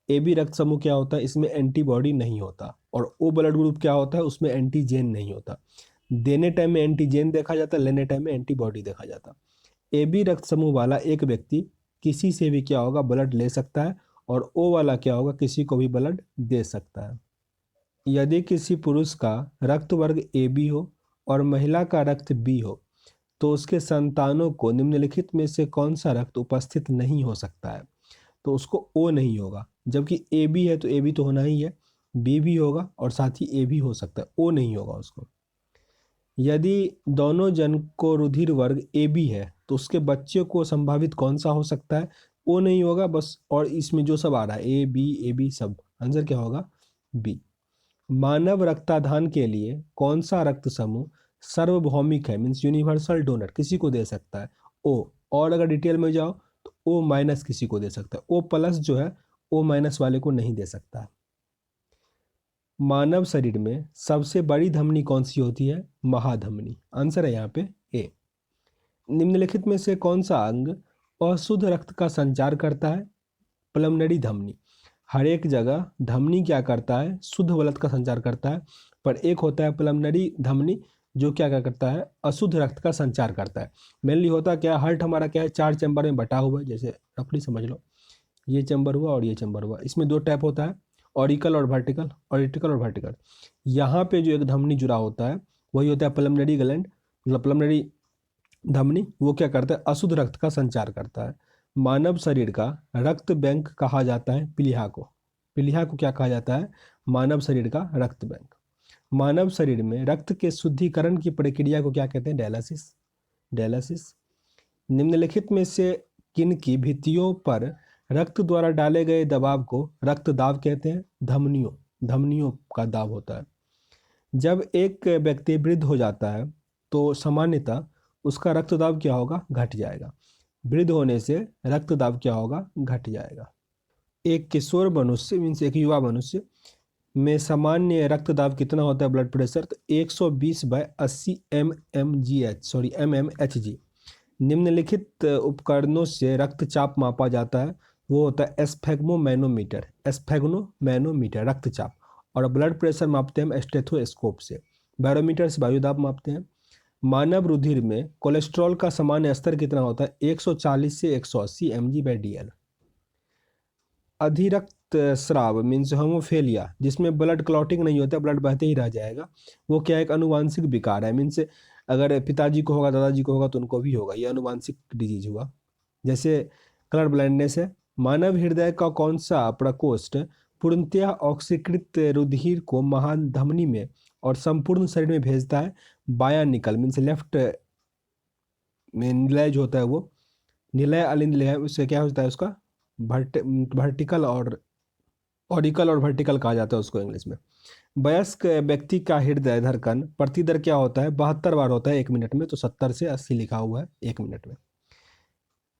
ए बी रक्त समूह क्या होता है? इसमें एंटीबॉडी नहीं होता। और ओ ब्लड ग्रुप क्या होता है? उसमें एंटीजेन नहीं होता। देने टाइम में एंटीजेन देखा जाता है, लेने टाइम में एंटीबॉडी देखा जाता है। ए बी रक्त समूह वाला एक व्यक्ति किसी से भी क्या होगा? ब्लड ले सकता है। और ओ वाला क्या होगा? किसी को भी ब्लड दे सकता है। यदि किसी पुरुष का रक्त वर्ग ए बी हो और महिला का रक्त बी हो तो उसके संतानों को निम्नलिखित में से कौन सा रक्त उपस्थित नहीं हो सकता है? तो उसको ओ नहीं होगा। जबकि ए बी है तो ए बी तो होना ही है, बी भी होगा और साथ ही ए भी हो सकता है, ओ नहीं होगा उसको। यदि दोनों जन को रुधिर वर्ग ए बी है तो उसके बच्चे को संभावित कौन सा हो सकता है? ओ नहीं होगा बस। और इसमें जो सब आ रहा है ए बी सब, आंसर क्या होगा? बी। मानव रक्तादान के लिए कौन सा रक्त समूह सार्वभौमिक है, मीन्स यूनिवर्सल डोनर, किसी को दे सकता है? ओ। और अगर डिटेल में जाओ तो ओ माइनस किसी को दे सकता है, ओ प्लस जो है ओ माइनस वाले को नहीं दे सकता है। मानव शरीर में सबसे बड़ी धमनी कौन सी होती है? महाधमनी। आंसर है यहाँ पे ए। निम्नलिखित में से कौन सा अंग अशुद्ध रक्त का संचार करता है? पल्मोनरी धमनी। हर एक जगह धमनी क्या करता है? शुद्ध रक्त का संचार करता है। पर एक होता है पल्मोनरी धमनी जो क्या क्या करता है, अशुद्ध रक्त का संचार करता है। मेनली होता क्या है, हार्ट हमारा क्या है, 4 चैम्बर में बटा हुआ है, जैसे रफली समझ लो, ये चैम्बर हुआ और ये चैम्बर हुआ। इसमें 2 टाइप होता है, ऑरिकल और वर्टिकल, ऑरिटिकल और वर्टिकल। यहाँ पे जो एक धमनी जुड़ा होता है वही होता है पल्मोनरी ग्लैंड, मतलब पल्मोनरी धमनी। वो क्या करता है, अशुद्ध रक्त का संचार करता है। मानव शरीर का रक्त बैंक कहा जाता है प्लीहा को। प्लीहा को क्या कहा जाता है, मानव शरीर का रक्त बैंक। मानव शरीर में रक्त के शुद्धिकरण की प्रक्रिया को क्या कहते हैं, डायलिसिस। डायलिसिस। निम्नलिखित में से किन की भित्तियों पर रक्त द्वारा डाले गए दबाव को रक्त दाब कहते हैं, धमनियों, धमनियों का दाब होता है। जब एक व्यक्ति वृद्ध हो जाता है तो सामान्यतः उसका रक्तदाब क्या होगा, घट जाएगा। वृद्ध होने से रक्तदाब क्या होगा, घट जाएगा। एक किशोर मनुष्य मीन्स एक युवा मनुष्य में सामान्य रक्तदाब कितना होता है, ब्लड प्रेशर, तो 120/80 mmHg। निम्नलिखित उपकरणों से रक्तचाप मापा जाता है, वो होता है एस्फेग्मोमैनोमीटर, एस्फेग्मोमैनोमीटर रक्तचाप। और ब्लड प्रेशर मापते हैं हम स्टेथोस्कोप से। बैरोमीटर से वायु दाब मापते हैं। मानव रुधिर में कोलेस्ट्रॉल का सामान्य स्तर कितना होता है, 140 से 180 mg/dl। अधिरक्त स्राव मीन्स होमोफेलिया, जिसमें ब्लड क्लॉटिंग नहीं होता, ब्लड बहते ही रह जाएगा, वो क्या एक अनुवांशिक विकार है। मीन्स अगर पिताजी को होगा, दादाजी को होगा तो उनको भी होगा, ये अनुवांशिक डिजीज हुआ। जैसे कलर ब्लाइंडनेस है। मानव हृदय का कौन सा प्रकोष्ठ पूर्णतः ऑक्सीकृत रुधिर को महान धमनी में और संपूर्ण शरीर में भेजता है, बायां निकल मीन्स लेफ्ट में निलय जो होता है वो निलय अलिंद है, उससे क्या होता है, उसका वर्टिकल और ऑरिकल और वर्टिकल कहा जाता है उसको इंग्लिश में। वयस्क व्यक्ति का हृदय धड़कन प्रति दर क्या होता है, 72 बार होता है 1 मिनट में, तो 70 से 80 लिखा हुआ है 1 मिनट में।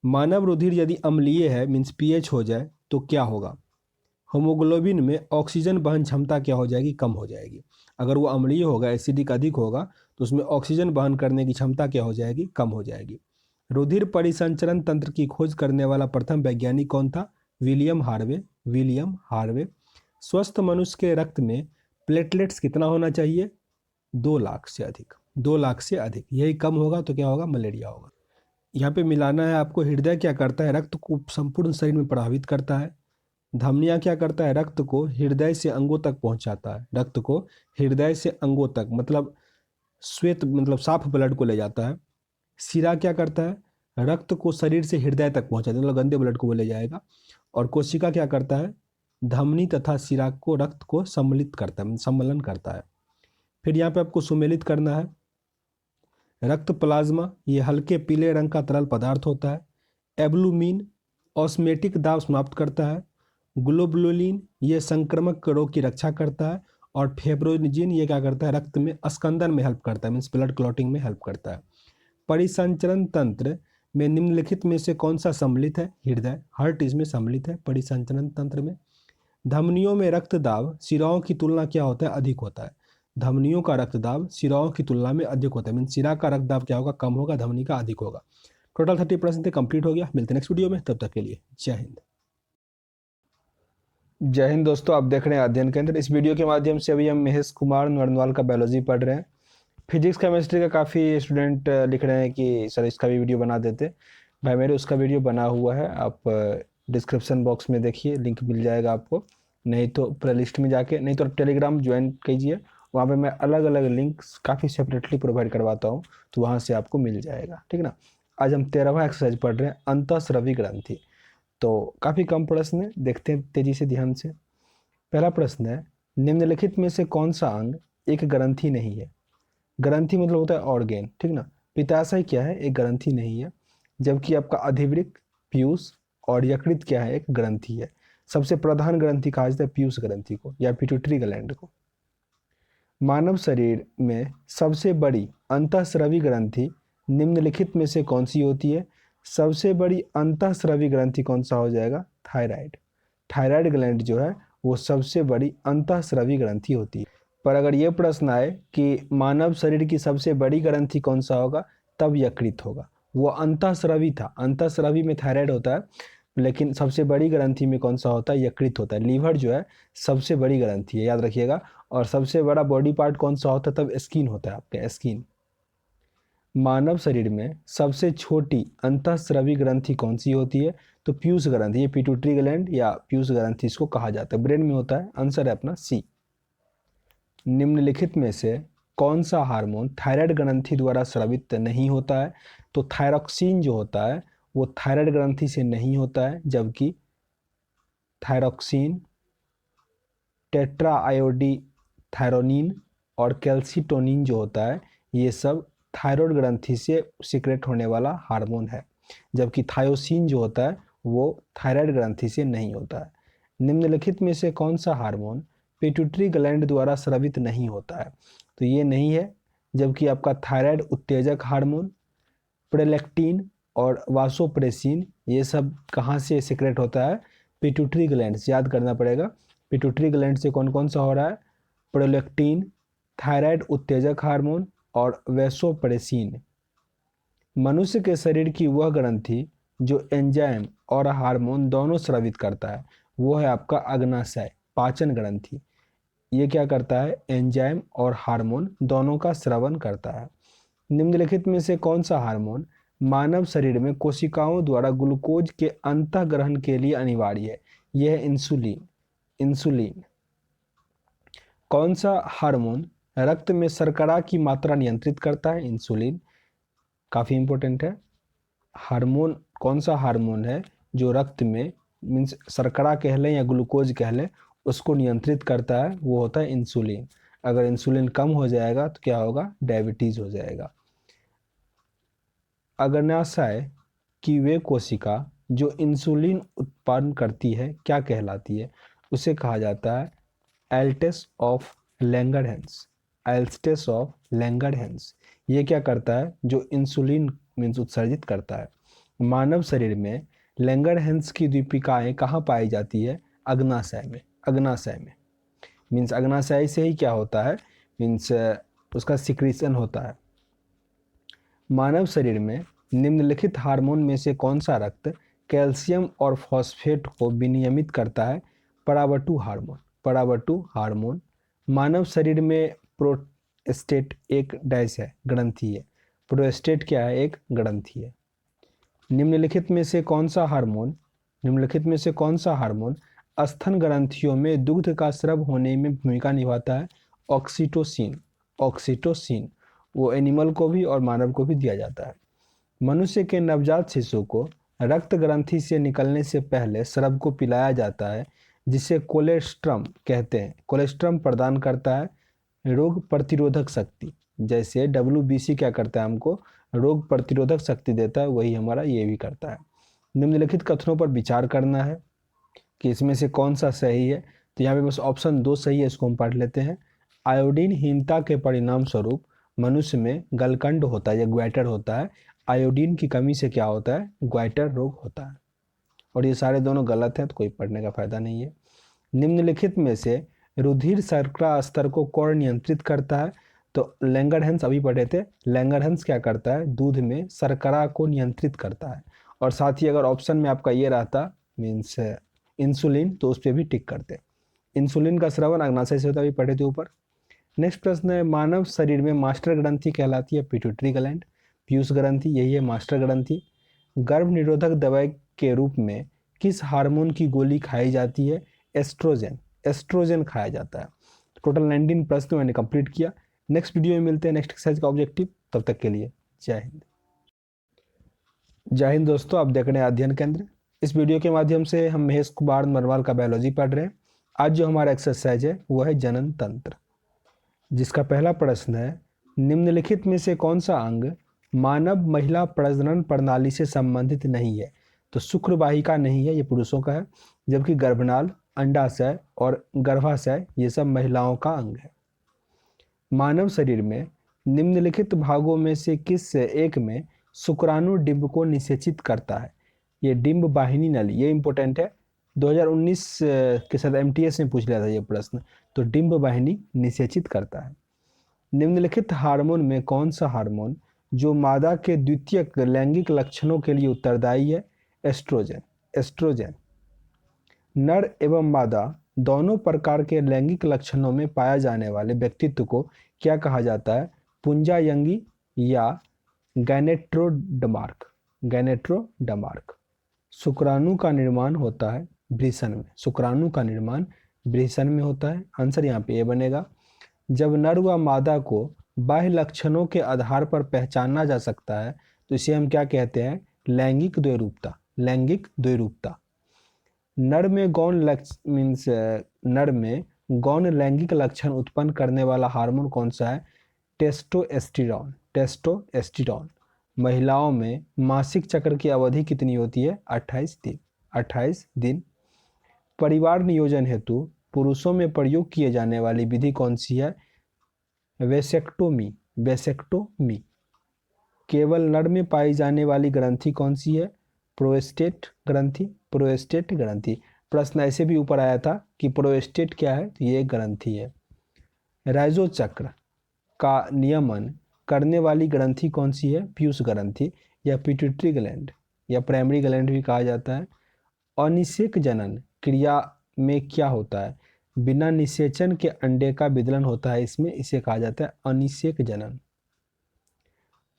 मानव रुधिर यदि अम्लीय है मीन्स पीएच हो जाए तो क्या होगा, होमोग्लोबिन में ऑक्सीजन वहन क्षमता क्या हो जाएगी, कम हो जाएगी। अगर वो अम्लीय होगा, एसिडिक अधिक होगा, तो उसमें ऑक्सीजन वहन करने की क्षमता क्या हो जाएगी, कम हो जाएगी। रुधिर परिसंचरण तंत्र की खोज करने वाला प्रथम वैज्ञानिक कौन था, विलियम हार्वे, विलियम हार्वे। स्वस्थ मनुष्य के रक्त में प्लेटलेट्स कितना होना चाहिए, 2 लाख से अधिक, 2 लाख से अधिक। यही कम होगा तो क्या होगा, मलेरिया होगा। यहाँ पे मिलाना है आपको, हृदय क्या करता है, रक्त को संपूर्ण शरीर में प्रभावित करता है। धमनियाँ क्या करता है, रक्त को हृदय से अंगों तक पहुँचाता है, रक्त को हृदय से अंगों तक, मतलब श्वेत मतलब साफ ब्लड को ले जाता है। सिरा क्या करता है, रक्त को शरीर से हृदय तक पहुँचाता है, मतलब गंदे ब्लड को वो ले जाएगा। और कोशिका क्या करता है, धमनी तथा सिरा को रक्त को सम्मिलित करता है, सम्मलन करता है। फिर यहाँ पे आपको सुमेलित करना है। रक्त प्लाज्मा ये हल्के पीले रंग का तरल पदार्थ होता है। एब्लुमिन ऑस्मेटिक दाब समाप्त करता है। ग्लोबुलिन ये संक्रामक रोग की रक्षा करता है। और फेब्रोजिन ये क्या करता है, रक्त में स्कंदन में हेल्प करता है, मीन्स ब्लड क्लॉटिंग में हेल्प करता है। परिसंचरण तंत्र में निम्नलिखित में से कौन सा सम्मिलित है, हृदय, हार्ट इसमें सम्मिलित है परिसंचरण तंत्र में। धमनियों में रक्तदाब सिराओं की तुलना क्या होता है, अधिक होता है। धमनियों का रक्तदाब सिराओं की तुलना में अधिक होता है, मीन सिरा का रक्तदाब क्या होगा, कम होगा, धमनी का अधिक होगा। टोटल 30 प्रश्न थे, कंप्लीट हो गया। मिलते हैं नेक्स्ट वीडियो में, तब तक के लिए जय हिंद। जय हिंद दोस्तों, आप देख रहे हैं अध्ययन केंद्र। इस वीडियो के माध्यम से अभी हम महेश कुमार नरनवाल का बायोलॉजी पढ़ रहे हैं। फिजिक्स केमिस्ट्री का काफ़ी स्टूडेंट लिख रहे हैं कि सर इसका भी वीडियो बना देते। भाई मेरे उसका वीडियो बना हुआ है, आप डिस्क्रिप्शन बॉक्स में देखिए, लिंक मिल जाएगा आपको। नहीं तो प्ले लिस्ट में जाके, नहीं तो आप टेलीग्राम ज्वाइन कीजिए, वहाँ पे मैं अलग अलग लिंक्स काफ़ी सेपरेटली प्रोवाइड करवाता हूँ, तो वहाँ से आपको मिल जाएगा, ठीक ना। आज हम 13वां एक्सरसाइज पढ़ रहे हैं, अंतःस्रवी ग्रंथि। तो काफ़ी कम प्रश्न है, देखते हैं तेजी से, ध्यान से। पहला प्रश्न है, निम्नलिखित में से कौन सा अंग एक ग्रंथि नहीं है। ग्रंथि मतलब होता है ऑर्गेन, ठीक ना। पित्ताशय क्या है, एक ग्रंथि नहीं है। जबकि आपका अधिवृक्क, पीयूष और यकृत क्या है, एक ग्रंथि है। सबसे प्रधान ग्रंथि कहा जाता है पीयूष ग्रंथि को या पिट्यूटरी ग्लैंड को। मानव शरीर में सबसे बड़ी अंतःस्रवी ग्रंथि निम्नलिखित में से कौन सी होती है। सबसे बड़ी अंतःस्रवी ग्रंथि कौन सा हो जाएगा, थायराइड। थायराइड ग्लैंड जो है वो सबसे बड़ी अंतःस्रवी ग्रंथि होती है। पर अगर ये प्रश्न आए कि मानव शरीर की सबसे बड़ी ग्रंथि कौन सा होगा, तब यकृत होगा। वो अंतःस्रवी था, अंतःस्रवी में थायराइड होता है, लेकिन सबसे बड़ी ग्रंथि में कौन सा होता है, यकृत होता है। लीवर जो है सबसे बड़ी ग्रंथि है, याद रखिएगा। और सबसे बड़ा बॉडी पार्ट कौन सा होता है, तब स्किन होता है आपका स्किन। मानव शरीर में सबसे छोटी अंतःस्रावी ग्रंथि कौन सी होती है, तो पीयूष ग्रंथि, ये पिट्यूटरी ग्लैंड या पीयूष ग्रंथि इसको कहा जाता है, ब्रेन में होता है। आंसर है अपना सी। निम्नलिखित में से कौन सा हार्मोन थायराइड ग्रंथि द्वारा स्रावित नहीं होता है, तो थायरॉक्सिन जो होता है वो थायराइड ग्रंथि से नहीं होता है, जबकि थायरॉक्सिन, टेट्रा आयोडी थायरोनिन और कैल्सिटोनिन जो होता है ये सब थायराइड ग्रंथि से सीक्रेट होने वाला हार्मोन है, जबकि थायोसिन जो होता है वो थायराइड ग्रंथि से नहीं होता है। निम्नलिखित में से कौन सा हार्मोन पिट्यूटरी ग्लैंड द्वारा स्रावित नहीं होता है, तो ये नहीं है, जबकि आपका थायराइड उत्तेजक हार्मोन प्रोलैक्टिन और वासोप्रेसिन ये सब कहाँ से सीक्रेट होता है, पिट्यूटरी ग्लैंड से। याद करना पड़ेगा पिट्यूटरी ग्लैंड से कौन कौन सा हो रहा है, प्रोलैक्टिन, थायराइड उत्तेजक हार्मोन और वैसोप्रेसिन। मनुष्य के शरीर की वह ग्रंथि जो एंजाइम और हार्मोन दोनों स्रावित करता है वो है आपका अग्नाशय, पाचन ग्रंथि। ये क्या करता है, एंजाइम और हार्मोन दोनों का स्रवण करता है। निम्नलिखित में से कौन सा हार्मोन मानव शरीर में कोशिकाओं द्वारा ग्लूकोज के अंतःग्रहण के लिए अनिवार्य है, यह है इंसुलिन। इंसुलिन। कौन सा हार्मोन रक्त में शर्करा की मात्रा नियंत्रित करता है, इंसुलिन। काफ़ी इंपॉर्टेंट है। हार्मोन कौन सा हार्मोन है जो रक्त में मीन्स शर्करा कह लें या ग्लूकोज कह लें उसको नियंत्रित करता है, वो होता है इंसुलिन। अगर इंसुलिन कम हो जाएगा तो क्या होगा, डायबिटीज़ हो जाएगा। अग्नाशय की वे कोशिका जो इंसुलिन उत्पन्न करती है क्या कहलाती है, उसे कहा जाता है islets of Langerhans. Islets of Langerhans. ये क्या करता है, जो इंसुलिन मीन्स उत्सर्जित करता है। मानव शरीर में लैंगरहैंस की दीपिकाएं कहाँ पाई जाती है, अग्नाशय में। अग्नाशय में मीन्स अग्नाशय से ही क्या होता है, मीन्स उसका सिक्रीशन होता है। मानव शरीर में निम्नलिखित हार्मोन में से कौन सा रक्त कैल्शियम और फॉस्फेट को विनियमित करता है, परावर्तु हार्मोन। परावर्तु हार्मोन। मानव शरीर में प्रोस्टेट एक डैश है, ग्रंथि है। प्रोस्टेट क्या है, एक ग्रंथि है। निम्नलिखित में से कौन सा हार्मोन, निम्नलिखित में से कौन सा हार्मोन स्तन ग्रंथियों में दुग्ध का स्राव होने में भूमिका निभाता है, ऑक्सीटोसिन। ऑक्सीटोसिन वो एनिमल को भी और मानव को भी दिया जाता है। मनुष्य के नवजात शिशु को रक्त ग्रंथि से निकलने से पहले स्राव को पिलाया जाता है, जिसे कोलेस्ट्रम कहते हैं। कोलेस्ट्रम प्रदान करता है रोग प्रतिरोधक शक्ति। जैसे WBC क्या करता है, हमको रोग प्रतिरोधक शक्ति देता है, वही हमारा ये भी करता है। निम्नलिखित कथनों पर विचार करना है कि इसमें से कौन सा सही है, तो यहाँ पे बस ऑप्शन 2 सही है, इसको हम पढ़ लेते हैं। आयोडीनहीनता के परिणाम स्वरूप मनुष्य में गलकंड होता है या ग्वाइटर होता है। आयोडीन की कमी से क्या होता है, ग्वाइटर रोग होता है। और ये सारे दोनों गलत हैं, तो कोई पढ़ने का फायदा नहीं है। निम्नलिखित में से रुधिर शर्करा स्तर को कौन नियंत्रित करता है, तो लैंगरहैंस अभी पढ़े थे। लैंगरहैंस क्या करता है, दूध में शर्करा को नियंत्रित करता है। और साथ ही अगर ऑप्शन में आपका ये रहता मीन्स इंसुलिन, तो उस पर भी टिक करते। इंसुलिन का स्रावन अग्नाशय से होता है, अभी पढ़े थे ऊपर। नेक्स्ट प्रश्न है, मानव शरीर में मास्टर ग्रंथि कहलाती है पिट्यूटरी ग्लैंड। पीयूष ग्रंथि यही है मास्टर ग्रंथि। गर्भ निरोधक दवाई के रूप में किस हार्मोन की गोली खाई जाती है, एस्ट्रोजन। एस्ट्रोजन खाया जाता है। टोटल 19 प्रश्न मैंने कंप्लीट किया। नेक्स्ट वीडियो में मिलते हैं नेक्स्ट एक्सरसाइज का ऑब्जेक्टिव। तब तक के लिए जय हिंद। जय हिंद दोस्तों, आप देख रहे हैं अध्ययन केंद्र। इस वीडियो के माध्यम से हम महेश कुमार नरवाल का बायोलॉजी पढ़ रहे हैं। आज जो हमारा एक्सरसाइज है वो है जनन तंत्र, जिसका पहला प्रश्न है, निम्नलिखित में से कौन सा अंग मानव महिला प्रजनन प्रणाली से संबंधित नहीं है, तो शुक्रवाहिका नहीं है, ये पुरुषों का है, जबकि गर्भनाल, अंडाशय और गर्भाशय ये सब महिलाओं का अंग है। मानव शरीर में निम्नलिखित भागों में से किस एक में शुक्राणु डिंब को निषेचित करता है, ये डिंब वाहिनी नली। ये इंपॉर्टेंट है, 2019 के साथ MTS में पूछ लिया था ये प्रश्न। तो डिंब वाहिनी निषेचित करता है। निम्नलिखित हार्मोन में कौन सा हार्मोन जो मादा के द्वितीयक लैंगिक लक्षणों के लिए उत्तरदायी है, एस्ट्रोजन। एस्ट्रोजन। नर एवं मादा दोनों प्रकार के लैंगिक लक्षणों में पाया जाने वाले व्यक्तित्व को क्या कहा जाता है? पुंजायंगी या गैनेट्रोडमार्क। गैनेट्रोडमार्क। शुक्राणु का निर्माण होता है वृषण में। शुक्राणु का निर्माण वृषण में होता है। आंसर यहाँ पे ए बनेगा। जब नर व मादा को बाह्य लक्षणों के आधार पर पहचाना जा सकता है तो इसे हम क्या कहते हैं? लैंगिक द्वैरूपता। लैंगिक द्वैरूपता। नर में गौण लैंगिक लक्षण उत्पन्न करने वाला हार्मोन कौन सा है? टेस्टोस्टेरोन। टेस्टोस्टेरोन। महिलाओं में मासिक चक्र की अवधि कितनी होती है? 28 दिन। 28 दिन। परिवार नियोजन हेतु पुरुषों में प्रयोग किए जाने वाली विधि कौन सी है? वेसेक्टोमी। वेसेक्टोमी। केवल नर में पाई जाने वाली ग्रंथि कौन सी है? प्रोस्टेट ग्रंथि। प्रोस्टेट ग्रंथि। प्रश्न ऐसे भी ऊपर आया था कि प्रोस्टेट क्या है, तो ये एक ग्रंथि है। राइजो चक्र का नियमन करने वाली ग्रंथि कौन सी है? पीयूष ग्रंथि या पिट्यूटरी ग्लैंड या प्राइमरी ग्लैंड भी कहा जाता है। अनिषेक जनन क्रिया में क्या होता है? बिना निषेचन के अंडे का विदलन होता है इसमें, इसे कहा जाता है अनिषेक जनन।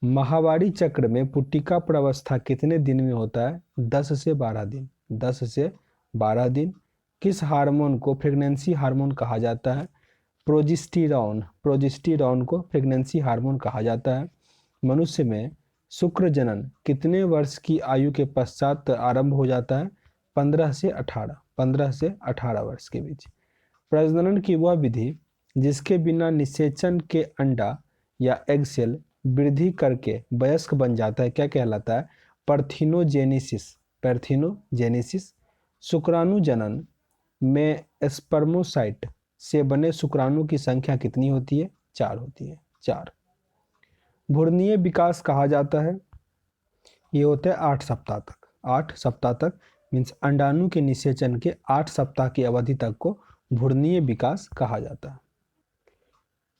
माहवारी चक्र में पुट्टिका प्रवस्था कितने दिन में होता है? 10 से 12 दिन। 10 से 12 दिन। किस हार्मोन को प्रेगनेंसी हार्मोन कहा जाता है? प्रोजेस्टेरॉन। प्रोजेस्टेरॉन को प्रेगनेंसी हार्मोन कहा जाता है। मनुष्य में शुक्र जनन कितने वर्ष की आयु के पश्चात आरंभ हो जाता है? 15 से 18। 15 से 18 वर्ष के बीच। प्रजनन की वह विधि जिसके बिना निषेचन के अंडा या एग सेल वृद्धि करके वयस्क बन जाता है क्या कहलाता है? पार्थिनोजेनेसिस। पार्थिनोजेनेसिस। शुक्राणु जनन में स्पर्मोसाइट से बने शुक्राणु की संख्या कितनी होती है? 4 होती है। 4। भ्रूणीय विकास कहा जाता है, ये होता है 8 सप्ताह तक। 8 सप्ताह तक मीन्स अंडाणु के निषेचन के 8 सप्ताह की अवधि तक को भ्रूणीय विकास कहा जाता है।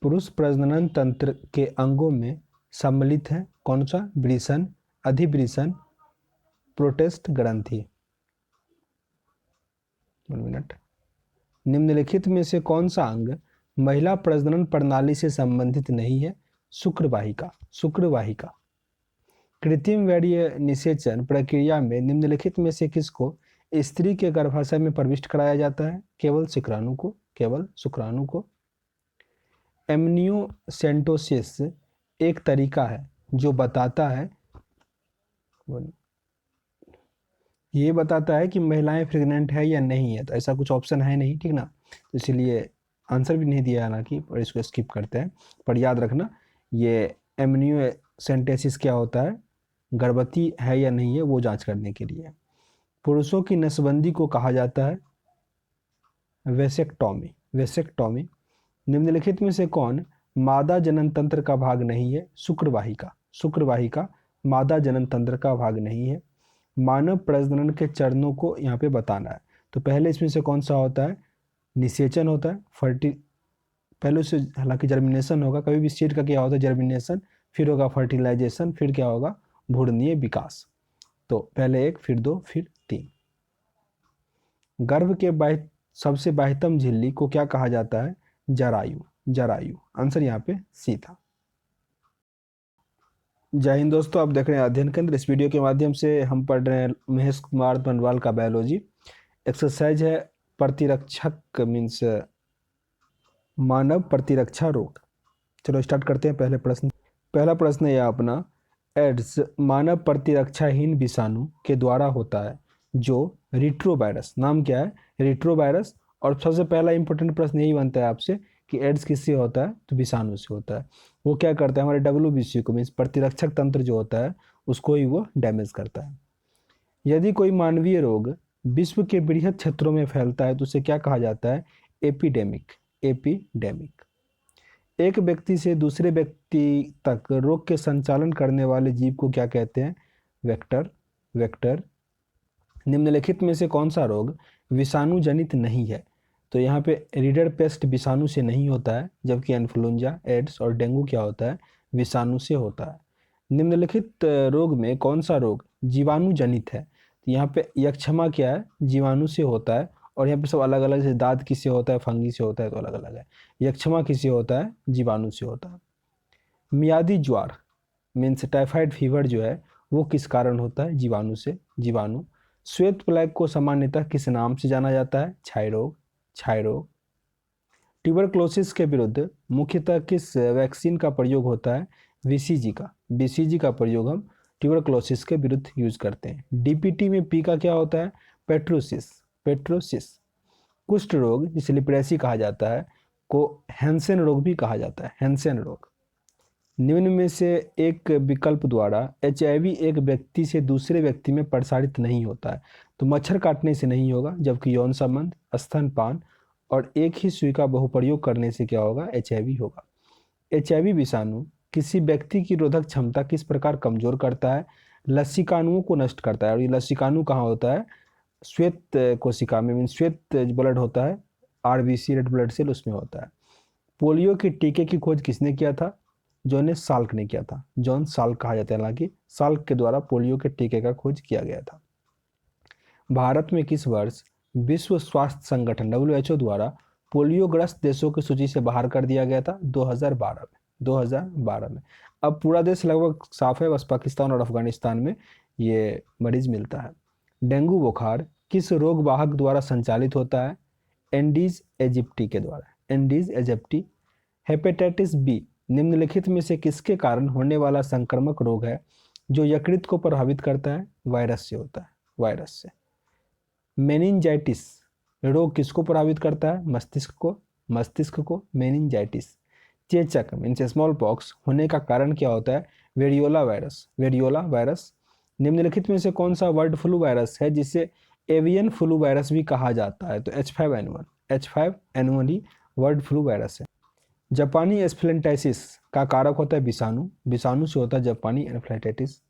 पुरुष प्रजनन तंत्र के अंगों में सम्मिलित है कौन सा? वृषण, अधिवृषण, प्रोस्टेट ग्रंथि। 1 मिनट। निम्नलिखित में से कौन सा अंग महिला प्रजनन प्रणाली से संबंधित नहीं है? शुक्रवाहिका। शुक्रवाहिका। कृत्रिम वीर्य निषेचन प्रक्रिया में निम्नलिखित में से किसको स्त्री के गर्भाशय में प्रविष्ट कराया जाता है? केवल शुक्राणु को। केवल शुक्राणु को। एमनियोसेंटोसिस एक तरीका है जो बताता है, ये बताता है कि महिलाएं प्रेग्नेंट है या नहीं है। तो ऐसा कुछ ऑप्शन है नहीं, ठीक ना, तो इसलिए आंसर भी नहीं दिया है ना कि, और इसको स्किप करते हैं। पर याद रखना ये एमनियोसेंटेसिस क्या होता है? गर्भवती है या नहीं है वो जांच करने के लिए। पुरुषों की नसबंदी को कहा जाता है वेसेक्टॉमी। वेसेक्टॉमी। निम्नलिखित में से कौन मादा जनन तंत्र का भाग नहीं है? शुक्रवाहिका। शुक्रवाहिका मादा जनन तंत्र का भाग नहीं है। मानव प्रजनन के चरणों को यहाँ पे बताना है। तो पहले इसमें से कौन सा होता है? निषेचन होता है। पहले उससे हालांकि जर्मिनेशन होगा, कभी भी सीड का क्या होता है? जर्मिनेशन, फिर होगा फर्टिलाइजेशन, फिर क्या होगा? भ्रूणीय विकास। तो पहले 1, फिर 2, फिर 3। गर्भ के सबसे बाह्यतम झिल्ली को क्या कहा जाता है? जरायु। जरायु। आंसर यहाँ पे सी था। जय हिंद दोस्तों, आप देख रहे हैं अध्ययन केंद्र। इस वीडियो के माध्यम से हम पढ़ रहे हैं महेश कुमार बनवाल का बायोलॉजी। एक्सरसाइज है प्रतिरक्षक मीन्स मानव प्रतिरक्षा रोग। चलो स्टार्ट करते हैं। पहला प्रश्न है अपना, एड्स मानव प्रतिरक्षाहीन विषाणु के द्वारा होता है जो रिट्रोवायरस। नाम क्या है? रिट्रोवायरस। और सबसे पहला इंपॉर्टेंट प्रश्न यही बनता है आपसे कि एड्स किससे होता है? तो विषाणु से होता है। वो क्या करता है? हमारे WBC को मीन्स प्रतिरक्षक तंत्र जो होता है उसको ही वो डैमेज करता है। यदि कोई मानवीय रोग विश्व के बृहद क्षेत्रों में फैलता है तो उसे क्या कहा जाता है? एपिडेमिक। एपिडेमिक। एक व्यक्ति से दूसरे व्यक्ति तक रोग के संचालन करने वाले जीव को क्या कहते हैं? वेक्टर। वेक्टर। निम्नलिखित में से कौन सा रोग विषाणु जनित नहीं है? तो यहाँ पे रीडर पेस्ट विषाणु से नहीं होता है, जबकि इन्फ्लुएंजा, एड्स और डेंगू क्या होता है? विषाणु से होता है। निम्नलिखित रोग में कौन सा रोग जीवाणु जनित है? तो यहाँ पे यक्षमा क्या है? जीवाणु से होता है। और यहाँ पे सब अलग अलग, जैसे दाद किससे होता है, फंगी से होता है, तो अलग अलग है। यक्षमा किससे होता है, जीवाणु से होता है। मियादी ज्वार मीन्स टाइफाइड फीवर जो है वो किस कारण होता है, जीवाणु से, जीवाणु। श्वेत प्लेग को सामान्यतः किस नाम से जाना जाता है, क्षय रोग, क्षय रोग। ट्यूबरक्लोसिस के विरुद्ध मुख्यतः किस वैक्सीन का प्रयोग होता है, बीसीजी का, बीसीजी का प्रयोग हम ट्यूबरक्लोसिस के विरुद्ध यूज करते हैं। डीपीटी में पी का क्या होता है, पेट्रोसिस, पेट्रोसिस। कुष्ठ रोग जिसे लिप्रेसी कहा जाता है को हैंसेन रोग भी कहा जाता है, हैंसेन रोग। निम्न में से एक विकल्प द्वारा एचआईवी एक व्यक्ति से दूसरे व्यक्ति में प्रसारित नहीं होता है, तो मच्छर काटने से नहीं होगा, जबकि यौन संबंध, स्तनपान और एक ही सुई का बहुप्रयोग करने से क्या होगा, एचआईवी होगा। एचआईवी विषाणु किसी व्यक्ति की रोधक क्षमता किस प्रकार कमजोर करता है, लसिकाणुओं को नष्ट करता है। और ये लसिकाणु कहाँ होता है, श्वेत कोशिका में, मीन श्वेत ब्लड होता है, आरबीसी रेड ब्लड सेल, उसमें होता है। पोलियो के टीके की खोज किसने किया था, जॉन साल्क ने किया था, जॉन साल्क कहा जाता है, हालांकि साल्क के द्वारा पोलियो के टीके का खोज किया गया था। भारत में किस वर्ष विश्व स्वास्थ्य संगठन WHO द्वारा पोलियोग्रस्त देशों की सूची से बाहर कर दिया गया था, 2012 में, 2012 में। अब पूरा देश लगभग साफ है, बस पाकिस्तान और अफगानिस्तान में ये मरीज मिलता है। डेंगू बुखार किस रोग वाहक द्वारा संचालित होता है, एंडीज एजिप्टी के द्वारा, एंडीज एजिप्टी। हेपेटाइटिस बी निम्नलिखित में से किसके कारण होने वाला संक्रामक रोग है जो यकृत को प्रभावित करता है, वायरस से होता है, वायरस से। मेनिंजाइटिस रोग किसको प्रभावित करता है, मस्तिष्क को, मस्तिष्क को, मेनिंजाइटिस। चेचक मीन्स स्मॉल पॉक्स होने का कारण क्या होता है, वेरियोला वायरस, वेरियोला वायरस। निम्नलिखित में से कौन सा बर्ड फ्लू वायरस है जिसे एवियन फ्लू वायरस भी कहा जाता है, तो H5N1, H5N1 ही बर्ड फ्लू वायरस है। जापानी एन्फ्लैटाइटिस का कारक होता है विषाणु, विषाणु से होता है जापानी एन्फ्लैटाइटिस।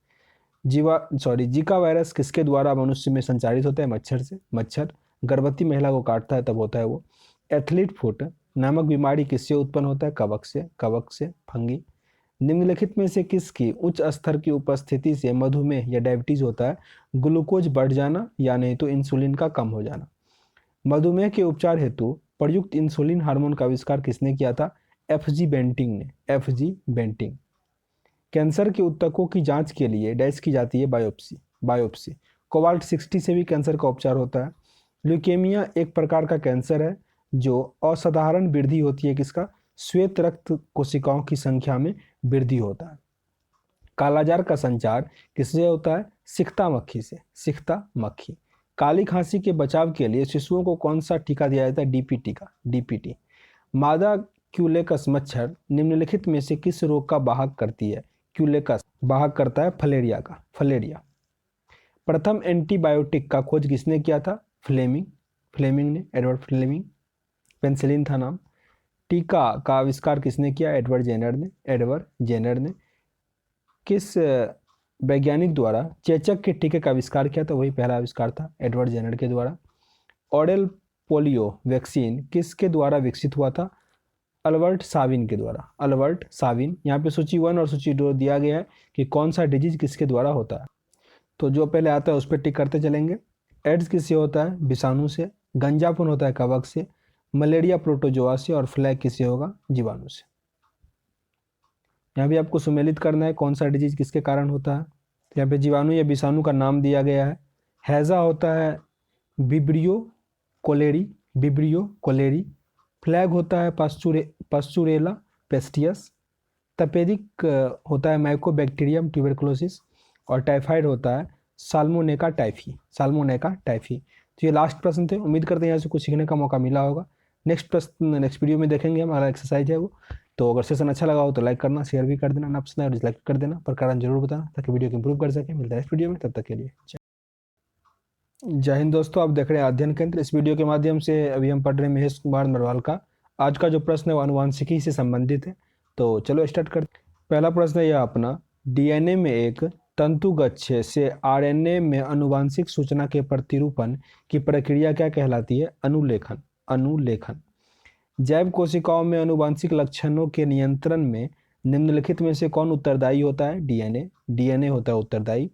जीका वायरस किसके द्वारा मनुष्य में संचारित होता है, मच्छर से, मच्छर। गर्भवती महिला को काटता है तब होता है वो। एथलीट फुट नामक बीमारी किससे उत्पन्न होता है, कवक से, कवक से, फंगी। निम्नलिखित में से किसकी उच्च स्तर की उपस्थिति से मधुमेह या डायबिटीज होता है, ग्लूकोज बढ़ जाना या नहीं तो इंसुलिन का कम हो जाना। मधुमेह के उपचार हेतु प्रयुक्त इंसुलिन हार्मोन का आविष्कार किसने किया था, FG बेंटिंग ने, FG बेंटिंग। कैंसर के ऊतकों की जांच के लिए डैश की जाती है, बायोप्सी, बायोप्सी। कोबाल्ट 60 से भी कैंसर का उपचार होता है। ल्यूकेमिया एक प्रकार का कैंसर है जो असाधारण वृद्धि होती है किसका, श्वेत रक्त कोशिकाओं की संख्या में वृद्धि होता है। कालाजार का संचार किससे होता है, सिख्ता मक्खी से, सिख्ता मक्खी। काली खांसी के बचाव के लिए शिशुओं को कौन सा टीका दिया जाता है, DPT का, DPT। मादा क्यूलेकस मच्छर निम्नलिखित में से किस रोग का वाहक करती है, क्यूलेकस वाहक करता है फलेरिया का, फलेरिया। प्रथम एंटीबायोटिक का खोज किसने किया था, फ्लेमिंग, फ्लेमिंग ने, एडवर्ड फ्लेमिंग। पेंसिलिन था नाम। टीका का आविष्कार किसने किया, एडवर्ड जेनर ने, एडवर्ड जेनर ने। किस वैज्ञानिक द्वारा चेचक के टीके का आविष्कार किया था, वही पहला आविष्कार था, एडवर्ड जेनर के द्वारा। ऑरल पोलियो वैक्सीन किसके द्वारा विकसित हुआ था, अल्बर्ट साविन के द्वारा, अल्बर्ट साविन। यहाँ पे सूची 1 और सूची 2 दिया गया है कि कौन सा डिजीज किसके द्वारा होता है, तो जो पहले आता है उस पर टिक करते चलेंगे। एड्स किससे होता है, विषाणु से। गंजापन होता है कवक से। मलेरिया प्रोटोजोआ से। और फ्लैग किससे होगा, जीवाणु से। यहाँ भी आपको सुमेलित करना है कौन सा डिजीज किसके कारण होता है, तो यहाँ पे जीवाणु या विषाणु का नाम दिया गया है। हैजा होता है Vibrio cholerae, Vibrio cholerae. Plague होता है पास्चुरेला पेस्टियस। तपेदिक होता है माइकोबैक्टीरियम ट्यूबरकुलोसिस। और टाइफाइड होता है साल्मोनेका टाइफी, साल्मोनेका टाइफी। तो ये लास्ट प्रश्न थे, उम्मीद करते हैं यहाँ से कुछ सीखने का मौका मिला होगा। नेक्स्ट प्रश्न नेक्स्ट वीडियो में देखेंगे, हमारा एक्सरसाइज है वो। तो अगर सेशन अच्छा लगा हो तो लाइक करना, शेयर भी कर देना, ना पसंद है डिसलाइक कर देना, पर कारण जरूर बताना ताकि वीडियो को इंप्रूव कर सके। मिलता है इस वीडियो में, तब तक के लिए जय हिंद। दोस्तों आप देख रहे हैं अध्ययन केंद्र। इस वीडियो के माध्यम से अभी हम पढ़ रहे हैं महेश कुमार नरवाल का। आज का जो प्रश्न है वो अनुवांशिकी से संबंधित है, तो चलो स्टार्ट करते। पहला प्रश्न है यह अपना, DNA में एक तंतुगच्छ से RNA में अनुवांशिक सूचना के प्रतिरूपण की प्रक्रिया क्या कहलाती है, अनुलेखन, अनुलेखन। जैव कोशिकाओं में अनुवांशिक लक्षणों के नियंत्रण में निम्नलिखित में से कौन उत्तरदायी होता है, DNA, DNA होता है उत्तरदायी।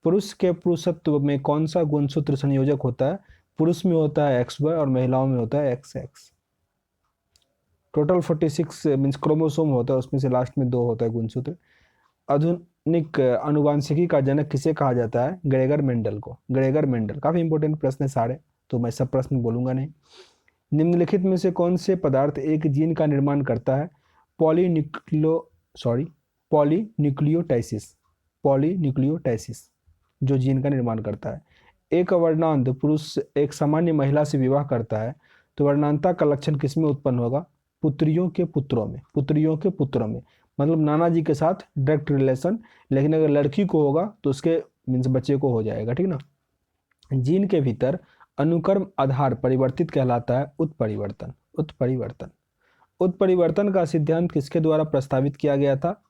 पुरुष के पुरुषत्व में कौन सा गुणसूत्र संयोजक होता है, पुरुष में होता है XY और महिलाओं में होता है XX। टोटल 46 मीन्स क्रोमोसोम होता है, उसमें से लास्ट में 2 होता है गुणसूत्र। आधुनिक अनुवांशिकी का जनक किसे कहा जाता है? ग्रेगर मेंडल को। ग्रेगर मेंडल, काफ़ी इंपॉर्टेंट प्रश्न है सारे, तो मैं सब प्रश्न बोलूँगा नहीं। निम्नलिखित में से कौन से पदार्थ एक जीन का निर्माण करता है? पॉलीन्यूक्लियोटाइसिस। पॉलीन्यूक्लियोटाइसिस जो जीन का निर्माण करता है। एक वर्णांध पुरुष एक सामान्य महिला से विवाह करता है तो वर्णांधता का लक्षण किसमें उत्पन्न होगा? पुत्रियों के पुत्रों में। पुत्रियों के पुत्रों में मतलब नाना जी के साथ डायरेक्ट रिलेशन, लेकिन अगर लड़की को होगा तो उसके मीन्स बच्चे को हो जाएगा, ठीक ना। जीन के भीतर अनुक्रम आधार परिवर्तित कहलाता है उत्परिवर्तन। उत्परिवर्तन। उत्परिवर्तन का सिद्धांत किसके द्वारा प्रस्तावित किया गया था?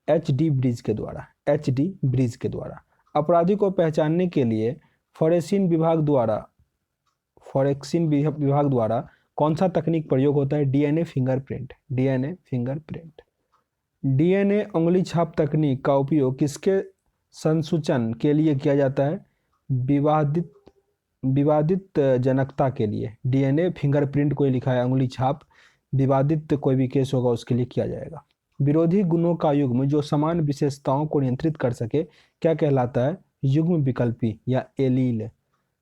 HD ब्रिज के द्वारा। HD ब्रिज के द्वारा। अपराधी को पहचानने के लिए फोरेंसिक विभाग द्वारा कौन सा तकनीक प्रयोग होता है? DNA fingerprint. DNA fingerprint. DNA उंगली छाप तकनीक का उपयोग किसके संसूचन के लिए किया जाता है? विवादित जनकता के लिए। DNA फिंगरप्रिंट कोई लिखा है उंगली छाप, विवादित कोई भी केस होगा उसके लिए किया जाएगा। विरोधी गुणों का युग्म जो समान विशेषताओं को नियंत्रित कर सके क्या कहलाता है? युग्म विकल्पी या एलील।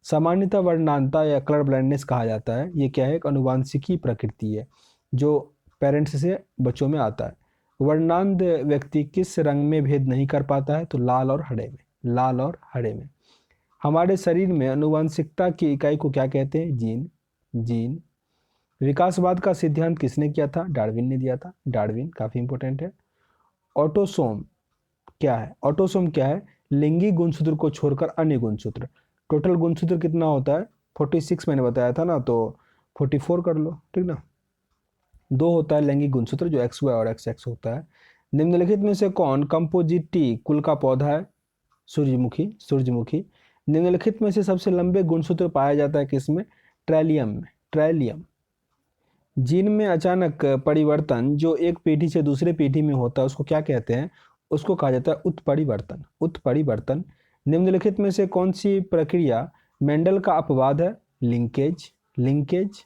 सामान्यतः वर्णांधता या कलर ब्लाइंडनेस कहा जाता है। ये क्या है? एक अनुवांशिकी प्रकृति है जो पेरेंट्स से बच्चों में आता है। वर्णांध व्यक्ति किस रंग में भेद नहीं कर पाता है? तो लाल और हरे में। लाल और हरे में। हमारे शरीर में अनुवांशिकता की इकाई को क्या कहते हैं? जीन। जीन। विकासवाद का सिद्धांत किसने किया था? डार्विन ने दिया था। डार्विन, काफी इंपॉर्टेंट है। ऑटोसोम क्या है? ऑटोसोम क्या है? लिंगी गुणसूत्र को छोड़कर अन्य गुणसूत्र। टोटल गुणसूत्र कितना होता है? 46 मैंने बताया था ना, तो 44 कर लो, ठीक ना। 2 होता है लैंगिक गुणसूत्र जो XY और XX होता है। निम्नलिखित में से कौन कंपोजिटी कुल का पौधा है? सूर्यमुखी। सूरजमुखी। निम्नलिखित में से सबसे लंबे गुणसूत्र पाया जाता है किसमें? ट्रेलियम में। ट्रेलियम। जीन में अचानक परिवर्तन जो एक पीढ़ी से दूसरे पीढ़ी में होता है उसको क्या कहते हैं? उसको कहा जाता है उत्परिवर्तन। उत्परिवर्तन। निम्नलिखित में से कौन सी प्रक्रिया मेंडल का अपवाद है? लिंकेज। लिंकेज।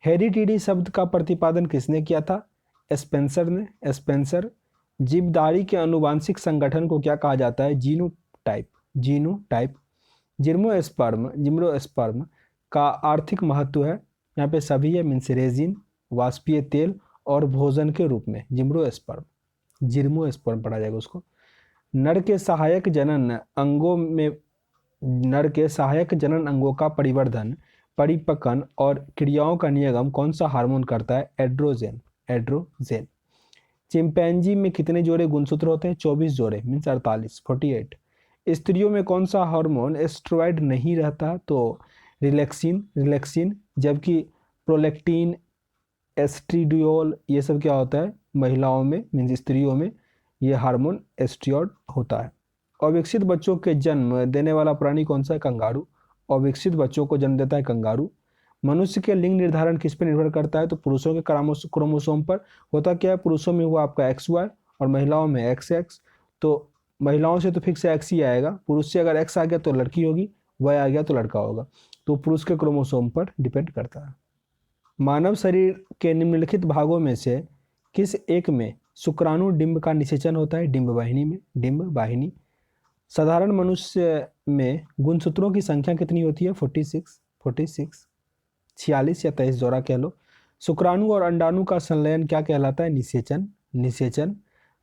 हेरिडिटी शब्द का प्रतिपादन किसने किया था? स्पेंसर ने। स्पेंसर। जीवधारी के आनुवांशिक संगठन को क्या कहा जाता है? जीनोटाइप। जीनोटाइप। जिम्नोस्पर्म का आर्थिक महत्व है, यहाँ पे सभी है, मीन्स रेजिन, वाष्पीय तेल और भोजन के रूप में। जिम्नोस्पर्म। जिम्नोस्पर्म पढ़ा जाएगा उसको। नर के सहायक जनन अंगों का परिवर्धन, परिपक्वन और क्रियाओं का नियमन कौन सा हार्मोन करता है? एड्रोजेन। एड्रोजेन। चिंपैंजी में कितने जोड़े गुणसूत्र होते हैं? 24 जोड़े, मीन्स 48, 48। स्त्रियों में कौन सा हार्मोन एस्ट्रॉइड नहीं रहता? तो रिलैक्सिन। रिलैक्सिन। जबकि प्रोलैक्टिन, एस्ट्रिडियोल ये सब क्या होता है? महिलाओं में, मीन्स स्त्रियों में ये हार्मोन एस्ट्रियोड होता है। अविकसित बच्चों के जन्म देने वाला प्राणी कौन सा है? कंगारू। अविकसित बच्चों को जन्म देता है कंगारू। मनुष्य के लिंग निर्धारण किस पर निर्भर करता है? तो पुरुषों के क्रोमोसोम पर। होता क्या है? पुरुषों में हुआ आपका XY और महिलाओं में XX। तो महिलाओं से तो फिक्स X ही आएगा, पुरुष से अगर X आ गया तो लड़की होगी, Y आ गया तो लड़का होगा, तो पुरुष के क्रोमोसोम पर डिपेंड करता है। मानव शरीर के निम्नलिखित भागों में से किस एक में शुक्राणु डिंब का निषेचन होता है? डिंब वाहिनी में। डिंब वाहिनी। साधारण मनुष्य में गुणसूत्रों की संख्या कितनी होती है? 46। 46 या 23 जोड़ा कह लो। शुक्राणु और अंडाणु का संलयन क्या कहलाता है? निषेचन। निषेचन।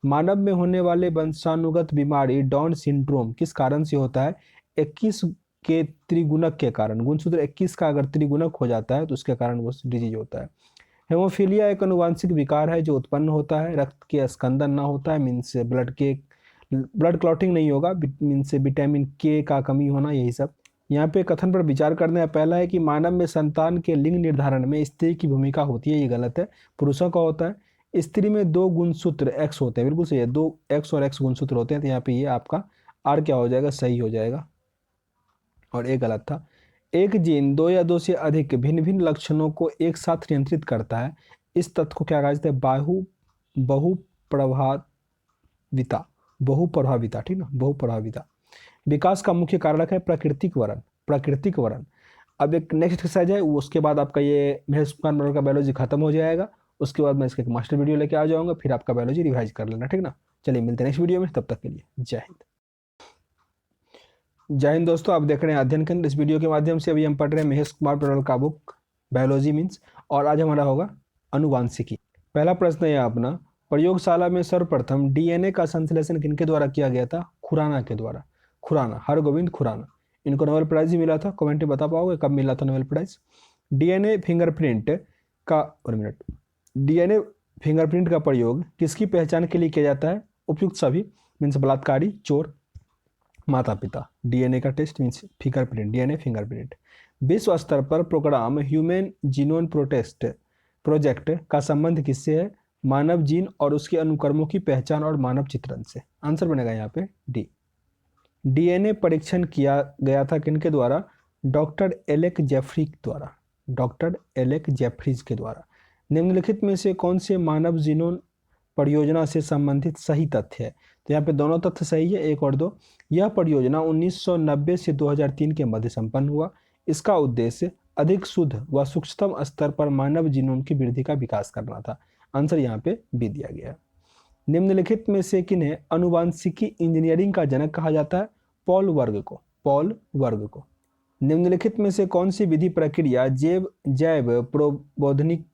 मानव में होने वाले वंशानुगत बीमारी डाउन सिंड्रोम किस कारण से होता है? 21 के त्रिगुणक के कारण। गुणसूत्र 21 का अगर त्रिगुणक हो जाता है तो उसके कारण वो डिजीज होता है। हेमोफीलिया एक अनुवांशिक विकार है जो उत्पन्न होता है, रक्त के स्कंदन ना होता है, मीन्स ब्लड क्लॉटिंग नहीं होगा, मीन्स विटामिन के का कमी होना, यही सब। यहाँ पे कथन पर विचार करना है। पहला है कि मानव में संतान के लिंग निर्धारण में स्त्री की भूमिका होती है, ये गलत है, पुरुषों का होता है। स्त्री में 2 गुणसूत्र X होते हैं, बिल्कुल सही है, 2 X और X गुणसूत्र होते हैं, तो यहाँ पे ये आपका R क्या हो जाएगा? सही हो जाएगा, और एक गलत था। एक जीन 2 या 2 से अधिक भिन्न भिन्न लक्षणों को एक साथ नियंत्रित करता है, इस तथ्य को क्या कहा जाता है? बहुप्रभाविता। ठीक ना, बहुप्रभाविता। विकास का मुख्य कारक है प्राकृतिक वरण। प्राकृतिक वर्ण। अब एक नेक्स्ट एक्सरसाइज है, उसके बाद आपका ये महेश कुमार मनोहर का बायोलॉजी खत्म हो जाएगा। उसके बाद मैं इसका एक मास्टर वीडियो लेके आ जाऊँगा, फिर आपका बायोलॉजी रिवाइज कर लेना, ठीक ना। चलिए मिलते हैं नेक्स्ट वीडियो में, तब तक के लिए जय हिंद। जय हिंद दोस्तों, आप देख रहे हैं अध्ययन केंद्र। इस वीडियो के माध्यम से अभी हम पढ़ रहे हैं महेश कुमार मनोहर का बुक बायोलॉजी मीन्स, और आज हमारा होगा अनुवांशिकी। पहला प्रश्न है अपना, प्रयोगशाला में सर्वप्रथम डीएनए का संश्लेषण किनके द्वारा किया गया था? खुराना के द्वारा। खुराना, हरगोविंद खुराना। इनको नोबेल प्राइज ही मिला था। कमेंट में बता पाओगे कब मिला था नोबेल प्राइज? डीएनए फिंगरप्रिंट का डीएनए फिंगरप्रिंट का प्रयोग किसकी पहचान के लिए किया जाता है? उपयुक्त सभी मीन्स बलात्कारी, चोर, माता पिता। डीएनए का test means fingerprint, DNA fingerprint. विश्व स्तर पर प्रोग्राम ह्यूमन जीनोम प्रोजेक्ट का संबंध किससे है? मानव जीन और उसके अनुक्रमों की पहचान और मानव चित्रण से। आंसर बनेगा यहाँ पे डी। डीएनए परीक्षण किया गया था किनके द्वारा? डॉक्टर एलेक जेफरी द्वारा, डॉक्टर एलेक जेफरीज के द्वारा। निम्नलिखित में से कौन से मानव जीनोम परियोजना से संबंधित सही तथ्य है? तो यहाँ पे दोनों तथ्य सही है, 1 और 2। यह परियोजना 1990 से 2003 के मध्य संपन्न हुआ। इसका उद्देश्य अधिक शुद्ध व सूक्ष्मतम स्तर पर मानव जीनोम की वृद्धि का विकास करना था। आंसर यहाँ पे बी दिया गया है। निम्नलिखित में से किन्हें अनुवांशिकी इंजीनियरिंग का जनक कहा जाता है? पॉल वर्ग को, पॉल वर्ग को। निम्नलिखित में से कौन सी विधि प्रक्रिया जैव प्रबोधनिक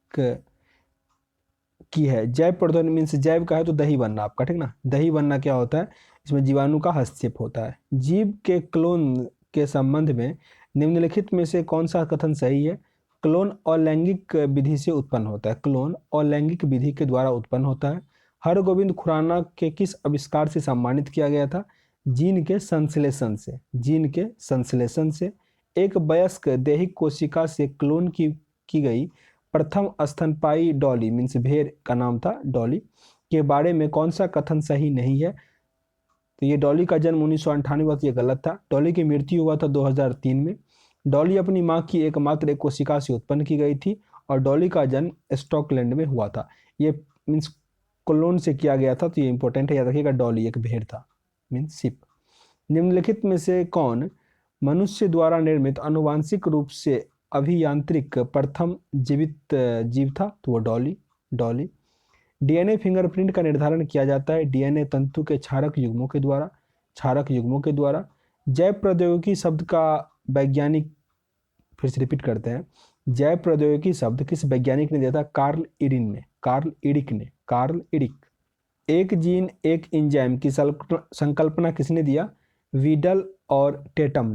की है? जैव प्रबोधन मीन्स जैव का है तो दही बनना आपका, ठीक ना। दही बनना क्या होता है? इसमें जीवाणु का हस्तक्षेप होता है। जीव के क्लोन के संबंध में निम्नलिखित में से कौन सा कथन सही है? क्लोन अलैंगिक विधि से उत्पन्न होता है, क्लोन अलैंगिक विधि के द्वारा उत्पन्न होता है। हरगोविंद खुराना के किस आविष्कार से सम्मानित किया गया था? जीन के संश्लेषण से, जीन के संश्लेषण से। एक वयस्क दैहिक कोशिका से क्लोन की गई प्रथम स्तनपायी डॉली मीन्स भेड़ का नाम था डॉली के बारे में कौन सा कथन सही नहीं है? तो ये डॉली का जन्म 1998 हुआ था, ये गलत था। डॉली की मृत्यु हुआ था 2003 में। डॉली अपनी माँ की एकमात्र एक कोशिका से उत्पन्न की गई थी और डॉली का जन्म स्टॉकलैंड में हुआ था। ये मीन्स क्लोन से किया गया था, तो ये इंपॉर्टेंट है, याद रखिएगा। डॉली एक भेड़ था मीन्स शिप। निम्नलिखित में से कौन मनुष्य द्वारा निर्मित आनुवांशिक रूप से अभियांत्रिक प्रथम जीवित जीव था? तो वो डॉली। डीएनए फिंगरप्रिंट का निर्धारण किया जाता है डीएनए तंतु के क्षारक युग्मों के द्वारा। जैव प्रौद्योगिकी शब्द का वैज्ञानिक, फिर से रिपीट करते हैं, जैव प्रौद्योगिकी शब्द किस वैज्ञानिक ने दिया था? Karl Ereky. एक जीन एक एंजाइम की संकल्पना किसने दिया? वीडल और टेटम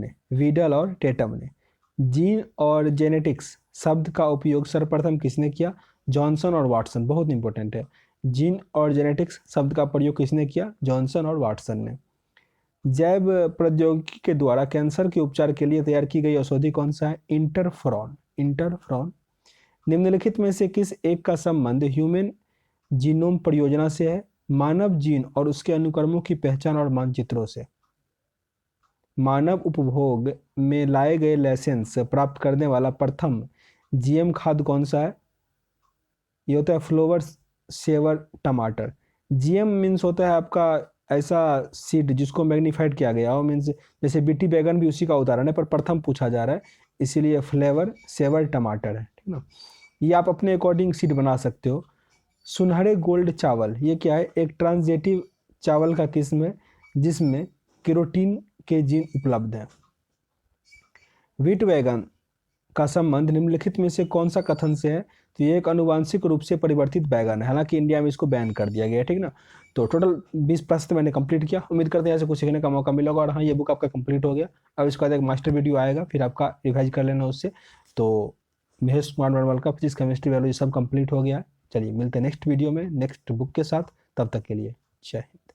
ने। जीन और जेनेटिक्स शब्द का उपयोग सर्वप्रथम किसने किया? जॉनसन और वाटसन। बहुत इंपॉर्टेंट है, जीन और जेनेटिक्स शब्द का प्रयोग किसने किया? जॉनसन और वाटसन ने। जैव प्रौद्योगिकी के द्वारा कैंसर के उपचार के लिए तैयार की गई औषधि कौन सा है? इंटरफेरॉन। निम्नलिखित में से किस एक का संबंध ह्यूमन जीनोम परियोजना से है? मानव जीन और उसके अनुक्रमों की पहचान और मानचित्रों से। मानव उपभोग में लाए गए लाइसेंस प्राप्त करने वाला प्रथम जीएम खाद्य कौन सा है? ये होता है फ्लोवर सेवर टमाटर। जीएम मीन्स होता है आपका ऐसा सीड जिसको मैग्नीफाइड किया गया हो, मीन्स जैसे बीटी बैगन भी उसी का उदाहरण है, पर प्रथम पूछा जा रहा है, इसीलिए फ्लेवर सेवर टमाटर है, ठीक ना। ये आप अपने अकॉर्डिंग सीड बना सकते हो। सुनहरे गोल्ड चावल, ये क्या है? एक ट्रांसजेटिव चावल का किस्म है जिसमें केरोटीन के जीन उपलब्ध हैं। व्हीट वैगन का संबंध निम्नलिखित में से कौन सा कथन से है? तो ये एक अनुवांशिक रूप से परिवर्तित बैगन है, हालांकि इंडिया में इसको बैन कर दिया गया है, ठीक ना। तो टोटल 20 प्रश्न मैंने कंप्लीट किया। उम्मीद करते हैं ऐसे कुछ सीखने का मौका मिला होगा। और हाँ, ये बुक आपका कंप्लीट हो गया। अब इसके बाद एक मास्टर वीडियो आएगा, फिर आपका रिवाइज कर लेना उससे। तो महेश कुमार मनोहर का फिजिक्स, केमिस्ट्री, बायोलॉजी सब कंप्लीट हो गया है। चलिए मिलते हैं नेक्स्ट वीडियो में नेक्स्ट बुक के साथ। तब तक के लिए जय हिंद।